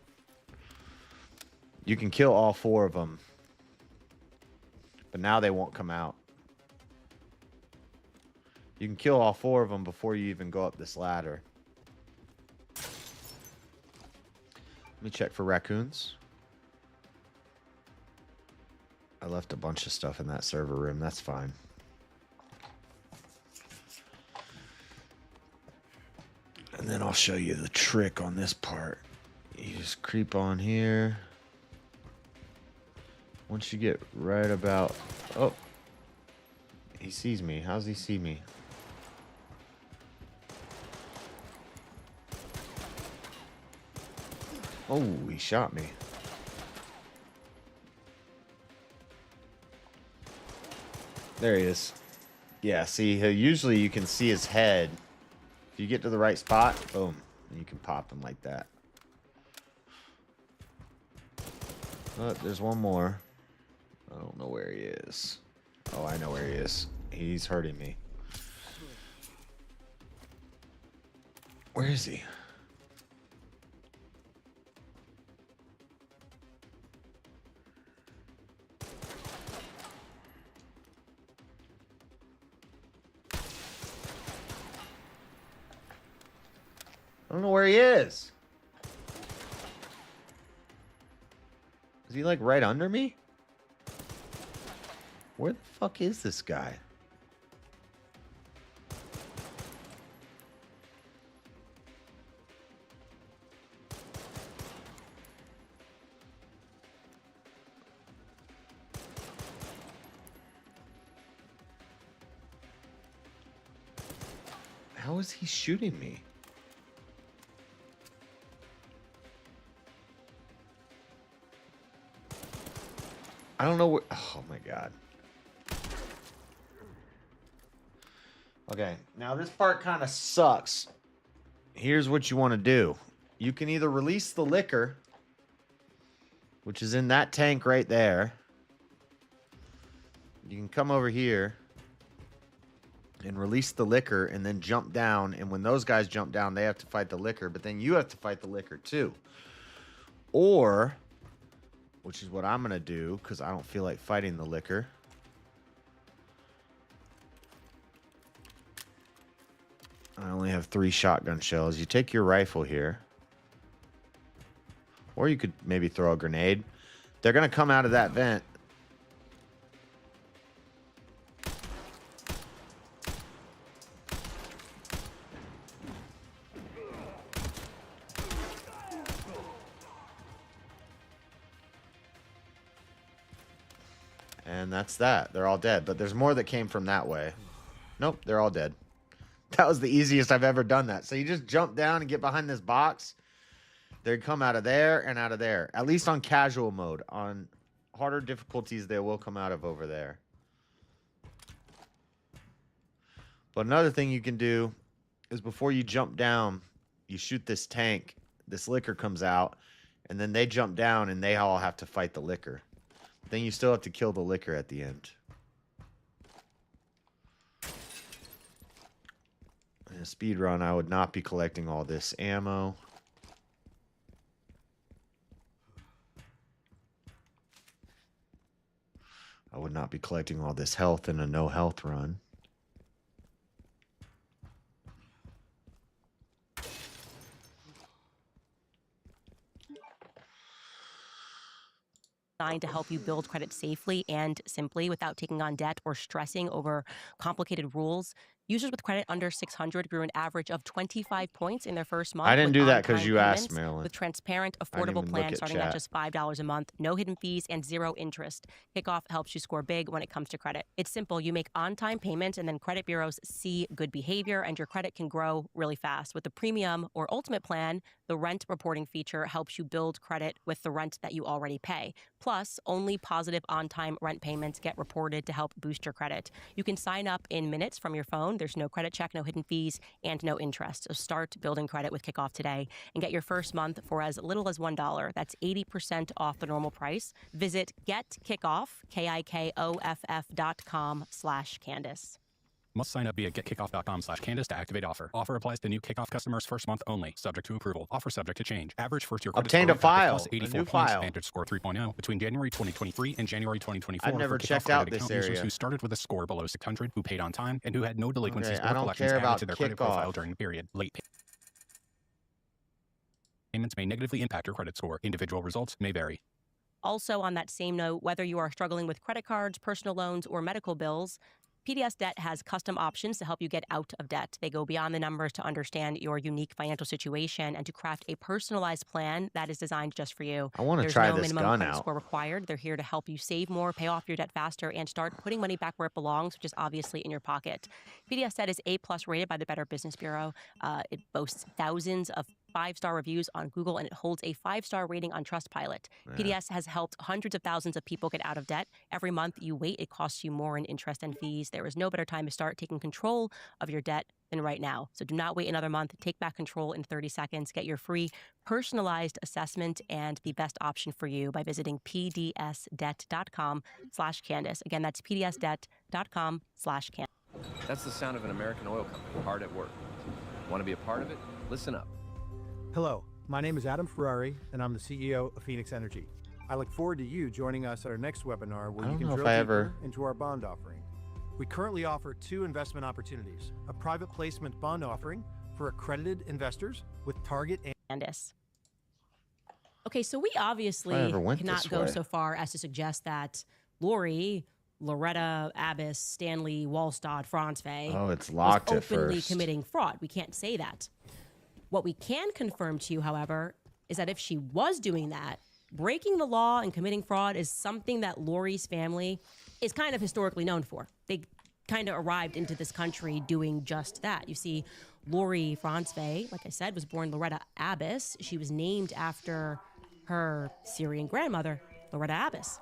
You can kill all 4 of them. But now they won't come out. You can kill all 4 of them before you even go up this ladder. Let me check for raccoons. I left a bunch of stuff in that server room. That's fine. And then I'll show you the trick on this part. You just creep on here. Once you get right about... Oh. He sees me. How does he see me? Oh, he shot me. There he is. Yeah, see, usually you can see his head. If you get to the right spot, boom, and you can pop him like that. Oh, there's one more. I don't know where he is. Oh, I know where he is. He's hurting me. Where is he? I don't know where he is. Is he like right under me? Where the fuck is this guy? How is he shooting me? I don't know where... Oh, my God. Okay, now this part kind of sucks. Here's what you want to do. You can either release the liquor, which is in that tank right there. You can come over here and release the liquor and then jump down. And when those guys jump down, they have to fight the liquor, but then you have to fight the liquor too. Or... which is what I'm going to do, because I don't feel like fighting the liquor. I only have 3 shotgun shells. You take your rifle here. Or you could maybe throw a grenade. They're going to come out of that vent. And that's that. They're all dead. But there's more that came from that way. Nope, they're all dead. That was the easiest I've ever done that. So you just jump down and get behind this box. They come out of there and out of there. At least on casual mode. On harder difficulties, they will come out of over there. But another thing you can do is before you jump down, you shoot this tank. This liquor comes out. And then they jump down and they all have to fight the liquor. Then you still have to kill the liquor at the end. In a speed run, I would not be collecting all this ammo. I would not be collecting all this health in a no health run. Designed to help you build credit safely and simply without taking on debt or stressing over complicated rules. Users with credit under 600 grew an average of 25 points in their first month. I didn't with do that because on-time you asked, payments, Marilyn. With transparent, I didn't affordable even look plans at starting at chat. just $5 a month, no hidden fees, and zero interest. Kickoff helps you score big when it comes to credit. It's simple. You make on-time payments, and then credit bureaus see good behavior, and your credit can grow really fast. With the premium or ultimate plan, the rent reporting feature helps you build credit with the rent that you already pay. Plus, only positive on-time rent payments get reported to help boost your credit. You can sign up in minutes from your phone. There's no credit check, no hidden fees, and no interest. So start building credit with Kickoff today and get your first month for as little as $1. That's 80% off the normal price. Visit getkickoff, KIKOFF.com/Candace. Must sign up via getkickoff.com/Candace to activate offer. Offer applies to new Kickoff customers first month only. Subject to approval. Offer subject to change. Average first year credit Obtained score a file, plus a 84 new points. file. Vantage score 3.0 between January 2023 and January 2024. I've never for Kickoff checked credit out this account users area. who started with a score below 600, who paid on time, and who had no delinquencies Okay, I or don't collections care added about to their credit profile Kickoff. during the period. Late payments may negatively impact your credit score. Individual results may vary. Also, on that same note, whether you are struggling with credit cards, personal loans, or medical bills, PDS Debt has custom options to help you get out of debt. They go beyond the numbers to understand your unique financial situation and to craft a personalized plan that is designed just for you. I want to There's try no this minimum gun credit out. score required. They're here to help you save more, pay off your debt faster, and start putting money back where it belongs, which is obviously in your pocket. PDS Debt is A+ rated by the Better Business Bureau. It boasts thousands of 5-star reviews on Google, and it holds a 5-star rating on Trustpilot. PDS has helped hundreds of thousands of people get out of debt. Every month you wait, it costs you more in interest and fees. There is no better time to start taking control of your debt than right now. So do not wait another month. Take back control in 30 seconds. Get your free personalized assessment and the best option for you by visiting pdsdebt.com/Candace. Again, that's pdsdebt.com/Candace. That's the sound of an American oil company hard at work. Want to be a part of it? Listen up. Hello, my name is Adam Ferrari, and I'm the CEO of Phoenix Energy. I look forward to you joining us at our next webinar where I you don't can know if drill I deeper ever- into our bond offering. We currently offer 2 investment opportunities, a private placement bond offering for accredited investors with target and Candace. Okay, so we obviously If I ever went cannot this go way. so far as to suggest that Lori, Loretta, Abbas, Stanley, Wallstad, Franz Fay Oh, it's was locked at openly first. committing fraud. We can't say that. What we can confirm to you, however, is that if she was doing that, breaking the law and committing fraud is something that Lori's family is kind of historically known for. They kind of arrived into this country doing just that. You see, Lori Franz Fay, like I said, was born Loretta Abbas. She was named after her Syrian grandmother, Loretta Abbas.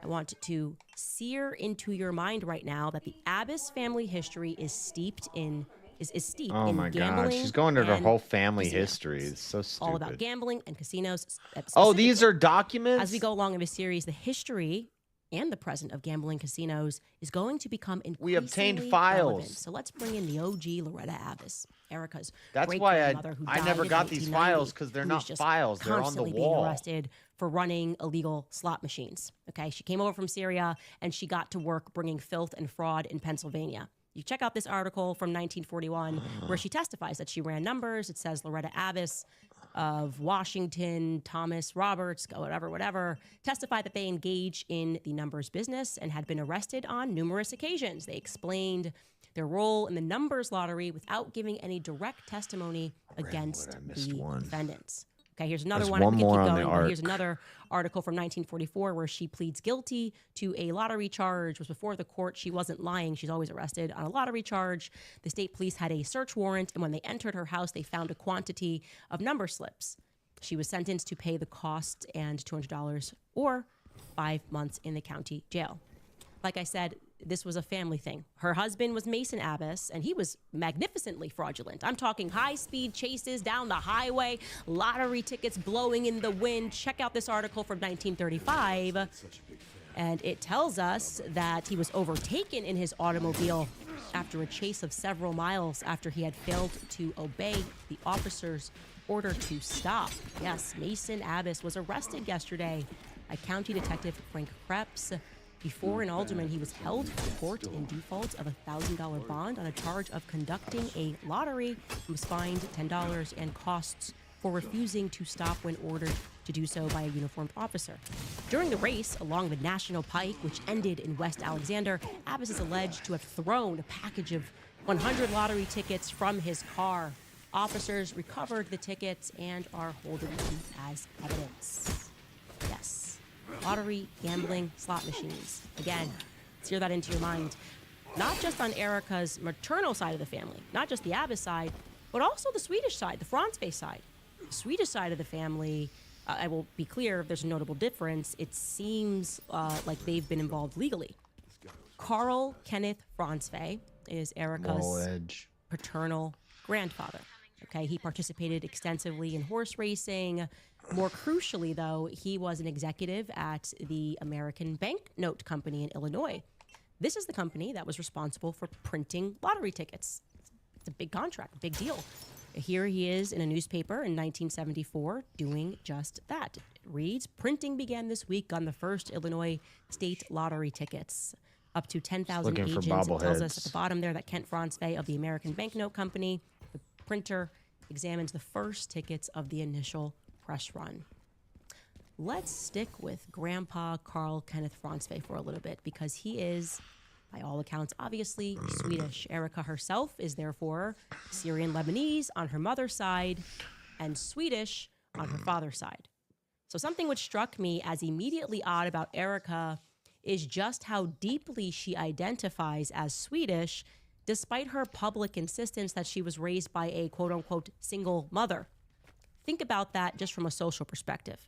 I want to sear into your mind right now that the Abbas family history is steeped in is steep Oh in my gambling. God, she's going to her and whole family casinos. history. It's so All about stupid. gambling and casinos. Oh, these specifically. are documents? As we go along in this series, the history and the present of gambling casinos is going to become increasingly We obtained relevant. files. So let's bring in the OG Loretta Abbas, Erica's That's why great-grandmother who I died never in got these 1990, files because they're who not was just files. They're on the constantly wall. being arrested for running illegal slot machines. Okay, she came over from Syria and she got to work bringing filth and fraud in Pennsylvania. You check out this article from 1941 where she testifies that she ran numbers. It says Loretta Abbas of Washington, Thomas Roberts, whatever, testified that they engaged in the numbers business and had been arrested on numerous occasions. They explained their role in the numbers lottery without giving any direct testimony against the defendants. Okay, here's another There's one. one We can more keep on the going, but here's arc. another article from 1944 where she pleads guilty to a lottery charge. It was before the court. She wasn't lying. She's always arrested on a lottery charge. The state police had a search warrant, and when they entered her house, they found a quantity of number slips. She was sentenced to pay the cost and $200 or 5 months in the county jail. Like I said, this was a family thing. Her husband was Mason Abbas, and he was magnificently fraudulent. I'm talking high-speed chases down the highway, lottery tickets blowing in the wind. Check out this article from 1935, and it tells us that he was overtaken in his automobile after a chase of several miles after he had failed to obey the officer's order to stop. Yes, Mason Abbas was arrested yesterday by County Detective Frank Krebs. Before an alderman, he was held to court in default of a $1,000 bond on a charge of conducting a lottery and was fined $10 and costs for refusing to stop when ordered to do so by a uniformed officer. During the race along the National Pike, which ended in West Alexander, Abbas is alleged to have thrown a package of 100 lottery tickets from his car. Officers recovered the tickets and are holding them as evidence. Yes. Lottery, gambling, slot machines. Again, sear that into your mind. Not just on Erica's maternal side of the family, not just the Abbas side, but also the Swedish side, the Fransve side. The Swedish side of the family, I will be clear, there's a notable difference. It seems like they've been involved legally. Carl Kenneth Fransve is Erica's paternal grandfather. Okay, he participated extensively in horse racing. More crucially, though, he was an executive at the American Banknote Company in Illinois. This is the company that was responsible for printing lottery tickets. It's a big contract, a big deal. Here he is in a newspaper in 1974 doing just that. It reads, printing began this week on the first Illinois state lottery tickets. Up to 10,000 agents. It tells us at the bottom there that Kent Fransve of the American Banknote Company, the printer, examines the first tickets of the initial press run. Let's stick with Grandpa Carl Kenneth Fransve for a little bit because he is, by all accounts, obviously Swedish. Erica herself is therefore Syrian Lebanese on her mother's side and Swedish on her father's side. So something which struck me as immediately odd about Erica is just how deeply she identifies as Swedish, despite her public insistence that she was raised by a quote-unquote single mother. Think about that just from a social perspective.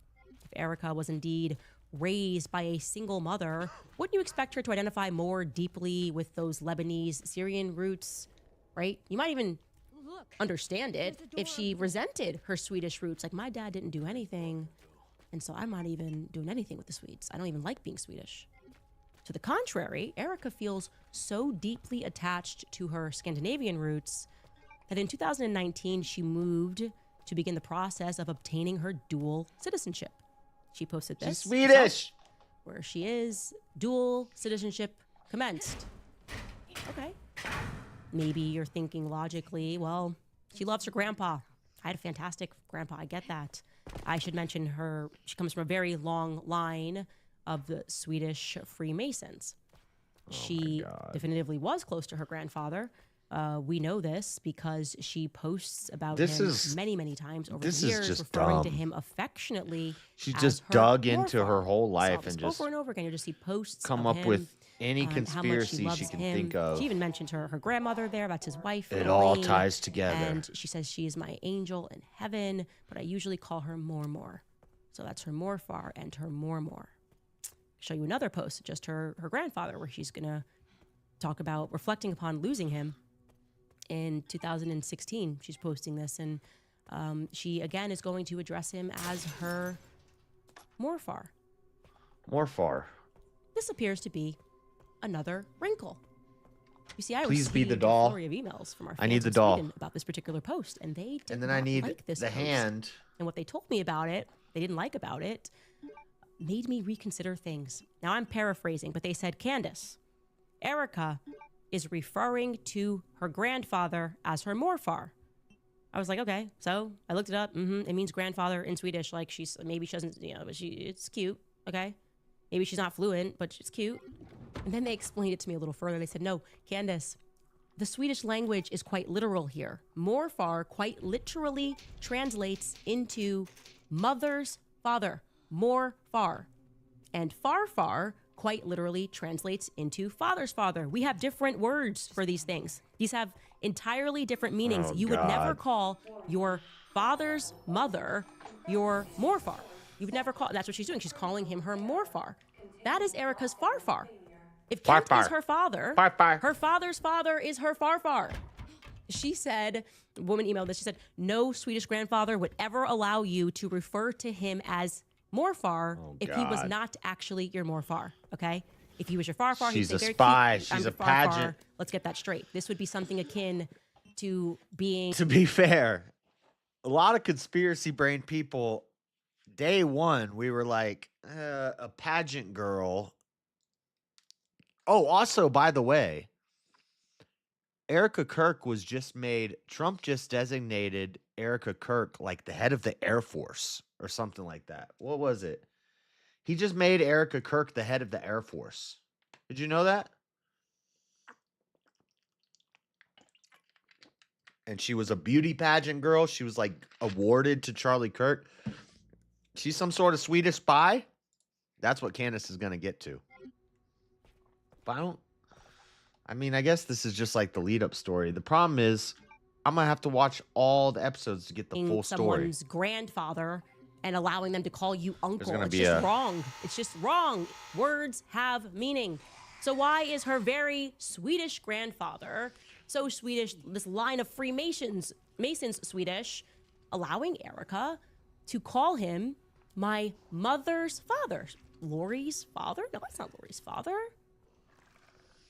If Erica was indeed raised by a single mother, wouldn't you expect her to identify more deeply with those Lebanese Syrian roots, right? You might even understand it if she resented her Swedish roots. Like, my dad didn't do anything, and so I'm not even doing anything with the Swedes. I don't even like being Swedish. To the contrary, Erica feels so deeply attached to her Scandinavian roots that in 2019, she moved to begin the process of obtaining her dual citizenship. She posted this. She's Swedish! Where she is, dual citizenship commenced. Okay. Maybe you're thinking logically, well, she loves her grandpa. I had a fantastic grandpa. I get that. I should mention she comes from a very long line of the Swedish Freemasons. She definitively was close to her grandfather. We know this because she posts about him many, many times over the years, referring to him affectionately. She just dug into her whole life and just over and over again. You just see posts come of up him, with any conspiracy she can think of. She even mentioned her grandmother there. That's his wife. It all ties together. And she says she is my angel in heaven, but I usually call her Mormor. So that's her Morfar and her Mormor. Show you another post, just her grandfather, where she's going to talk about reflecting upon losing him in 2016. She's posting this, and she, again, is going to address him as her Morfar. Morfar. This appears to be another wrinkle. You see, I Please received be the a doll. flurry of emails from our fans I need the in doll. Sweden about this particular post, and they did And then not I need like this the post. hand. And what they told me about it, they didn't like about it, made me reconsider things. Now, I'm paraphrasing, but they said, Candace, Erica is referring to her grandfather as her Morfar. I was like, okay. So I looked it up. It means grandfather in Swedish. Like, maybe she doesn't, but it's cute. Okay. Maybe she's not fluent, but it's cute. And then they explained it to me a little further. They said, no, Candace, the Swedish language is quite literal here. Morfar quite literally translates into mother's father. Morfar. And farfar quite literally translates into father's father. We have different words for these things. These have entirely different meanings. Oh, you would never call your father's mother your Morfar. You would never call, that's what she's doing. She's calling him her Morfar. That is Erica's farfar. If Kent is her father, her father's father is her farfar. She said, the woman emailed this, she said, no Swedish grandfather would ever allow you to refer to him as Morfar if he was not actually your Morfar, okay? If he was your farfar, he'd say, very spy. cute, She's I'm a your farfar. pageant. Let's get that straight. This would be something akin to being... To be fair, a lot of conspiracy brain people, day one, we were like, a pageant girl Oh, also, by the way, Erica Kirk was just made, Trump just designated Erica Kirk like the head of the Air Force or something like that. What was it? He just made Erica Kirk the head of the Air Force. Did you know that? And she was a beauty pageant girl. She was like awarded to Charlie Kirk. She's some sort of Swedish spy. That's what Candace is going to get to. But I mean, I guess this is just like the lead up story. The problem is I'm going to have to watch all the episodes to get the full story. Someone's grandfather and allowing them to call you uncle. Gonna It's be just wrong. It's just wrong. Words have meaning. So why is her very Swedish grandfather, so Swedish, this line of Freemasons, Masons Swedish, allowing Erica to call him my mother's father? Lori's father? No, that's not Lori's father.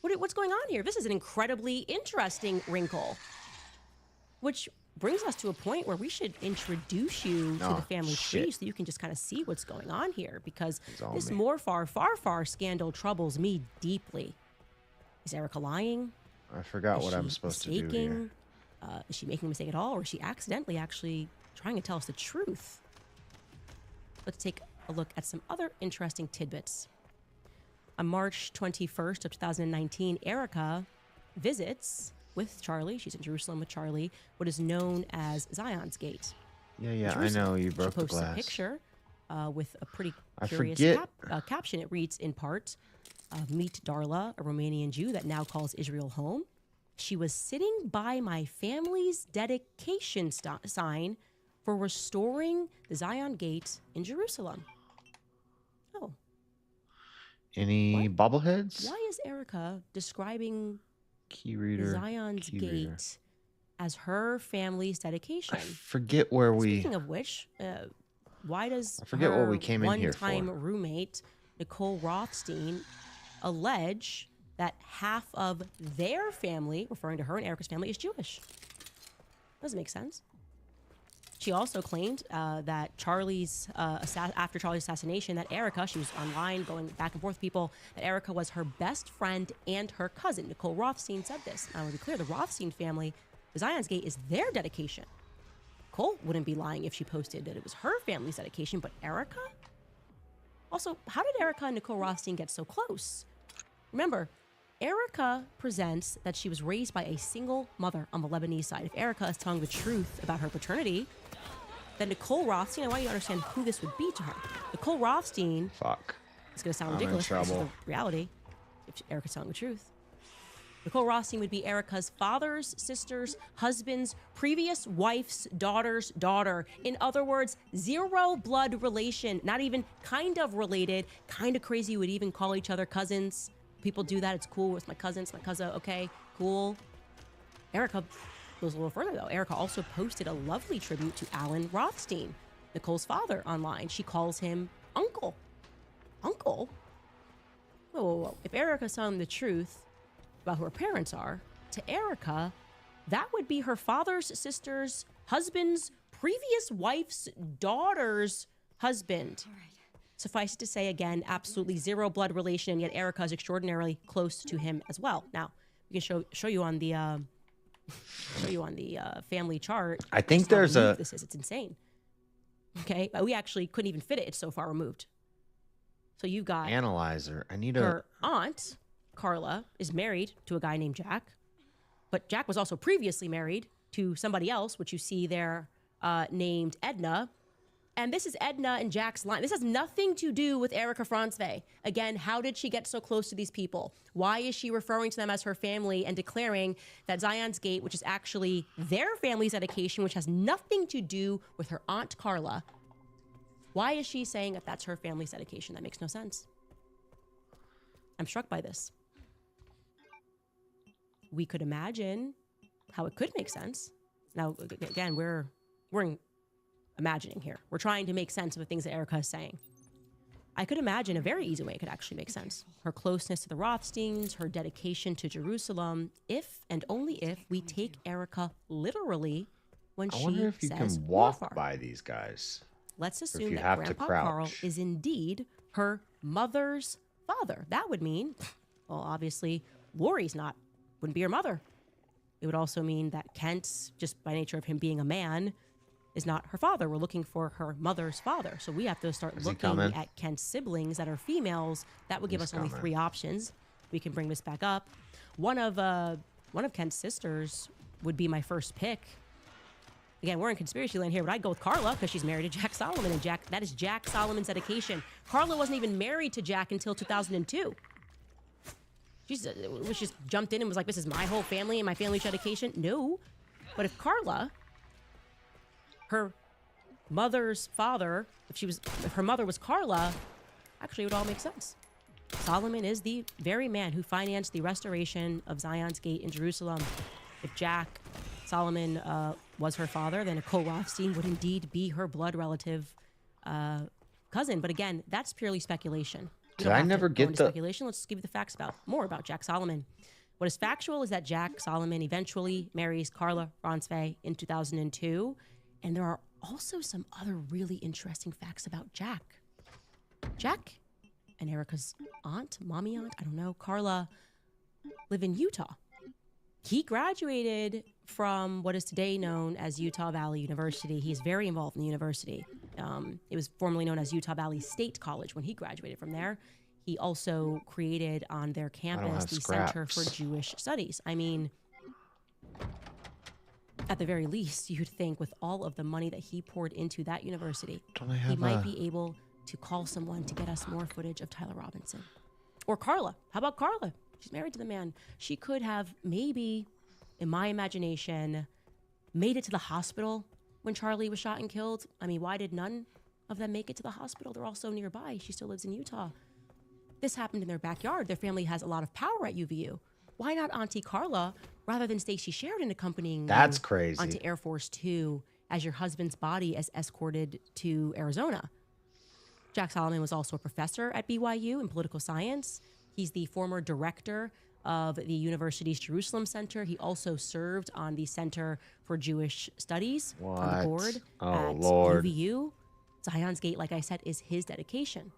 What's going on here? This is an incredibly interesting wrinkle, which brings us to a point where we should introduce you to the family tree so you can just kind of see what's going on here, because this far scandal troubles me deeply. Is Erica lying? I forgot what I'm supposed to do here. Is she making a mistake at all, or is she accidentally actually trying to tell us the truth? Let's take a look at some other interesting tidbits. On March 21st of 2019, Erica visits with Charlie. She's in Jerusalem with Charlie, what is known as Zion's Gate. Yeah, I know. You broke the glass. She posts a picture with a pretty curious caption. It reads in part, meet Darla, a Romanian Jew that now calls Israel home. She was sitting by my family's dedication sign for restoring the Zion Gate in Jerusalem. Oh. Any bobbleheads? Why is Erica describing Key reader. Zion's Gate as her family's dedication? I forget where Speaking of which, why does I forget what we came in here for. one-time roommate Nicole Rothstein allege that half of their family, referring to her and Erica's family, is Jewish? Doesn't make sense. She also claimed that after Charlie's assassination, that Erica, she was online going back and forth with people, that Erica was her best friend and her cousin. Nicole Rothstein said this. I want to be clear, the Rothstein family, the Zion's Gate is their dedication. Nicole wouldn't be lying if she posted that it was her family's dedication, but Erica? Also, how did Erica and Nicole Rothstein get so close? Remember, Erica presents that she was raised by a single mother on the Lebanese side. If Erica is telling the truth about her paternity, then Nicole Rothstein, I want you to understand who this would be to her. Nicole Rothstein. Fuck. It's going to sound ridiculous, but this is the reality. If Erica's telling the truth. Nicole Rothstein would be Erica's father's sister's husband's previous wife's daughter's daughter. In other words, zero blood relation, not even kind of related, kind of crazy. You would even call each other cousins. People do that. It's cool. It's my cousin. It's my cousin. Okay, cool. Erica goes a little further, though. Erica also posted a lovely tribute to Alan Rothstein, Nicole's father, online. She calls him Uncle. Uncle? Whoa, whoa, whoa. If Erica's telling the truth about who her parents are, to Erica, that would be her father's sister's husband's previous wife's daughter's husband. All right. Suffice it to say, again, absolutely zero blood relation, and yet Erica is extraordinarily close to him as well. Now, we can show you on the family chart. I think there's a. This is. It's insane. Okay, but we actually couldn't even fit it. It's so far removed. So you've got analyzer. I need her aunt Carla is married to a guy named Jack, but Jack was also previously married to somebody else, which you see there, named Edna. And this is Edna and Jack's line. This has nothing to do with Erica Franzwe. Again, how did she get so close to these people? Why is she referring to them as her family and declaring that Zion's Gate, which is actually their family's dedication, which has nothing to do with her Aunt Carla, why is she saying that that's her family's dedication? That makes no sense. I'm struck by this. We could imagine how it could make sense. Now, again, we're imagining here. We're trying to make sense of the things that Erica is saying. I could imagine a very easy way it could actually make sense. Her closeness to the Rothsteins, her dedication to Jerusalem, if and only if we take Erica literally when she says I wonder if you can walk by these guys. Let's assume that Grandpa Carl is indeed her mother's father. That would mean, Well, obviously, Lori's wouldn't be her mother. It would also mean that Kent, just by nature of him being a man, is not her father. We're looking for her mother's father. So we have to start looking at Kent's siblings that are females. That would give us only 3 options. We can bring this back up. One of Kent's sisters would be my first pick. Again, we're in conspiracy land here, but I'd go with Carla because she's married to Jack Solomon, and that is Jack Solomon's dedication. Carla wasn't even married to Jack until 2002. She just jumped in and was like, this is my whole family and my family's dedication. No. But if Carla, her mother's father, if her mother was Carla, actually it would all make sense. Solomon is the very man who financed the restoration of Zion's Gate in Jerusalem. If Jack Solomon was her father, then Nicole Rothstein would indeed be her blood relative cousin. But again, that's purely speculation. Did I never get the speculation? Let's give you the facts more about Jack Solomon. What is factual is that Jack Solomon eventually marries Carla Ronsvay in 2002. And there are also some other really interesting facts about Jack. Jack and Erica's mommy aunt, I don't know, Carla, live in Utah. He graduated from what is today known as Utah Valley University. He's very involved in the university. It was formerly known as Utah Valley State College when he graduated from there. He also created on their campus the Center for Jewish Studies. I mean, at the very least, you'd think with all of the money that he poured into that university, he might be able to call someone to get us more footage of Tyler Robinson. Or Carla. How about Carla? She's married to the man. She could have maybe, in my imagination, made it to the hospital when Charlie was shot and killed. I mean, why did none of them make it to the hospital? They're all so nearby. She still lives in Utah. This happened in their backyard. Their family has a lot of power at UVU. Why not Auntie Carla rather than Stacey Sheridan accompanying That's you crazy. onto Air Force 2 as your husband's body is escorted to Arizona? Jack Solomon was also a professor at BYU in political science. He's the former director of the university's Jerusalem Center. He also served on the Center for Jewish Studies on the board at UVU. Zion's Gate, like I said, is his dedication.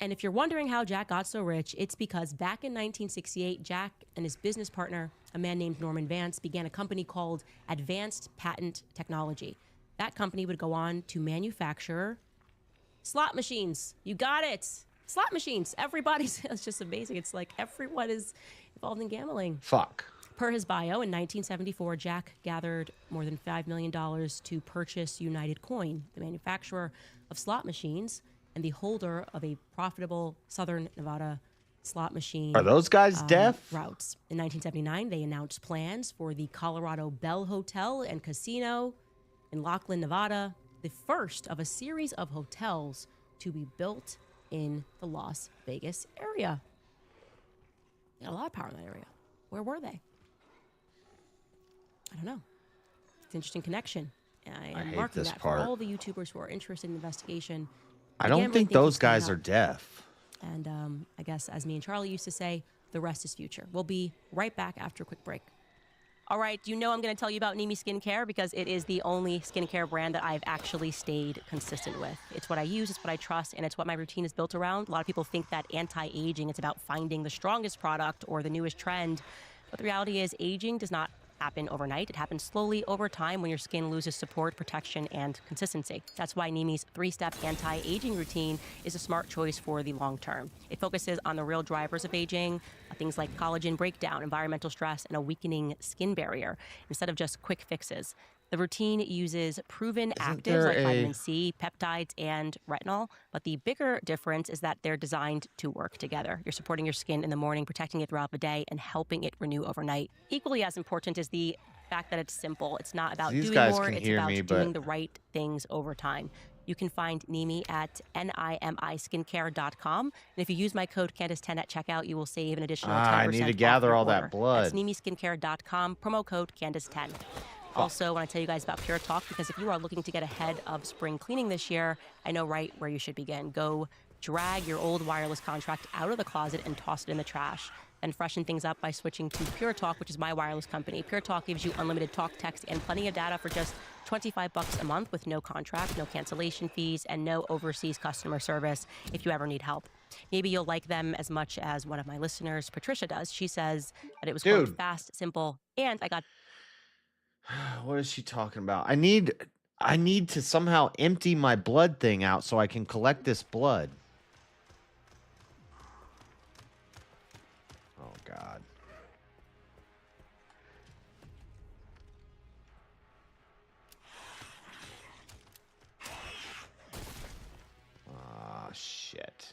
And if you're wondering how Jack got so rich, it's because back in 1968, Jack and his business partner, a man named Norman Vance, began a company called Advanced Patent Technology. That company would go on to manufacture slot machines. You got it. Slot machines. It's just amazing. It's like everyone is involved in gambling. Fuck. Per his bio, in 1974, Jack gathered more than $5 million to purchase United Coin, the manufacturer of slot machines and the holder of a profitable Southern Nevada slot machine. Are those guys deaf? Routes. In 1979, they announced plans for the Colorado Bell Hotel and Casino in Lachlan, Nevada, the first of a series of hotels to be built in the Las Vegas area. They had a lot of power in that area. Where were they? I don't know. It's an interesting connection. I am marking that for all the YouTubers who are interested in the investigation. I don't think those guys are deaf. And I guess, as me and Charlie used to say, the rest is future. We'll be right back after a quick break. All right, you know I'm going to tell you about Nimi Skincare because it is the only skincare brand that I've actually stayed consistent with. It's what I use, it's what I trust, and it's what my routine is built around. A lot of people think that anti-aging, it's about finding the strongest product or the newest trend. But the reality is aging does not happen overnight. It happens slowly over time when your skin loses support, protection, and consistency. That's why Nimi's 3-step anti-aging routine is a smart choice for the long term. It focuses on the real drivers of aging, things like collagen breakdown, environmental stress, and a weakening skin barrier, instead of just quick fixes. The routine uses proven actives like vitamin C, peptides, and retinol, but the bigger difference is that they're designed to work together. You're supporting your skin in the morning, protecting it throughout the day, and helping it renew overnight. Equally as important is the fact that it's simple. It's not about doing more, it's about doing the right things over time. You can find Nimi at nimiskincare.com. And if you use my code Candace10 at checkout, you will save an additional 10% I need to gather all that blood. That's nimiskincare.com, promo code Candace10. Also, I want to tell you guys about Pure Talk because if you are looking to get ahead of spring cleaning this year, I know right where you should begin. Go drag your old wireless contract out of the closet and toss it in the trash. Then freshen things up by switching to Pure Talk, which is my wireless company. Pure Talk gives you unlimited talk, text, and plenty of data for just $25 a month with no contract, no cancellation fees, and no overseas customer service if you ever need help. Maybe you'll like them as much as one of my listeners, Patricia, does. She says that it was Dude. quote, fast, simple, and I got. What is she talking about? I need to somehow empty my blood thing out so I can collect this blood. Oh God. Ah, shit.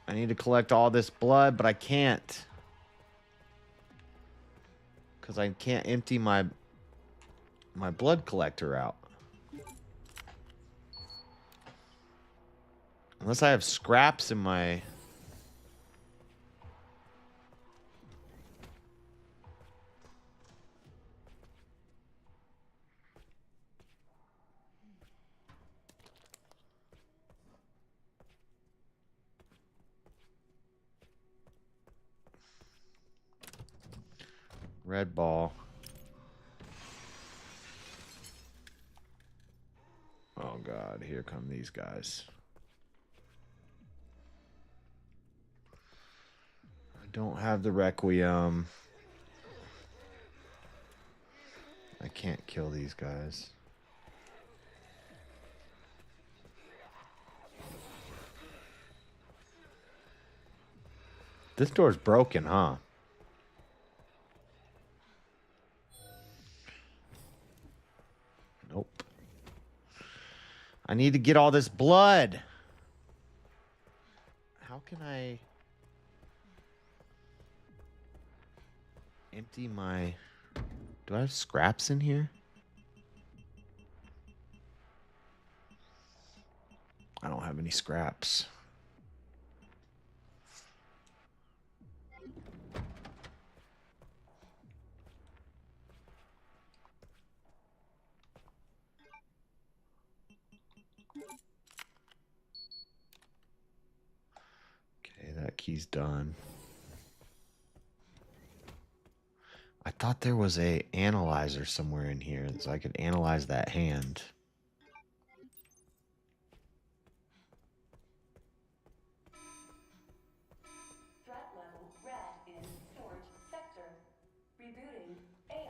I need to collect all this blood, but I can't. Because I can't empty my blood collector out. Unless I have scraps in my... Red ball. Oh God, here come these guys. I don't have the Requiem. I can't kill these guys. This door's broken, huh? Nope. I need to get all this blood. How can I empty my... Do I have scraps in here? I don't have any scraps. Okay, that key's done. I thought there was a analyzer somewhere in here so I could analyze that hand. Threat level red in storage sector. Rebooting AI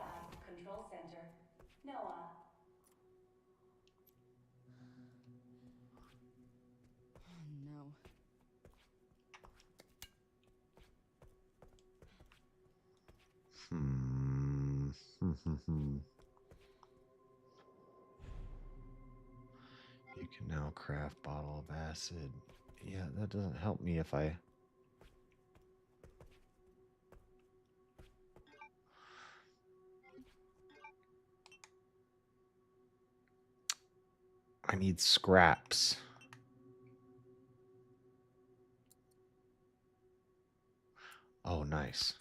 control center. Noah. No. You can now craft bottle of acid. Yeah, that doesn't help me if I... I need scraps. Oh, nice.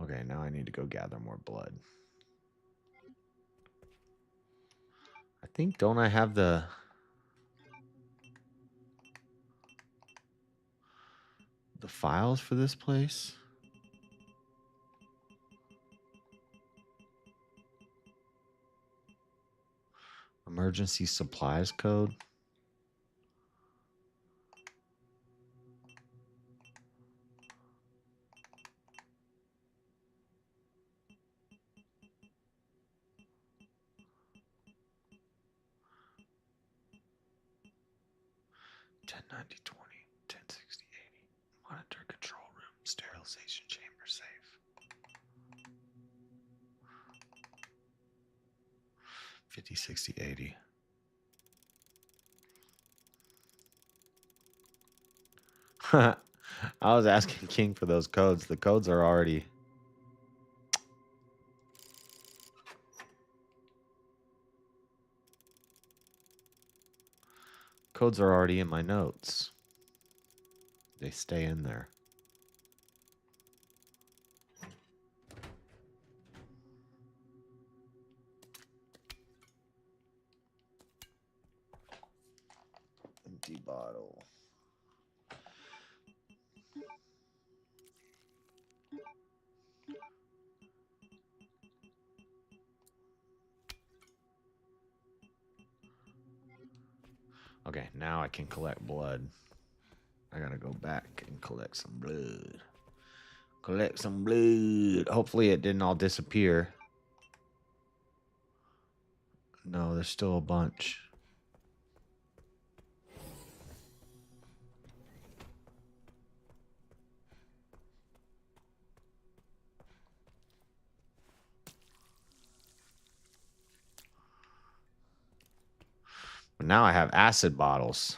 Okay, now I need to go gather more blood. I think, don't I have the files for this place? Emergency supplies code. Monitor control room, sterilization chamber safe. 50, 60, 80. I was asking King for those codes. The codes are already... Codes are already in my notes. They stay in there. Empty bottle. Okay, now I can collect blood. I gotta go back and collect some blood. Collect some blood. Hopefully it didn't all disappear. No, there's still a bunch. But now I have acid bottles.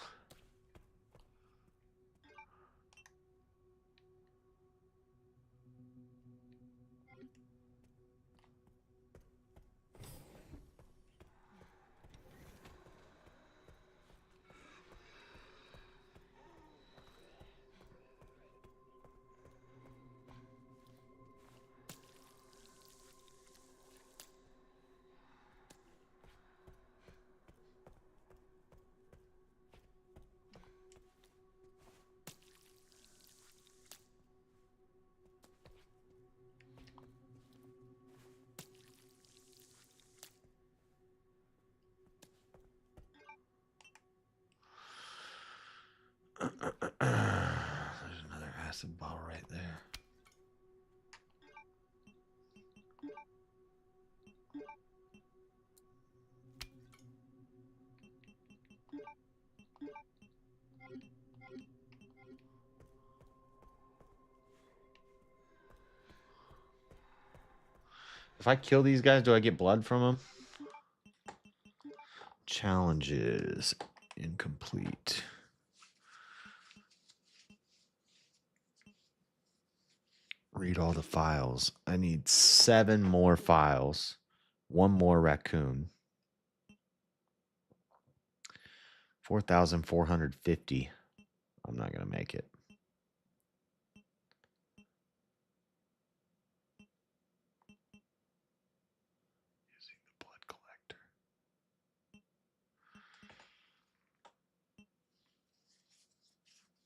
There's another acid bottle right there. If I kill these guys, do I get blood from them? Challenges incomplete. Read all the files. I need 7 more files. 1 more raccoon. 4,450. I'm not going to make it. Using the blood collector.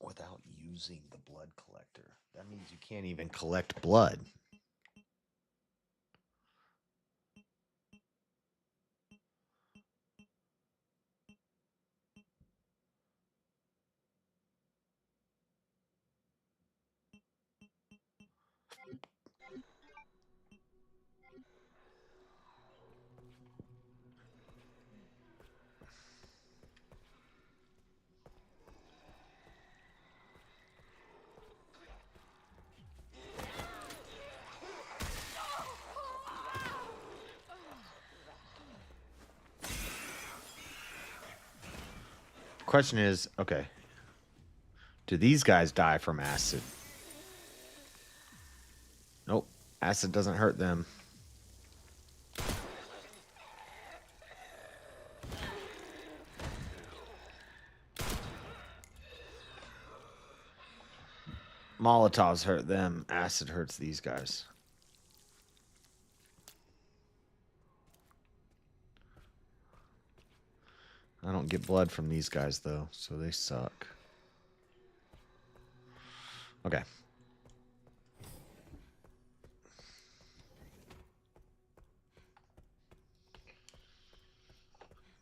Without using the blood collector. That means you can't even collect blood. Question is, okay, do these guys die from acid? Nope, acid doesn't hurt them. Molotovs hurt them, acid hurts these guys. I don't get blood from these guys, though, so they suck. Okay.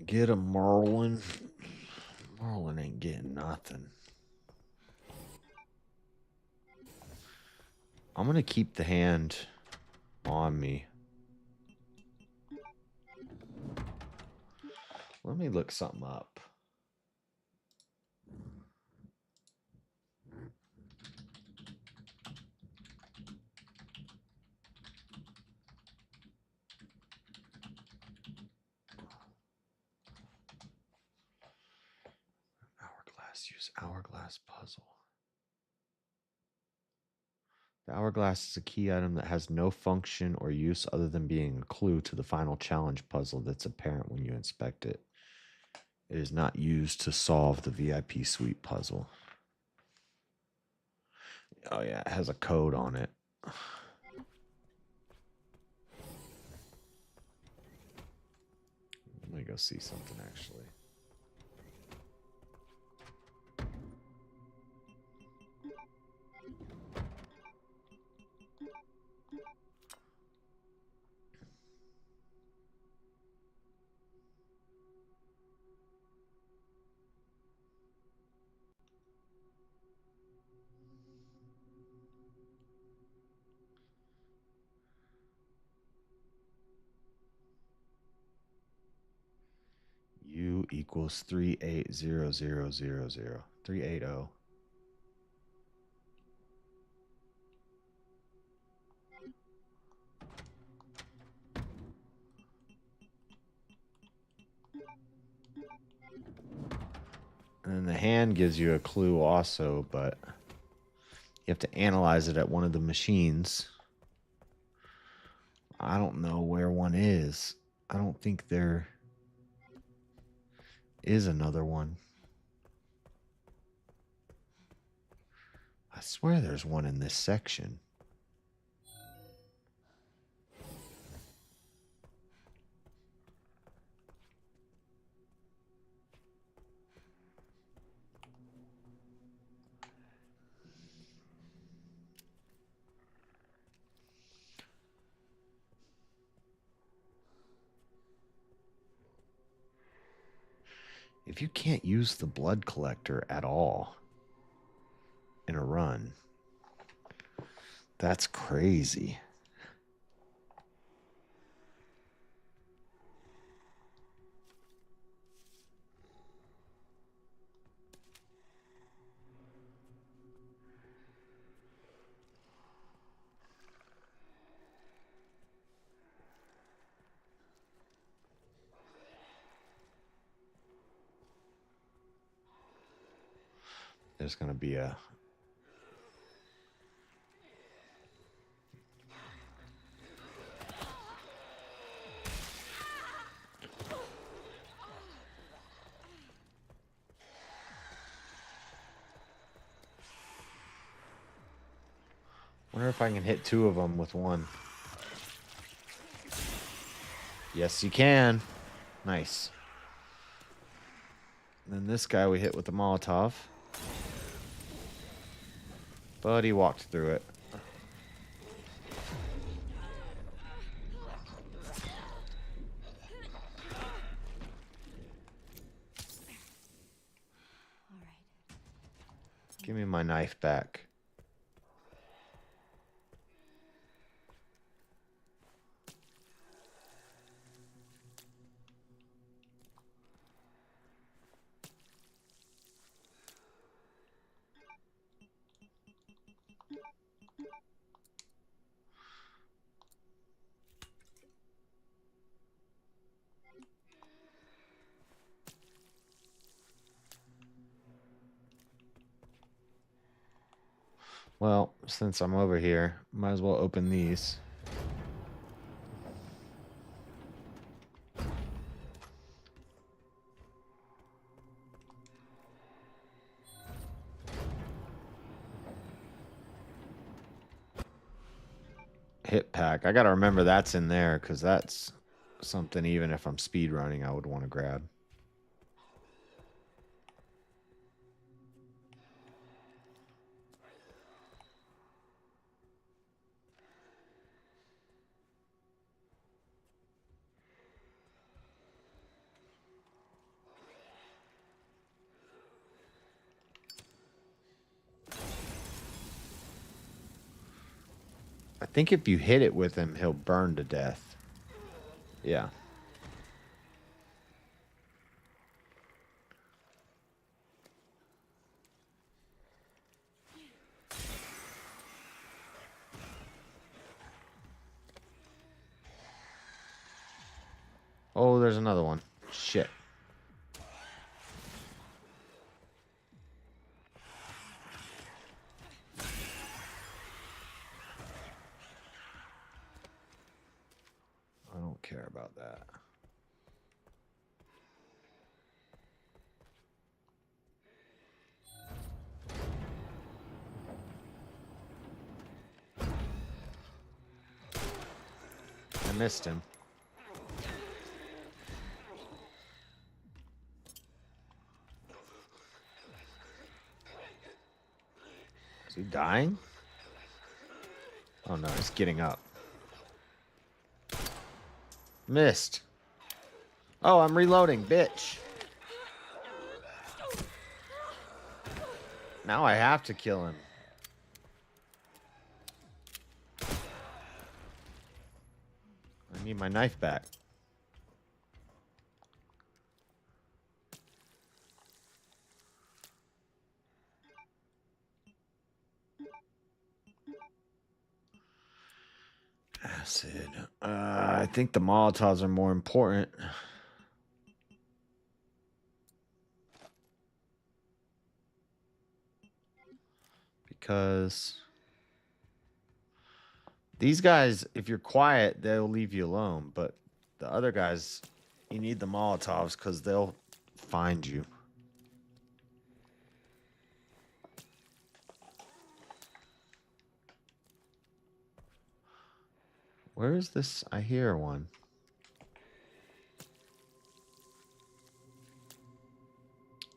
Get a Merlin. Merlin ain't getting nothing. I'm going to keep the hand on me. Let me look something up. Hourglass. Use hourglass puzzle. The hourglass is a key item that has no function or use other than being a clue to the final challenge puzzle that's apparent when you inspect it. It is not used to solve the VIP suite puzzle. Oh yeah, it has a code on it. Let me go see something actually. 2 equals 380000. 380. And then the hand gives you a clue also, but you have to analyze it at one of the machines. I don't know where one is. I don't think there is another one. I swear there's one in this section. If you can't use the blood collector at all in a run, that's crazy. There's going to be a... Wonder if I can hit 2 of them with one. Yes, you can. Nice. And then this guy we hit with the Molotov. But he walked through it. Give me my knife back. Well, since I'm over here, might as well open these. Hit pack. I gotta remember that's in there, because that's something even if I'm speed running I would want to grab. I think if you hit it with him, he'll burn to death. Yeah. Oh, there's another one. Shit. I don't care about that. I missed him. Is he dying? Oh no, he's getting up. Missed. Oh, I'm reloading, bitch. Now I have to kill him. I need my knife back. acid. I think the Molotovs are more important. Because these guys, if you're quiet, they'll leave you alone. But the other guys, you need the Molotovs because they'll find you. Where is this? I hear one.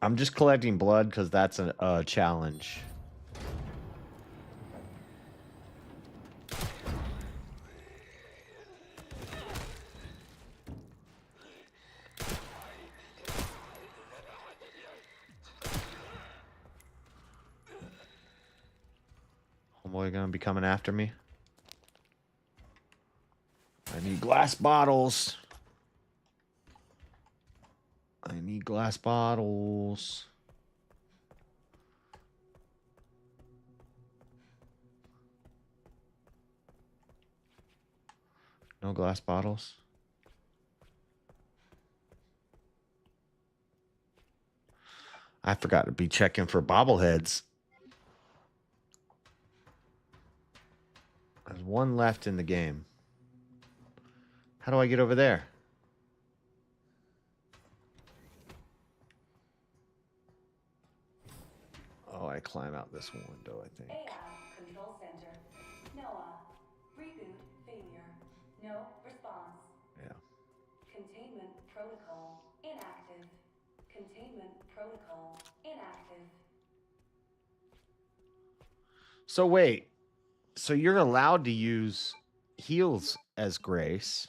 I'm just collecting blood because that's a challenge. Homeboy gonna be coming after me. I need glass bottles. I need glass bottles. No glass bottles. I forgot to be checking for bobbleheads. There's one left in the game. How do I get over there? Oh, I climb out this window, I think. AI Control Center. Noah. Reboot failure. No response. Yeah. Containment protocol inactive. Containment protocol inactive. So wait. So you're allowed to use heals as Grace.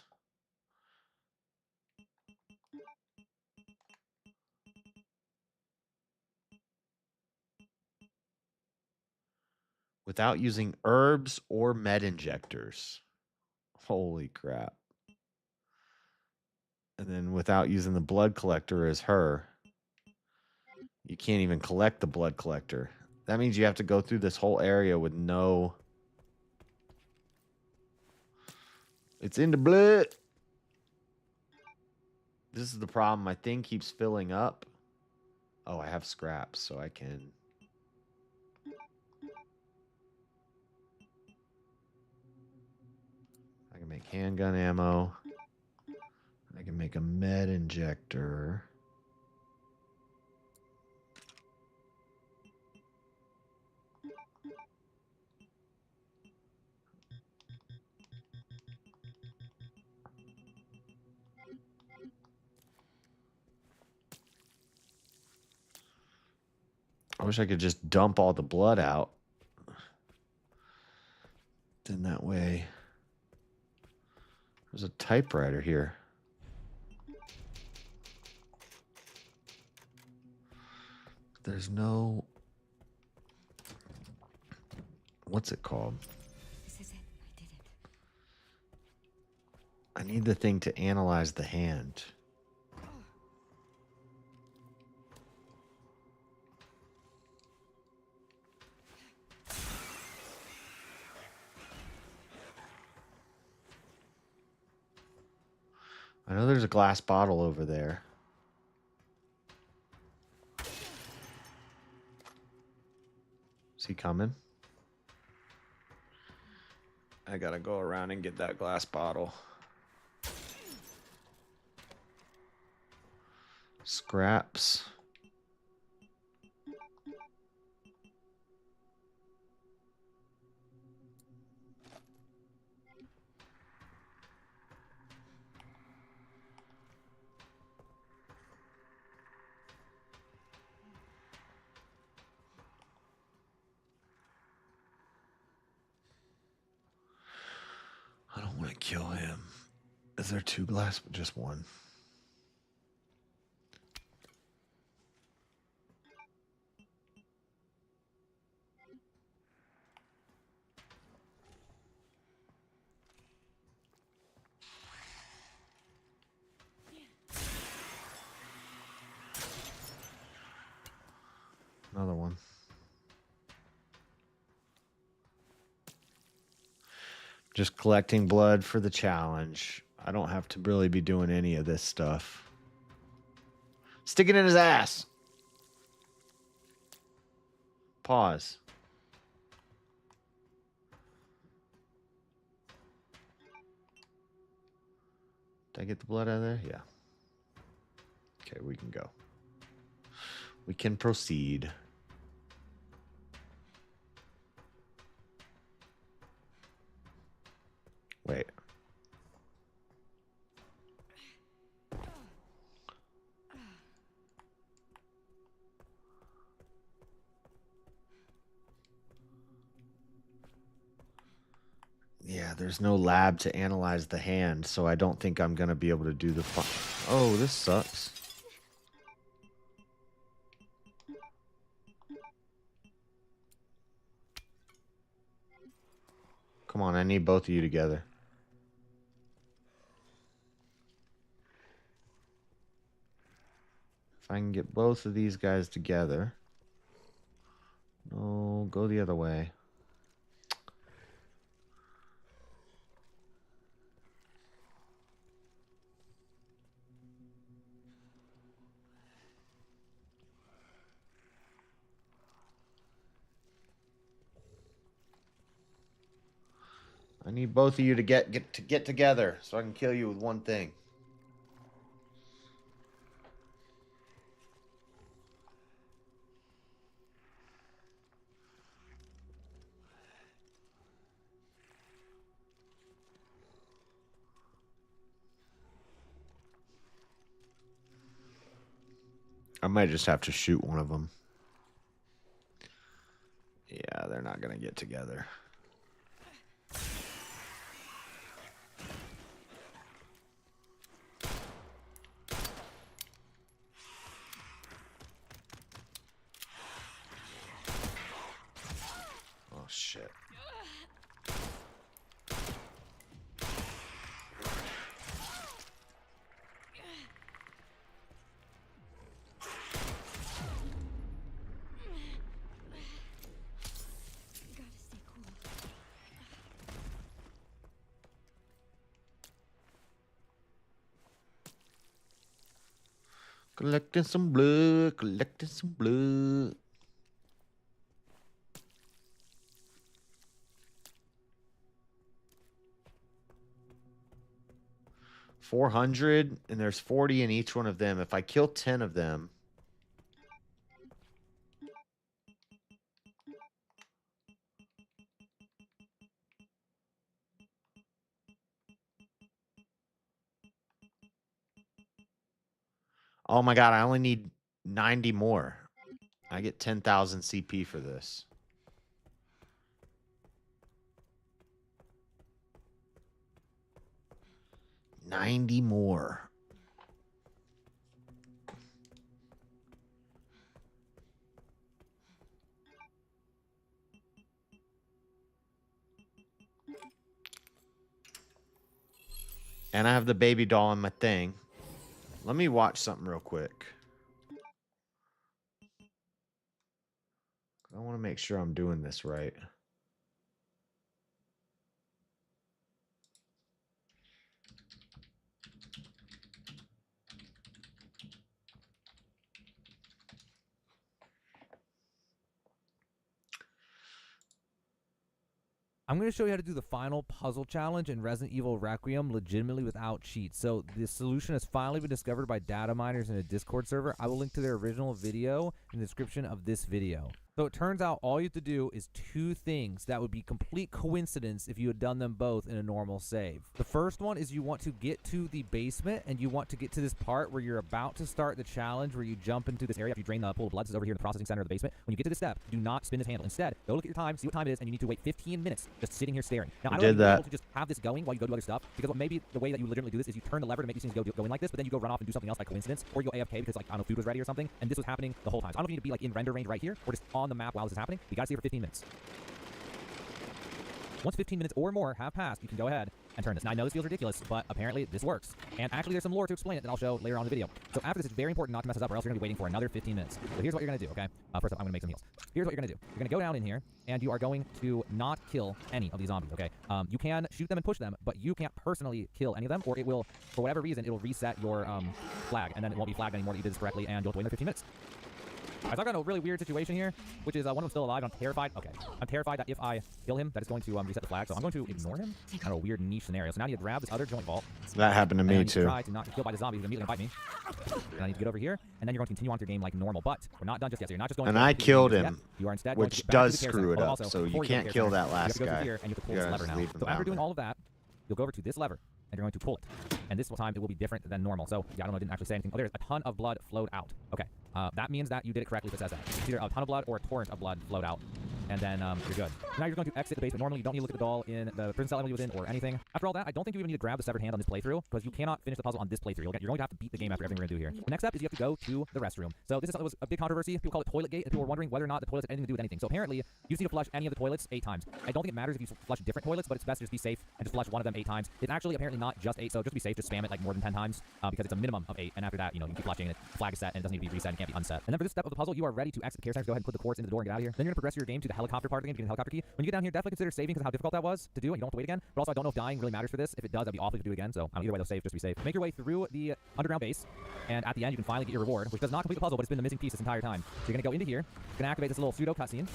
Without using herbs or med injectors. Holy crap. And then without using the blood collector as her. You can't even collect the blood collector. That means you have to go through this whole area with no... It's in the blood. This is the problem. My thing keeps filling up. Oh, I have scraps, so I can... I can make handgun ammo. I can make a med injector. I wish I could just dump all the blood out. Then that way... There's a typewriter here. There's no... What's it called? This is it. I did it. I need the thing to analyze the hand. I know there's a glass bottle over there. Is he coming? I gotta go around and get that glass bottle. Scraps. I don't want to kill him. Is there two glass? Just one. Another one. Just collecting blood for the challenge. I don't have to really be doing any of this stuff. Stick it in his ass. Pause. Did I get the blood out of there? Yeah. Okay, we can go. We can proceed. Wait. Yeah, there's no lab to analyze the hand, so I don't think I'm going to be able to do the Oh, this sucks. Come on, I need both of you together. If I can get both of these guys together. No, go the other way. I need both of you to get together so I can kill you with one thing. I might just have to shoot one of them. Yeah, they're not going to get together. Oh, shit. Collecting some blood, collecting some blood. $400, and there's 40 in each one of them. If I kill 10 of them, oh my god, I only need 90 more. I get 10,000 CP for this. $90 more. And I have the baby doll in my thing. Let me watch something real quick. I want to make sure I'm doing this right. I'm going to show you how to do the final puzzle challenge in Resident Evil Requiem legitimately without cheats. So the solution has finally been discovered by data miners in a Discord server. I will link to their original video in the description of this video. So it turns out all you have to do is two things that would be complete coincidence if you had done them both in a normal save. The first one is you want to get to the basement and you want to get to this part where you're about to start the challenge where you jump into this area after you drain the pool of blood. This is over here in the processing center of the basement. When you get to this step, do not spin this handle. Instead, go look at your time, see what time it is, and you need to wait 15 minutes just sitting here staring. Now, I don't know if you're able to just have this going while you go do other stuff, because maybe the way that you legitimately do this is you turn the lever to make these things go in like this, but then you go run off and do something else by coincidence, or you go AFK because, like, I don't know, food was ready or something, and this was happening the whole time. So I don't know if you need to be, like, in render range right here, or just on the map while this is happening. You gotta stay for 15 minutes. Once 15 minutes or more have passed, you can go ahead and turn this. Now, I know this feels ridiculous, but apparently this works. And actually, there's some lore to explain it that I'll show later on in the video. So after this, it's very important not to mess this up, or else you're going to be waiting for another 15 minutes. So here's what you're going to do, okay? First up, I'm going to make some heals. Here's what you're going to do. You're going to go down in here, and you are going to not kill any of these zombies, okay? You can shoot them and push them, but you can't personally kill any of them, or it will, for whatever reason, it'll reset your flag, and then it won't be flagged anymore that you did this correctly, and you'll have to wait another 15 minutes. Alright, so I've got a really weird situation here, which is one of them still alive. I'm terrified. Okay. I'm terrified that if I kill him, that it's going to reset the flag. So I'm going to ignore him. Kind of a weird niche scenario. So now I need to grab this other joint vault. That happened to me too. Try to not get killed by the zombie who's immediately going to bite me. And I need to get over here, and then you're going to continue on with your game like normal. But we're not done just yet. So you're not just going. And to I killed him, yet. You are instead which does screw it up. So you can't kill that last guy. Here and you have to pull this lever now. So after doing all of that, you'll go over to this lever, and you're going to pull it. And this time it will be different than normal. So yeah, I don't know, I didn't actually say anything. Oh, there's a ton of blood flowed out. Okay. That means that you did it correctly if it says that. It's either a ton of blood or a torrent of blood flowed out. And then you're good. Now you're going to exit the basement. Normally you don't need to look at the doll in the prison cell Emily was in or anything. After all that, I don't think you even need to grab the severed hand on this playthrough, because you cannot finish the puzzle on this playthrough. You're going to have to beat the game after everything we're going to do here. The next step is you have to go to the restroom. So this was a big controversy. People call it toilet gate, and people were wondering whether or not the toilets had anything to do with anything. So apparently, you just need to flush any of the toilets 8 times. I don't think it matters if you flush different toilets, but it's best to just be safe and just flush one of them 8 times. It's actually apparently not just 8, so just be safe. Just spam it like more than 10 times, because it's a minimum of 8. And after that, you can keep flushing it. The flag is set, and it doesn't need to be reset. It can't be unset. And then for this step of the puzzle, you are ready to exit the care center. Go ahead and put the quartz into the door and get out of here. Then you're going to progress your game to the helicopter part of the game. You get the helicopter key. When you get down here, definitely consider saving, because of how difficult that was to do, and you don't have to wait again. But also, I don't know if dying really matters for this. If it does, that'd be awful to do again. So either way, though, save. Just be safe. Make your way through the underground base, and at the end, you can finally get your reward, which does not complete the puzzle, but it's been the missing piece this entire time. So you're going to go into here. You're going to activate this little pseudo cutscene,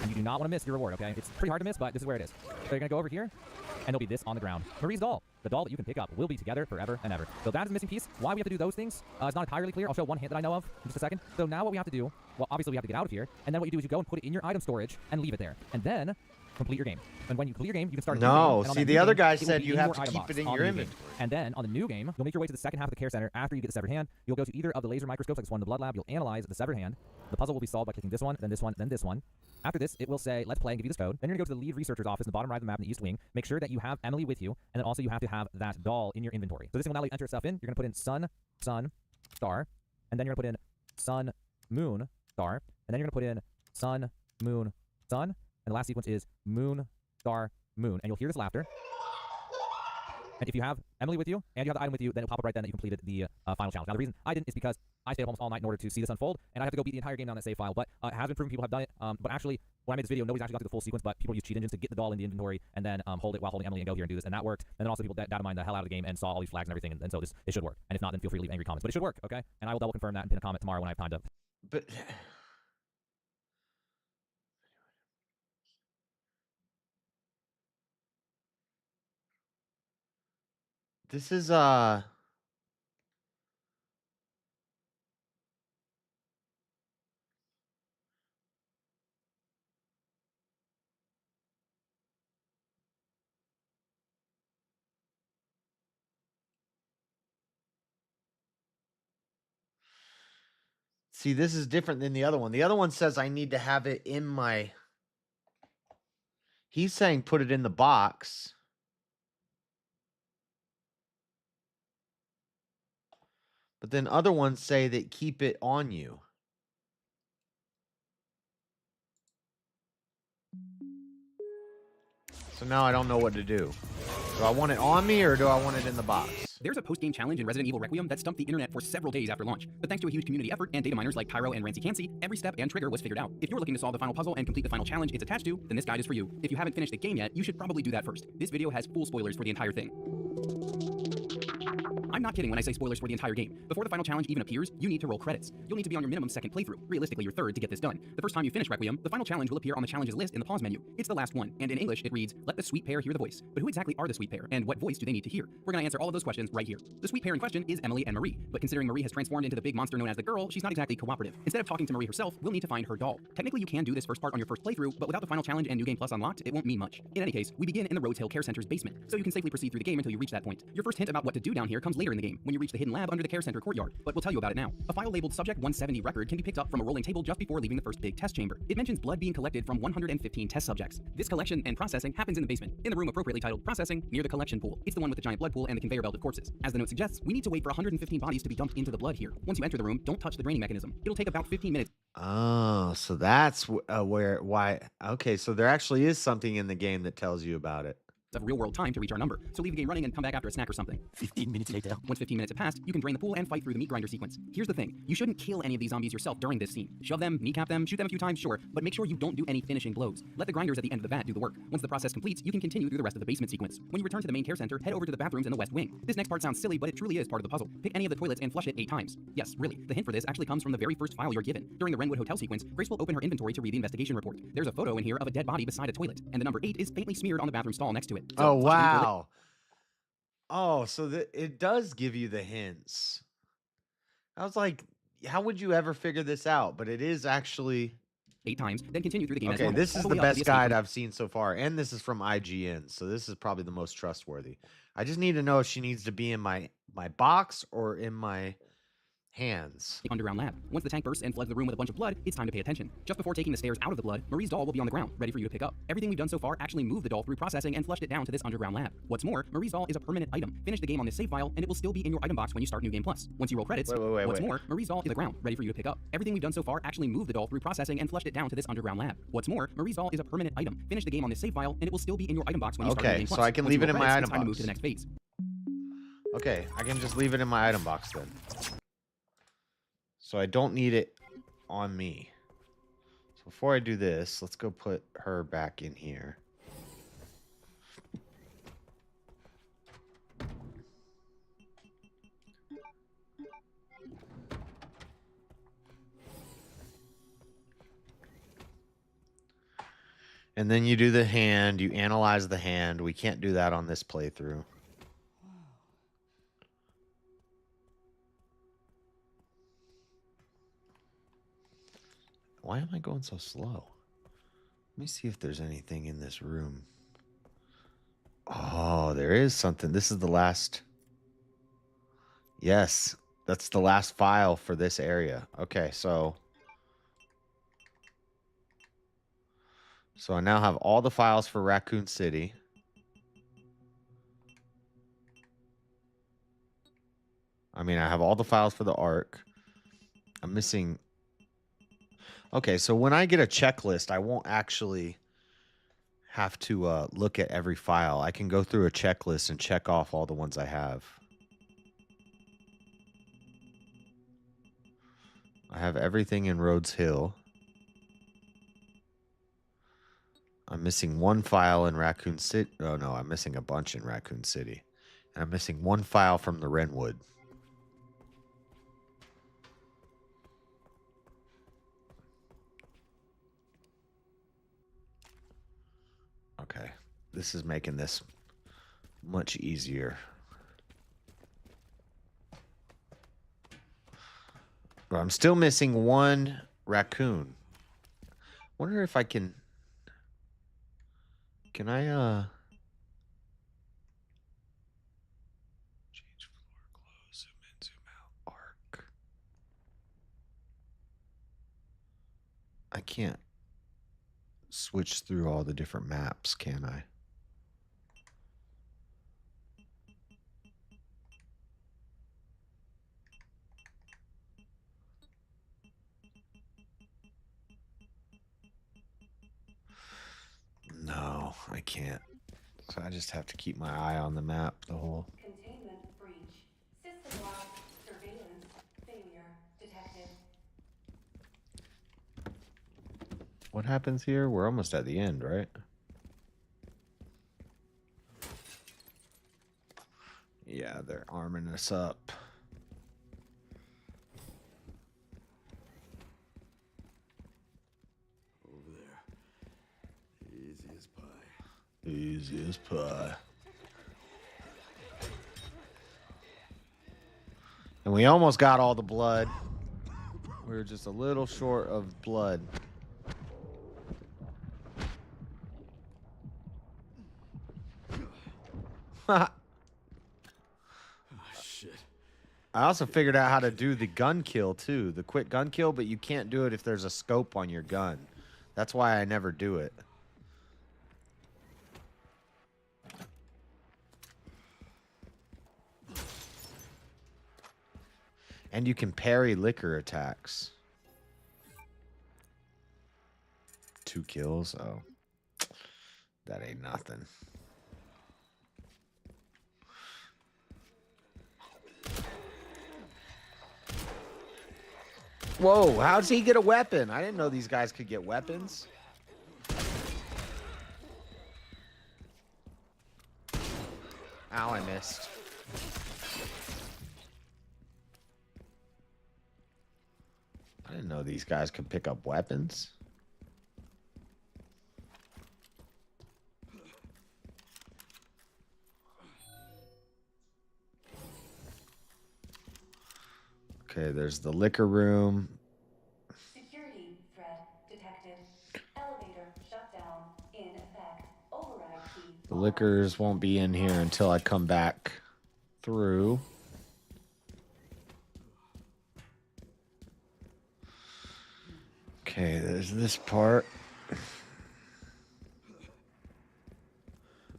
and you do not want to miss your reward, okay? It's pretty hard to miss, but this is where it is. So you're going to go over here, and there'll be this on the ground. Marie's doll. The doll that you can pick up will be together forever and ever. So that is the missing piece. Why we have to do those things is not entirely clear. I'll show one hint that I know of in just a second. So now what we have to do, well, obviously we have to get out of here, and then what you do is you go and put it in your item storage and leave it there. And then complete your game. And when you complete your game, you can start a new game. No, And on see, that the new other game, guy it will said be you in have your to item keep box it in on your the new game. inventory. And then on the new game, you'll make your way to the second half of the care center. After you get the severed hand, you'll go to either of the laser microscopes, like this one in the blood lab. You'll analyze the severed hand. The puzzle will be solved by clicking this one, then this one, then this one. After this, it will say, let's play, and give you this code. Then you're going to go to the lead researcher's office in the bottom right of the map in the east wing. Make sure that you have Emily with you, and then also you have to have that doll in your inventory. So this thing will now let you enter stuff in. You're going to put in sun, sun, star, and then you're going to put in sun, moon, star, and then you're going to put in sun, moon, sun, and the last sequence is moon, star, moon. And you'll hear this laughter. And if you have Emily with you, and you have the item with you, then it'll pop up right then that you completed the final challenge. Now, the reason I didn't is because I stayed up almost all night in order to see this unfold, and I have to go beat the entire game down that save file. But it has been proven people have done it. But actually, when I made this video, nobody's actually got through the full sequence, but people use cheat engines to get the doll in the inventory and then hold it while holding Emily and go here and do this, and that worked. And then also people data mined the hell out of the game and saw all these flags and everything, and so it should work. And if not, then feel free to leave angry comments. But it should work, okay? And I will double confirm that and pin a comment tomorrow when I have time to. But this is see, this is different than the other one. The other one says I need to have it in my. He's saying put it in the box. But then other ones say that keep it on you. So now I don't know what to do. Do I want it on me or do I want it in the box? There's a post-game challenge in Resident Evil Requiem that stumped the internet for several days after launch. But thanks to a huge community effort and data miners like Pyro and Rancy Cansey, every step and trigger was figured out. If you're looking to solve the final puzzle and complete the final challenge it's attached to, then this guide is for you. If you haven't finished the game yet, you should probably do that first. This video has full spoilers for the entire thing. I'm not kidding when I say spoilers for the entire game. Before the final challenge even appears, you need to roll credits. You'll need to be on your minimum second playthrough, realistically your third, to get this done. The first time you finish Requiem, the final challenge will appear on the challenges list in the pause menu. It's the last one, and in English it reads, let the sweet pair hear the voice. But who exactly are the sweet pair, and what voice do they need to hear? We're gonna answer all of those questions right here. The sweet pair in question is Emily and Marie, but considering Marie has transformed into the big monster known as the girl, she's not exactly cooperative. Instead of talking to Marie herself, we'll need to find her doll. Technically you can do this first part on your first playthrough, but without the final challenge and New Game Plus unlocked, it won't mean much. In any case, we begin in the Rhodes Hill Care Center's basement, so you can safely proceed through the game until you reach that point. Your first hint about what to do down here comes later in the game, when you reach the hidden lab under the Care Center courtyard, but we'll tell you about it now. A file labeled Subject 170 record can be picked up from a rolling table just before leaving the first big test chamber. It mentions blood being collected from 115 test subjects. This collection and processing happens in the basement, in the room appropriately titled Processing, near the collection pool. It's the one with the giant blood pool and the conveyor belt of corpses. As the note suggests, we need to wait for 115 bodies to be dumped into the blood here. Once you enter the room, don't touch the draining mechanism. It'll take about 15 minutes. Oh, so that's why. Okay, so there actually is something in the game that tells you about it. of real-world time to reach our number, so leave the game running and come back after a snack or something. 15 minutes later. Once 15 minutes have passed, you can drain the pool and fight through the meat grinder sequence. Here's the thing, you shouldn't kill any of these zombies yourself during this scene. Shove them, kneecap them, shoot them a few times, sure, but make sure you don't do any finishing blows. Let the grinders at the end of the vat do the work. Once the process completes, you can continue through the rest of the basement sequence. When you return to the main care center, head over to the bathrooms in the west wing. This next part sounds silly, but it truly is part of the puzzle. Pick any of the toilets and flush it 8 times. Yes, really, the hint for this actually comes from the very first file you're given. During the Wrenwood Hotel sequence, Grace will open her inventory to read the investigation report. There's a photo in here of a dead body beside a toilet, and the number 8 is faintly smeared on the bathroom stall next to it. So Oh, flush any toilet- wow. Oh, so it does give you the hints. I was like, how would you ever figure this out? But it is actually 8 times, then continue through the game as okay. normal, This all is the the way up to best escape guide room. I've seen so far, and this is from IGN, so this is probably the most trustworthy. I just need to know if she needs to be in my box or in my hands. The underground lab. Once the tank bursts and floods the room with a bunch of blood, it's time to pay attention. Just before taking the stairs out of the blood, Marie's doll will be on the ground, ready for you to pick up. Everything we've done so far actually moved the doll through processing and flushed it down to this underground lab. What's more, Marie's doll is a permanent item. Finish the game on this save file, and it will still be in your item box when you start New Game Plus. Once you roll credits, what's more, Marie's doll is on the ground, ready for you to pick up. Everything we've done so far actually moved the doll through processing and flushed it down to this underground lab. What's more, Marie's doll is a permanent item. Finish the game on this save file, and it will still be in your item box when you start New Okay, Game Plus. so I can Once you leave it roll in my credits, item it's time to move box. to the next phase. Okay, I can just leave it in my item box then. So I don't need it on me. So before I do this, let's go put her back in here. And then you do the hand, you analyze the hand. We can't do that on this playthrough. Why am I going so slow? Let me see if there's anything in this room. Oh, there is something. This is the last. Yes, that's the last file for this area. Okay, so I now have all the files for Raccoon City. I mean, I have all the files for the Ark. I'm missing. Okay, so when I get a checklist, I won't actually have to look at every file. I can go through a checklist and check off all the ones I have. I have everything in Rhodes Hill. I'm missing one file in Raccoon City. Oh, no, I'm missing a bunch in Raccoon City. And I'm missing one file from the Wrenwood. Okay, this is making this much easier. But I'm still missing one raccoon. Wonder if I can... Can I, change floor, close, zoom in, zoom out, arc. I can't switch through all the different maps, can I? No, I can't. So I just have to keep my eye on the map the whole... Containment breach. System lock. Surveillance. Failure detected. What happens here? We're almost at the end, right? Yeah, they're arming us up. Over there. Easy as pie. Easy as pie. And we almost got all the blood. We were just a little short of blood. Shit. I also figured out how to do the gun kill too, the quick gun kill, but you can't do it if there's a scope on your gun. That's why I never do it. And you can parry liquor attacks. 2 kills? Oh. That ain't nothing. Whoa, how'd he get a weapon? I didn't know these guys could get weapons. Ow, I missed. I didn't know these guys could pick up weapons. Okay, there's the liquor room. Security threat detected. Elevator shut down. In effect. Override key. The liquors won't be in here until I come back through. Okay, there's this part.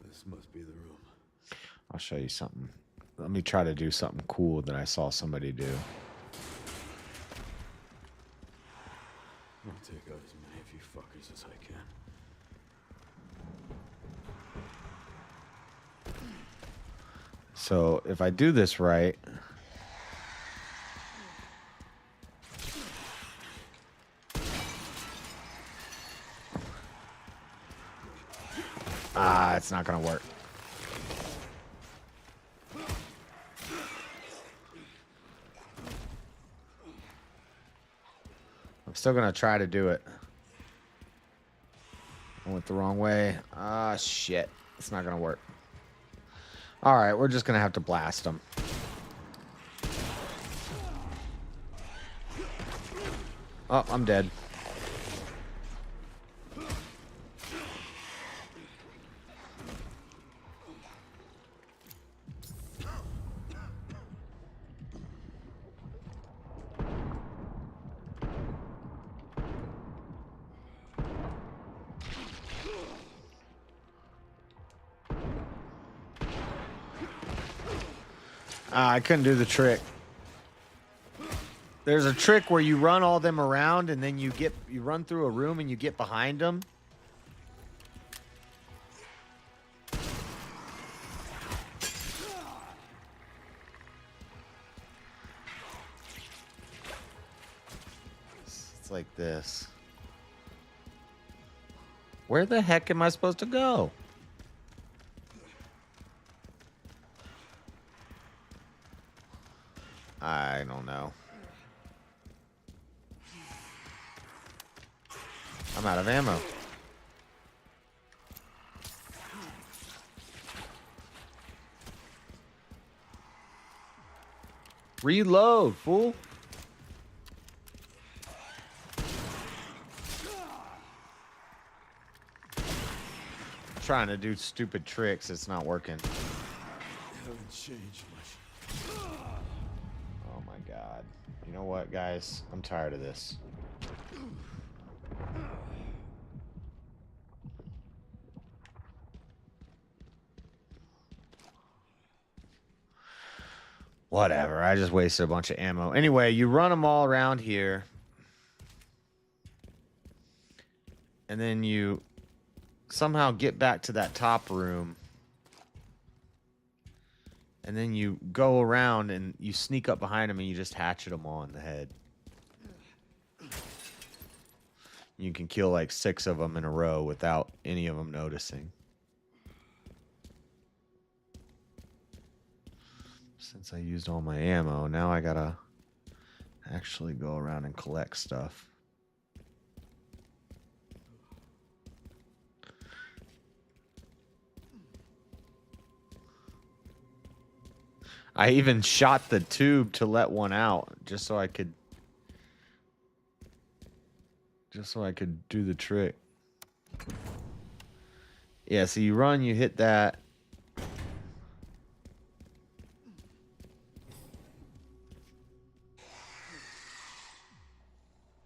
This must be the room. I'll show you something. Let me try to do something cool that I saw somebody do. I'll take out as many of you fuckers as I can. So if I do this right, it's not gonna work. I'm still gonna try to do it. I went the wrong way. Ah, shit. It's not gonna work. All right, we're just gonna have to blast them. Oh, I'm dead. I couldn't do the trick. There's a trick where you run all them around and then you run through a room and you get behind them. It's like this. Where the heck am I supposed to go? I don't know. I'm out of ammo. Reload, fool. Trying to do stupid tricks, it's not working. Haven't changed much. Oh my god. You know what, guys? I'm tired of this. Whatever, I just wasted a bunch of ammo. Anyway, you run them all around here. And then you somehow get back to that top room. And then you go around and you sneak up behind them and you just hatchet them all in the head. You can kill like 6 of them in a row without any of them noticing. Since I used all my ammo, now I gotta actually go around and collect stuff. I even shot the tube to let one out just so I could do the trick. Yeah, so you run, you hit that.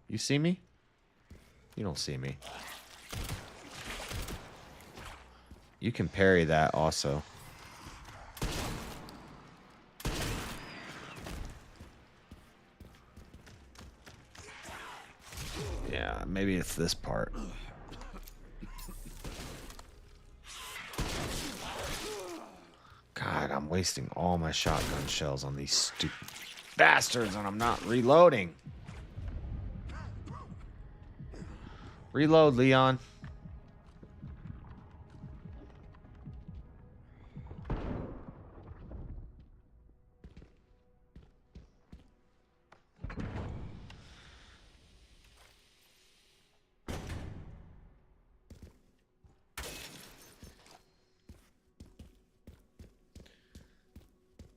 You see me? You don't see me. You can parry that also. Yeah, maybe it's this part. God, I'm wasting all my shotgun shells on these stupid bastards and I'm not reloading. Reload, Leon.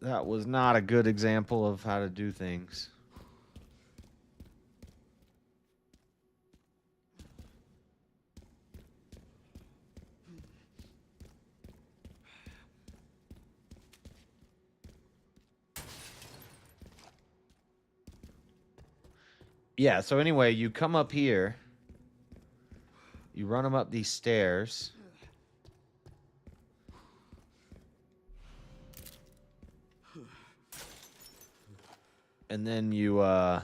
That was not a good example of how to do things. Yeah, so anyway, you come up here. You run them up these stairs. And then you go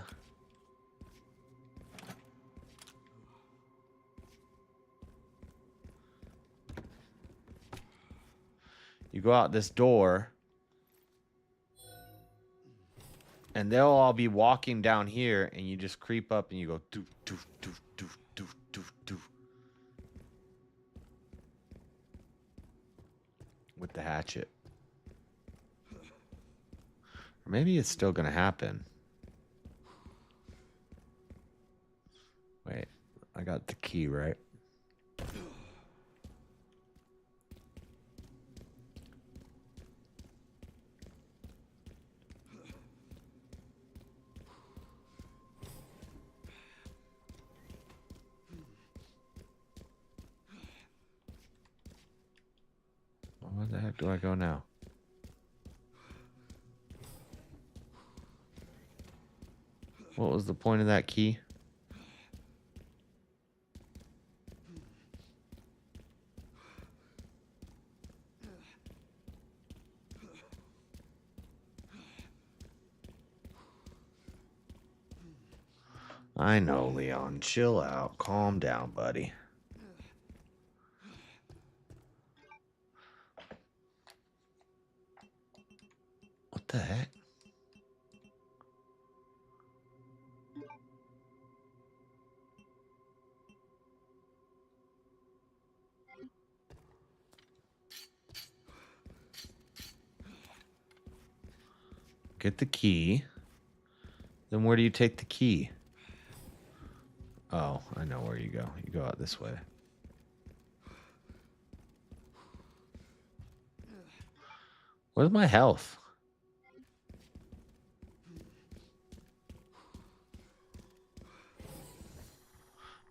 out this door. And they'll all be walking down here, and you just creep up and you go doof, doof, doof, doof, doof, doof, doof. With the hatchet. Or maybe it's still gonna happen. Wait, I got the key, right? Where the heck do I go now? What was the point of that key? I know, Leon. Chill out. Calm down, buddy. What the heck? Get the key. Then where do you take the key? Oh, I know where you go. You go out this way. Where's my health?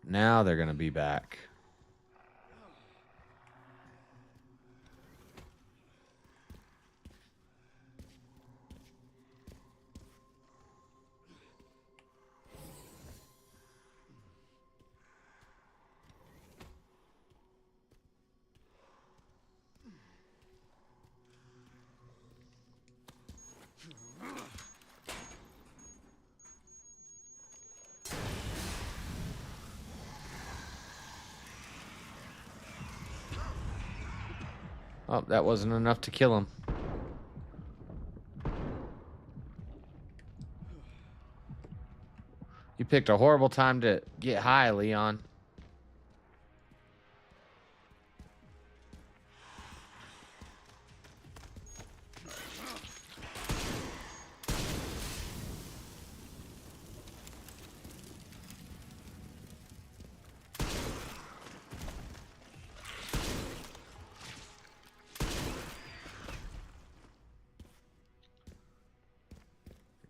Now they're gonna be back. Oh, that wasn't enough to kill him. You picked a horrible time to get high, Leon.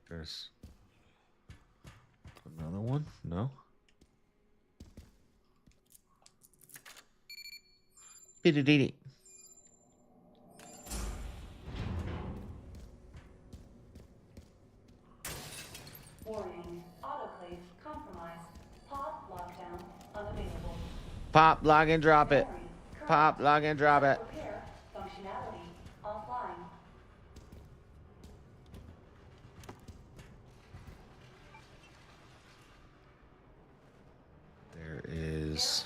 There's another one? No? Dee-dee-dee-dee. Warning, autoclave compromised. Pop lockdown unavailable. Pop, log and drop it. Pop, log and drop it. Repair functionality offline. There is...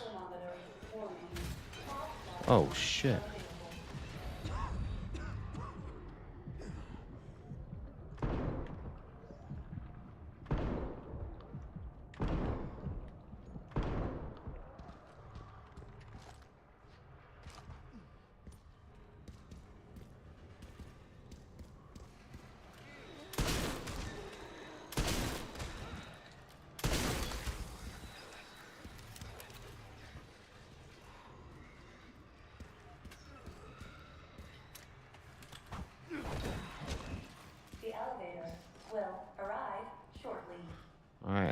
Oh, shit.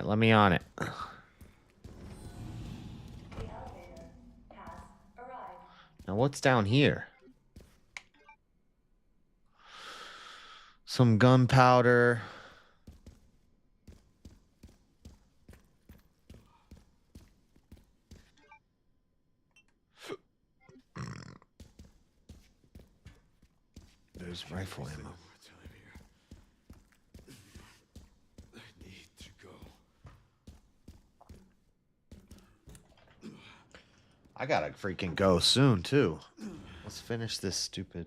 right, let me on it. The elevator has arrived. Now, what's down here? Some gunpowder. There's rifle ammo. I need to go. I gotta freaking go soon, too. Let's finish this stupid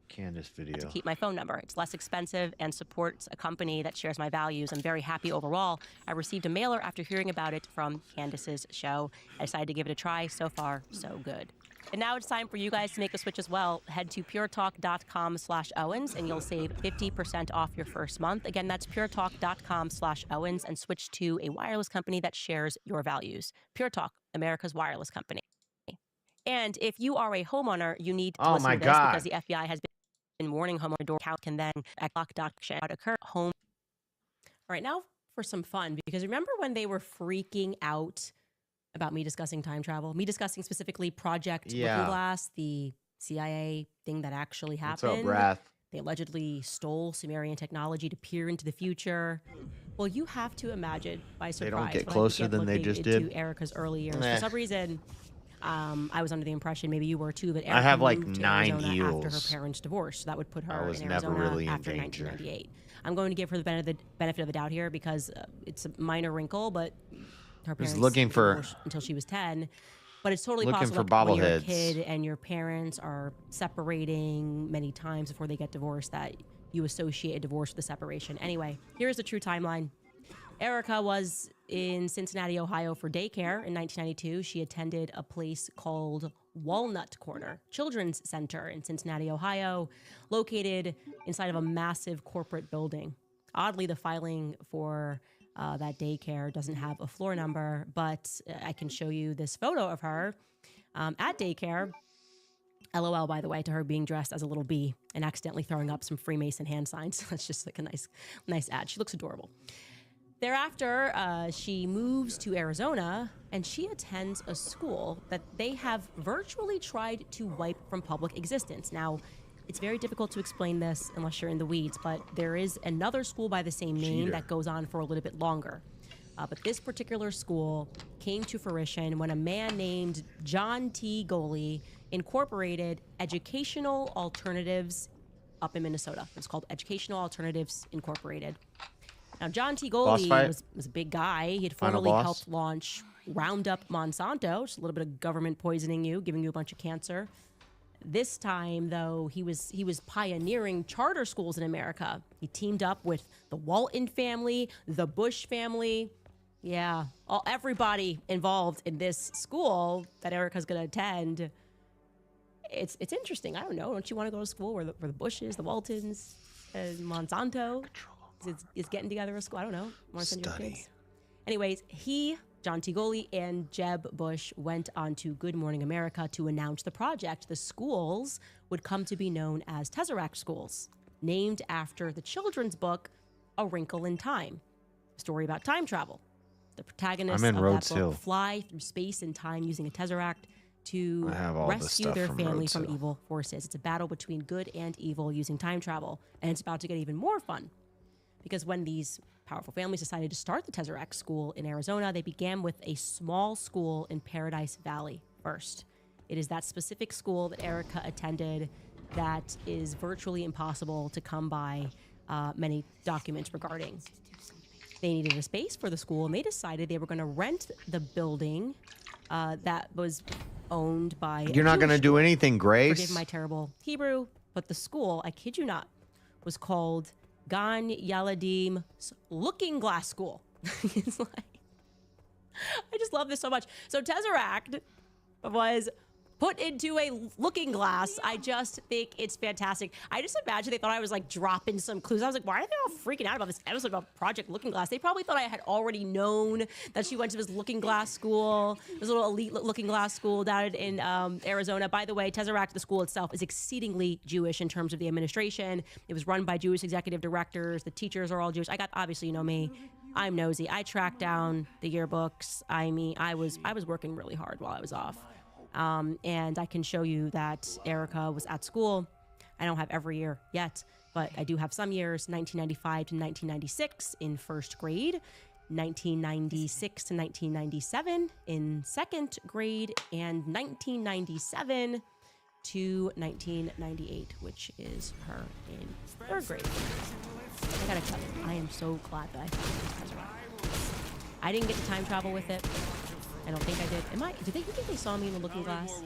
Candace video. To keep my phone number. It's less expensive and supports a company that shares my values. I'm very happy overall. I received a mailer after hearing about it from Candace's show. I decided to give it a try. So far, so good. And now it's time for you guys to make the switch as well. Head to puretalk.com/Owens and you'll save 50% off your first month. Again, that's puretalk.com/Owens and switch to a wireless company that shares your values. Pure Talk, America's wireless company. And if you are a homeowner, you need to listen to this because the FBI has been warning homeowner door count can then occur home. All right, now for some fun, because remember when they were freaking out about me discussing time travel, me discussing specifically Project Looking Glass, the CIA thing that actually happened. What's up, Wrath? They allegedly stole Sumerian technology to peer into the future. Well, you have to imagine by surprise. They don't get closer than they just did. Erica's early years. For some reason, I was under the impression, maybe you were too, that Erica I have like moved to 9 Arizona eels. after her parents divorced. So that would put her I was in never Arizona really in after danger. 1998. I'm going to give her the benefit of the doubt here because it's a minor wrinkle, but her parents looking for- divorced until she was 10. But it's totally Looking possible for that when you're a bobbleheads. kid and your parents are separating many times before they get divorced, that you associate a divorce with a separation. Anyway, here's the true timeline. Erica was in Cincinnati, Ohio for daycare in 1992. She attended a place called Walnut Corner Children's Center in Cincinnati, Ohio, located inside of a massive corporate building. Oddly, the filing for that daycare doesn't have a floor number, but I can show you this photo of her at daycare. LOL, by the way, to her being dressed as a little bee and accidentally throwing up some Freemason hand signs. That's just like a nice ad. She looks adorable. Thereafter, she moves to Arizona and she attends a school that they have virtually tried to wipe from public existence. Now, it's very difficult to explain this unless you're in the weeds, but there is another school by the same name that goes on for a little bit longer. But this particular school came to fruition when a man named John T. Goley incorporated Educational Alternatives up in Minnesota. It's called Educational Alternatives Incorporated. Now, John T. Goley was a big guy. He had formerly helped launch Roundup Monsanto, just a little bit of government poisoning you, giving you a bunch of cancer. This time, though, he was pioneering charter schools in America. He teamed up with the Walton family, the Bush family. Yeah, everybody involved in this school that Erica's going to attend. It's interesting. I don't know. Don't you want to go to school where the Bushes, the Waltons, and Monsanto is getting together a school? I don't know. Want to send your kids? Anyways, John T. Goley and Jeb Bush went on to Good Morning America to announce the project. The schools would come to be known as Tesseract schools, named after the children's book, A Wrinkle in Time, a story about time travel. The protagonists of that book fly through space and time using a Tesseract to rescue their family from evil forces. It's a battle between good and evil using time travel, and it's about to get even more fun. Because when these powerful families decided to start the Tesseract School in Arizona, they began with a small school in Paradise Valley first. It is that specific school that Erica attended that is virtually impossible to come by many documents regarding. They needed a space for the school, and they decided they were going to rent the building that was owned by You're not going to do anything, Grace. Forgive my terrible Hebrew, but the school, I kid you not, was called Gan Yaladim Looking Glass School. It's like, I just love this so much. So Tesseract was put into a looking glass. I just think it's fantastic. I just imagine they thought I was like dropping some clues. I was like, why are they all freaking out about this episode about Project Looking Glass? They probably thought I had already known that she went to this looking glass school, this little elite looking glass school down in Arizona. By the way, Tesseract, the school itself, is exceedingly Jewish in terms of the administration. It was run by Jewish executive directors. The teachers are all Jewish. Obviously, you know me. I'm nosy. I tracked down the yearbooks. I mean, I was working really hard while I was off. And I can show you that Erica was at school. I don't have every year yet, but I do have some years, 1995 to 1996 in first grade, 1996 to 1997 in second grade, and 1997 to 1998, which is her in third grade. I gotta tell you, I am so glad that I found this. I didn't get to time travel with it. I don't think I did. Did you think they saw me in the looking glass?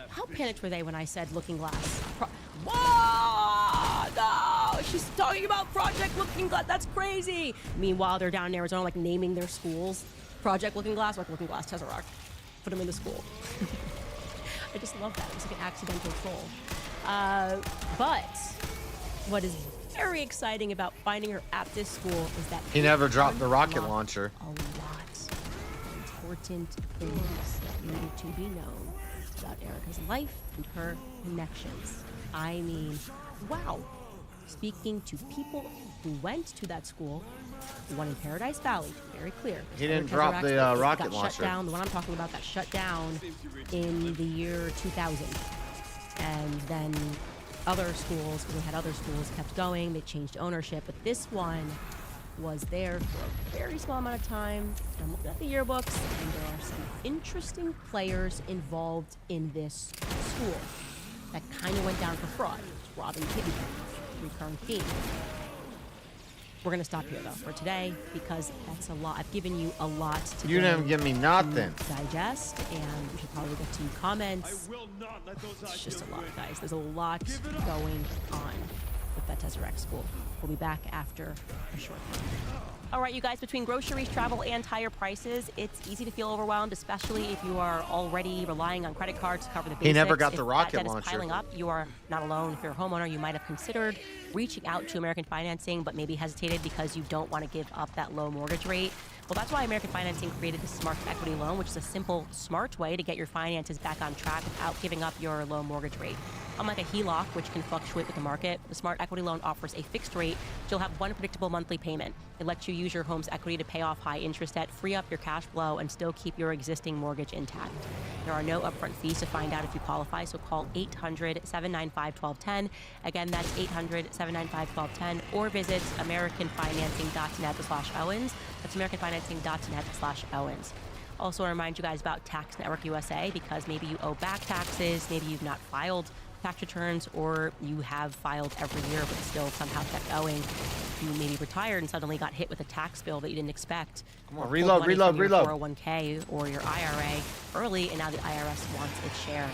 How panicked were they when I said looking glass? Whoa! No! She's talking about Project Looking Glass. That's crazy. Meanwhile, they're down in Arizona, like naming their schools. Project Looking Glass, like Looking Glass, Tesseract. Put them in the school. I just love that. It was like an accidental troll. But what is very exciting about finding her at this school is that He never dropped the rocket launcher. a lot of important things that needed to be known about Erica's life and her connections. I mean, wow. Speaking to people who went to that school, the one in Paradise Valley, very clear. He didn't Tesseract drop the rocket got launcher. shut down. The one I'm talking about got shut down in the year 2000. And then other schools, we had other schools, kept going. They changed ownership. But this one was there for a very small amount of time. I'm looking at the yearbooks, and there are some interesting players involved in this school that kind of went down for fraud. It's robbing piggy banks, recurring theme. We're going to stop here, though, for today, because that's a lot. I've given you a lot to You didn't give me nothing. digest, and we should probably get to comments. It's just a lot, guys. There's a lot going on with that Tesseract school. We'll be back after a short time. All right, you guys, between groceries, travel, and higher prices, it's easy to feel overwhelmed, especially if you are already relying on credit cards to cover the basics. He never got the If rocket that debt launcher. is piling up, you are not alone. If you're a homeowner, you might have considered reaching out to American Financing, but maybe hesitated because you don't want to give up that low mortgage rate. Well, that's why American Financing created the Smart Equity Loan, which is a simple, smart way to get your finances back on track without giving up your low mortgage rate. Unlike a HELOC, which can fluctuate with the market, the Smart Equity Loan offers a fixed rate, so you'll have one predictable monthly payment. It lets you use your home's equity to pay off high interest debt, free up your cash flow, and still keep your existing mortgage intact. There are no upfront fees to find out if you qualify, so call 800-795-1210. Again, that's 800-795-1210, or visit americanfinancing.net/Owens. That's americanfinancing.net/Owens. Also, I remind you guys about Tax Network USA, because maybe you owe back taxes, maybe you've not filed tax returns, or you have filed every year but still somehow kept owing. You maybe retired and suddenly got hit with a tax bill that you didn't expect. Come on, Or reload, pulled money reload, from your reload. 401k or your IRA early, and now the IRS wants its share.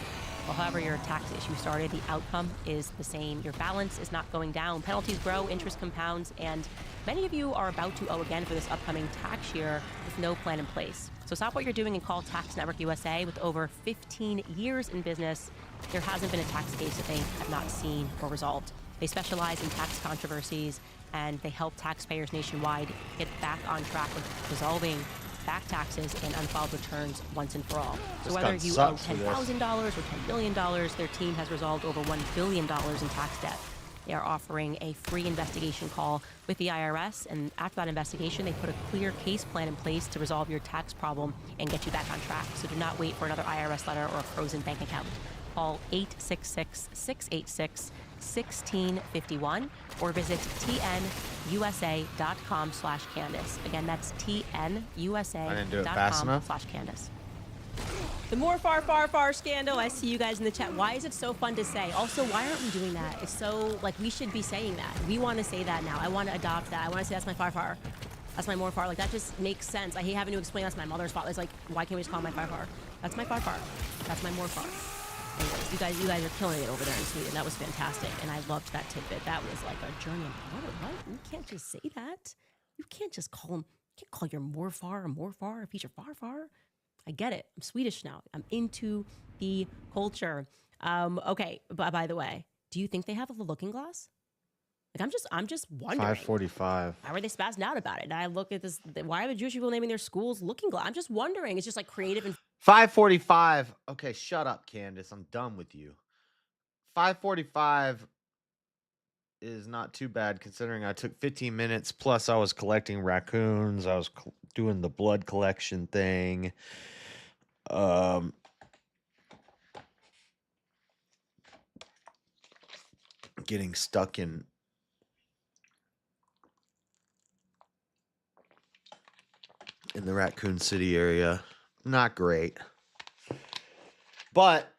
Well, however your tax issue started, the outcome is the same. Your balance is not going down. Penalties grow, interest compounds, and many of you are about to owe again for this upcoming tax year with no plan in place. So stop what you're doing and call Tax Network USA. With over 15 years in business, there hasn't been a tax case that they have not seen or resolved. They specialize in tax controversies, and they help taxpayers nationwide get back on track with resolving back taxes and unfiled returns once and for all. So This whether guy you owe sucks for this. $10,000 or $10 billion, their team has resolved over $1 billion in tax debt. They are offering a free investigation call with the IRS, and after that investigation, they put a clear case plan in place to resolve your tax problem and get you back on track. So do not wait for another IRS letter or a frozen bank account. Call 866-686-1651 or visit tnusa.com/Candace. Again, that's tnusa.com/Candace. The more far scandal. I see you guys in the chat. Why is it so fun to say? Also, why aren't we doing that? It's so, like, we should be saying that. We want to say that now. I want to adopt that. I want to say that's my far. That's my more far. Like, that just makes sense. I hate having to explain that's my mother's fault. It's like, why can't we just call it my far? That's my far. That's my more far. Anyways, you guys are killing it over there in Sweden. That was fantastic, and I loved that tidbit. That was like a journey. What? You can't just say that. You can't just call him. You can't call your more far if he's your far. I get it. I'm Swedish now. I'm into the culture. Okay, but by the way, do you think they have a looking glass? Like, I'm just wondering. 545. Why were they spazzed out about it? And I look at this. Why are the Jewish people naming their schools looking glass? I'm just wondering. It's just like creative and 545. Okay, shut up, Candace. I'm done with you. 545 is not too bad considering I took 15 minutes plus I was collecting raccoons. I was doing the blood collection thing. Getting stuck in the Raccoon City area. Not great. But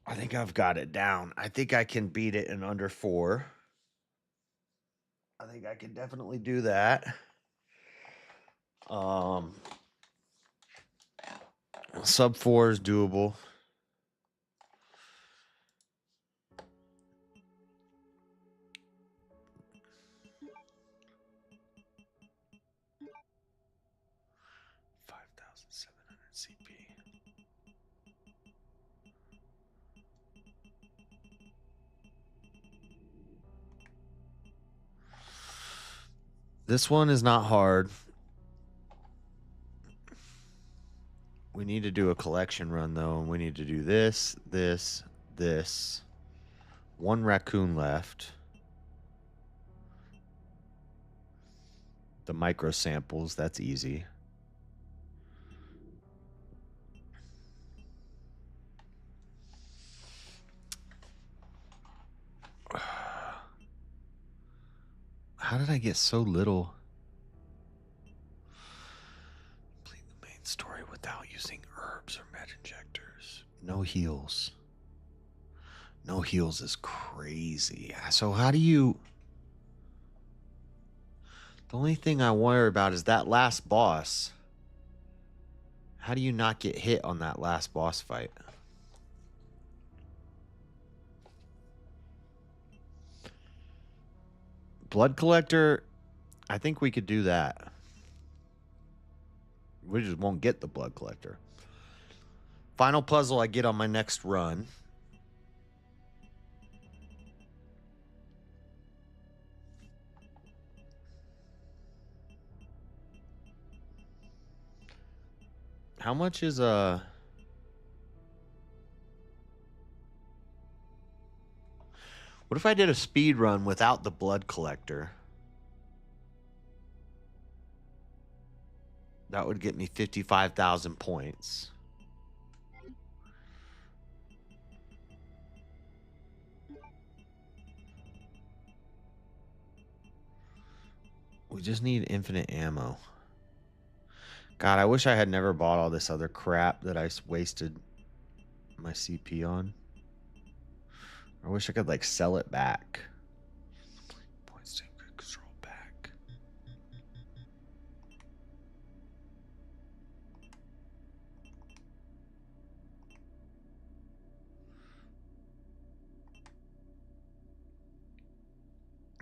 I think I've got it down. I think I can beat it in under 4. I think I can definitely do that. Sub 4 is doable. CP. This one is not hard. We need to do a collection run though, and we need to do this, this, this. 1 raccoon left. The micro samples, that's easy. How did I get so little? Complete the main story without using herbs or med injectors. No heals. No heals is crazy. So how do you... The only thing I worry about is that last boss. How do you not get hit on that last boss fight? Blood collector, I think we could do that. We just won't get the blood collector. Final puzzle I get on my next run. How much is What if I did a speed run without the blood collector? That would get me 55,000 points. We just need infinite ammo. God, I wish I had never bought all this other crap that I wasted my CP on. I wish I could, like, sell it back. Points to control back.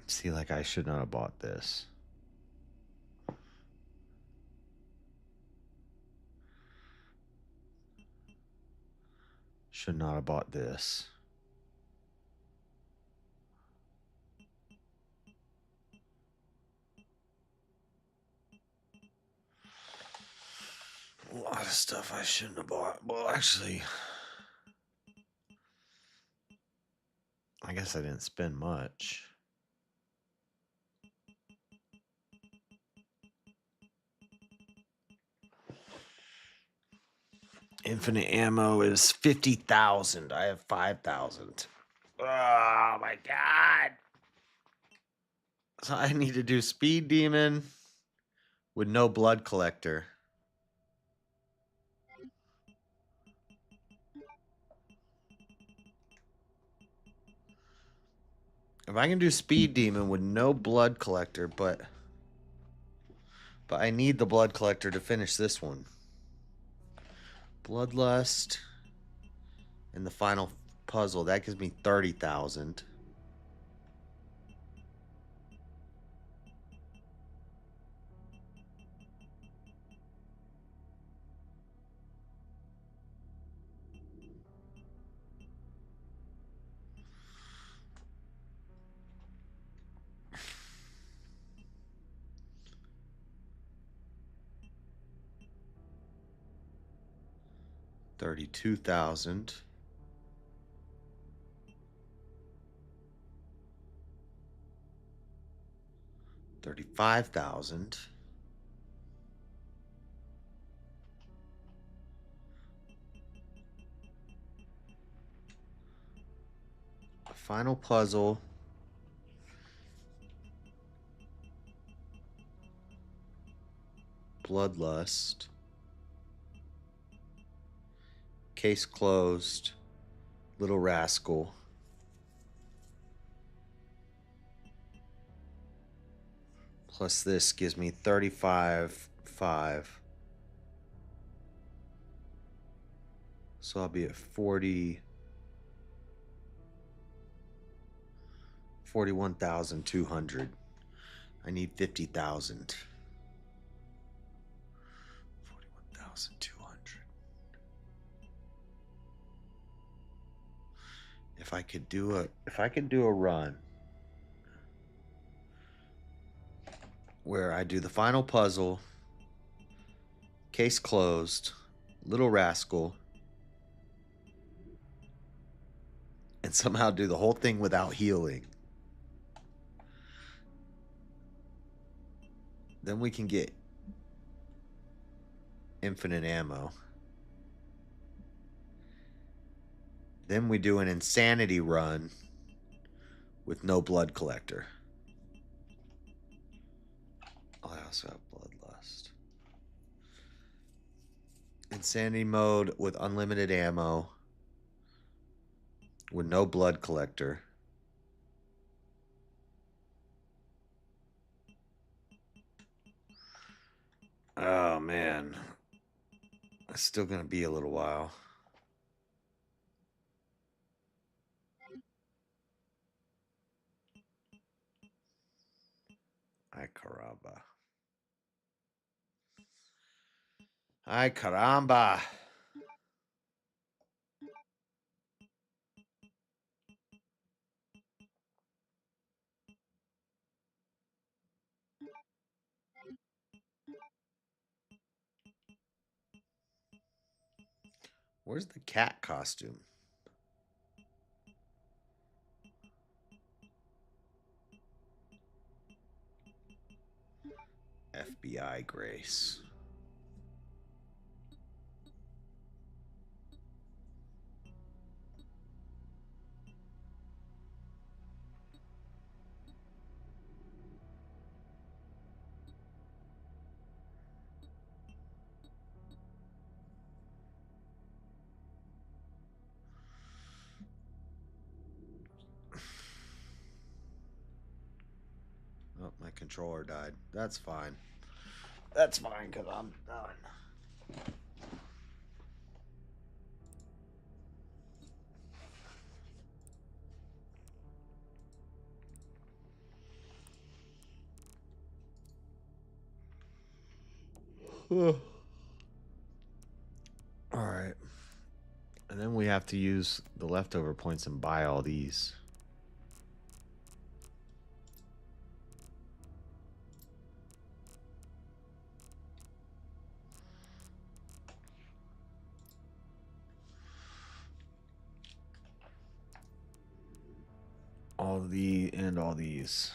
See, like, I should not have bought this. Should not have bought this. A lot of stuff I shouldn't have bought. Well, actually, I guess I didn't spend much. Infinite ammo is 50,000. I have 5,000. Oh my God. So I need to do speed demon with no blood collector. If I can do speed demon with no blood collector, but I need the blood collector to finish this one. Bloodlust and the final puzzle, that gives me 30,000. $32,000. 35,000. A final puzzle. Bloodlust. Case closed. Little Rascal. Plus this gives me 35,500. So I'll be at 41,200. I need 50,000. 41,200. If I could do a run where I do the final puzzle, case closed, Little Rascal, and somehow do the whole thing without healing, then we can get infinite ammo. Then we do an insanity run with no blood collector. Oh, I also have bloodlust. Insanity mode with unlimited ammo with no blood collector. Oh man, it's still gonna be a little while. Ay caramba. Ay caramba. Where's the cat costume? FBI Grace. Oh, my controller died. That's fine. That's fine because I'm done. All right. And then we have to use the leftover points and buy all these. All these.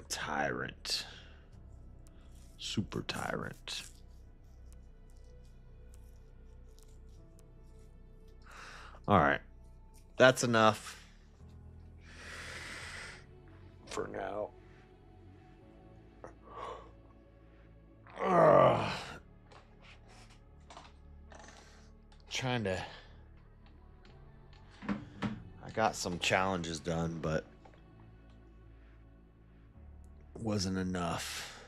Tyrant. Super Tyrant. All right. That's enough for now. Trying to... I got some challenges done, but wasn't enough.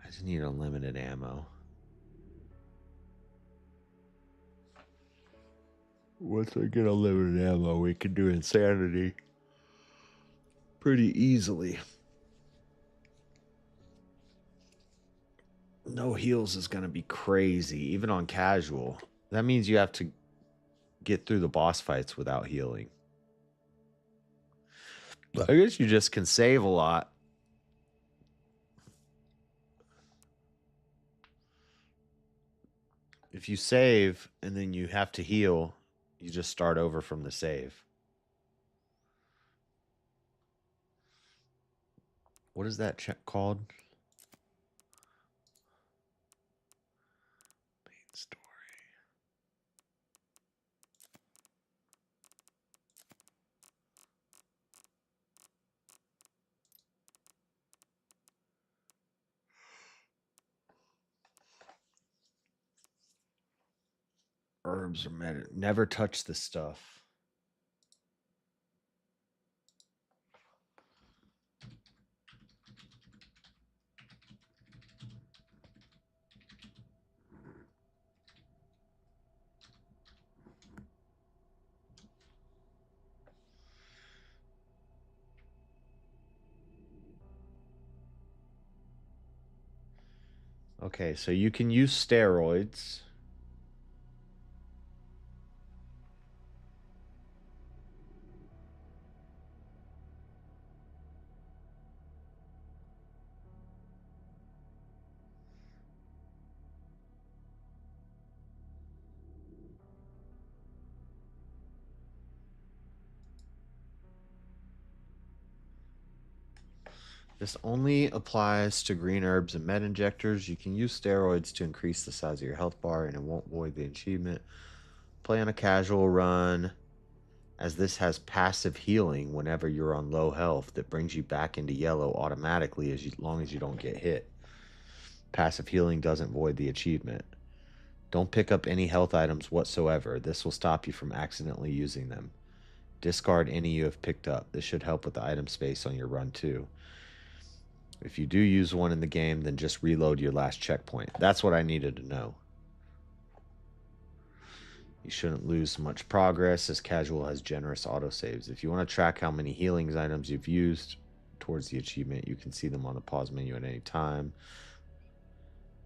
I just need unlimited ammo. Once I get unlimited ammo, we can do insanity pretty easily. No heals is going to be crazy, even on casual. That means you have to get through the boss fights without healing. I guess you just can save a lot. If you save and then you have to heal, You just start over from the save. What is that check called? Main story. Herbs are never touch the stuff. Okay, so you can use steroids. This only applies to green herbs and med injectors. You can use steroids to increase the size of your health bar and it won't void the achievement. Play on a casual run, as this has passive healing whenever you're on low health that brings you back into yellow automatically as long as you don't get hit. Passive healing doesn't void the achievement. Don't pick up any health items whatsoever. This will stop you from accidentally using them. Discard any you have picked up. This should help with the item space on your run too. If you do use one in the game, then just reload your last checkpoint. That's what I needed to know. You shouldn't lose much progress, as casual has generous autosaves. If you want to track how many healing items you've used towards the achievement, you can see them on the pause menu at any time.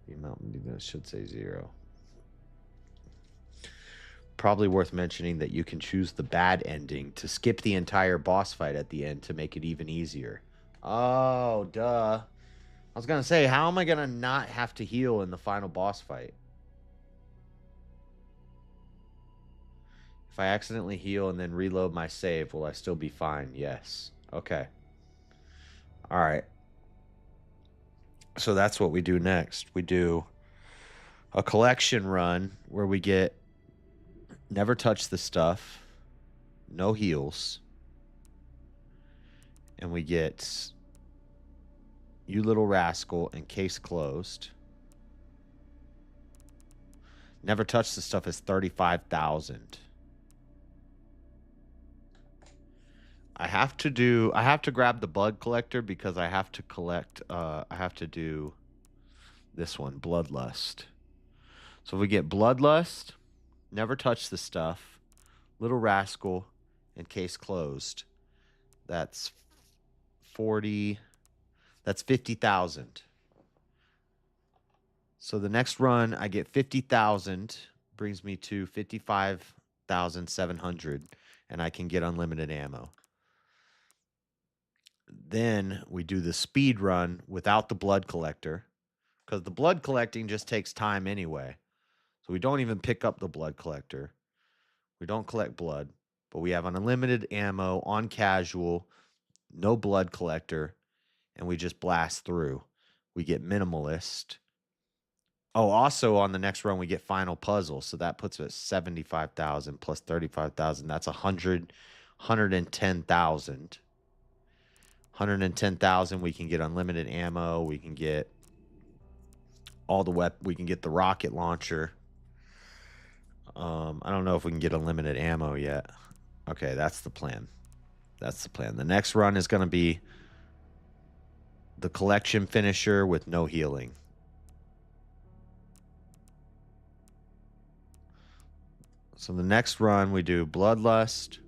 The amount should say 0. Probably worth mentioning that you can choose the bad ending to skip the entire boss fight at the end to make it even easier. Oh, duh. I was going to say, how am I going to not have to heal in the final boss fight? If I accidentally heal and then reload my save, will I still be fine? Yes. Okay. All right. So that's what we do next. We do a collection run where we get never touch the stuff, no heals, and we get You Little Rascal and Case Closed. Never touch the stuff is 35,000. I have to grab the Blood Collector because I have to collect, I have to do this one, Bloodlust. So if we get Bloodlust, Never Touch the Stuff, Little Rascal, and Case Closed, that's 50,000. So the next run, I get 50,000, brings me to 55,700, and I can get unlimited ammo. Then we do the speed run without the Blood Collector, because the blood collecting just takes time anyway. So we don't even pick up the Blood Collector. We don't collect blood, but we have unlimited ammo on casual, no Blood Collector, and we just blast through. We get Minimalist. Oh, also on the next run, we get Final Puzzle, so that puts us at 75,000 plus 35,000. That's 110,000. 110,000, we can get unlimited ammo. We can get all the we can get the rocket launcher. I don't know if we can get unlimited ammo yet. Okay, that's the plan. That's the plan. The next run is going to be the collection finisher with no healing. So the next run, we do Bloodlust,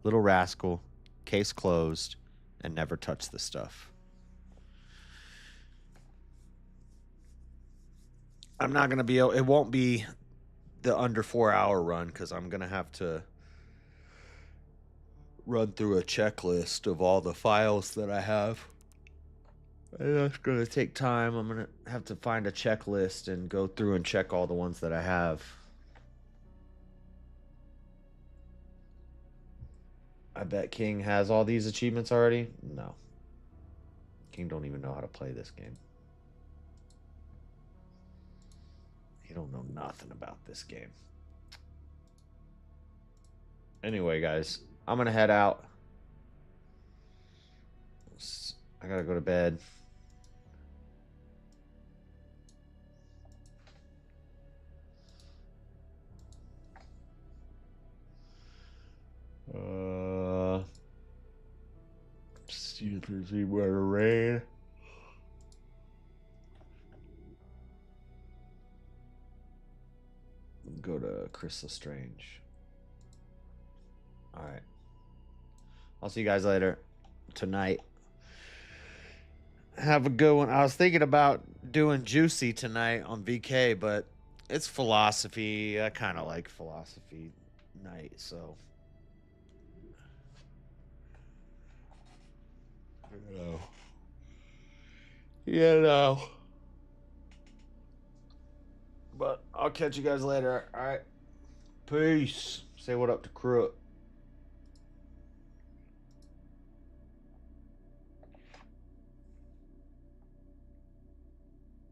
Little Rascal, Case Closed, and Never Touch the Stuff. I'm not going to be able, it won't be the under 4-hour run because I'm going to have to run through a checklist of all the files that I have. And that's going to take time. I'm going to have to find a checklist and go through and check all the ones that I have. I bet King has all these achievements already. No. King don't even know how to play this game. He don't know nothing about this game. Anyway, guys, I'm going to head out. I got to go to bed. See if there's anywhere to rain. Go to Chris Lestrange. All right. I'll see you guys later tonight. Have a good one. I was thinking about doing Juicy tonight on VK, but it's philosophy. I kind of like philosophy night, so. You know. But I'll catch you guys later. All right. Peace. Say what up to Crook.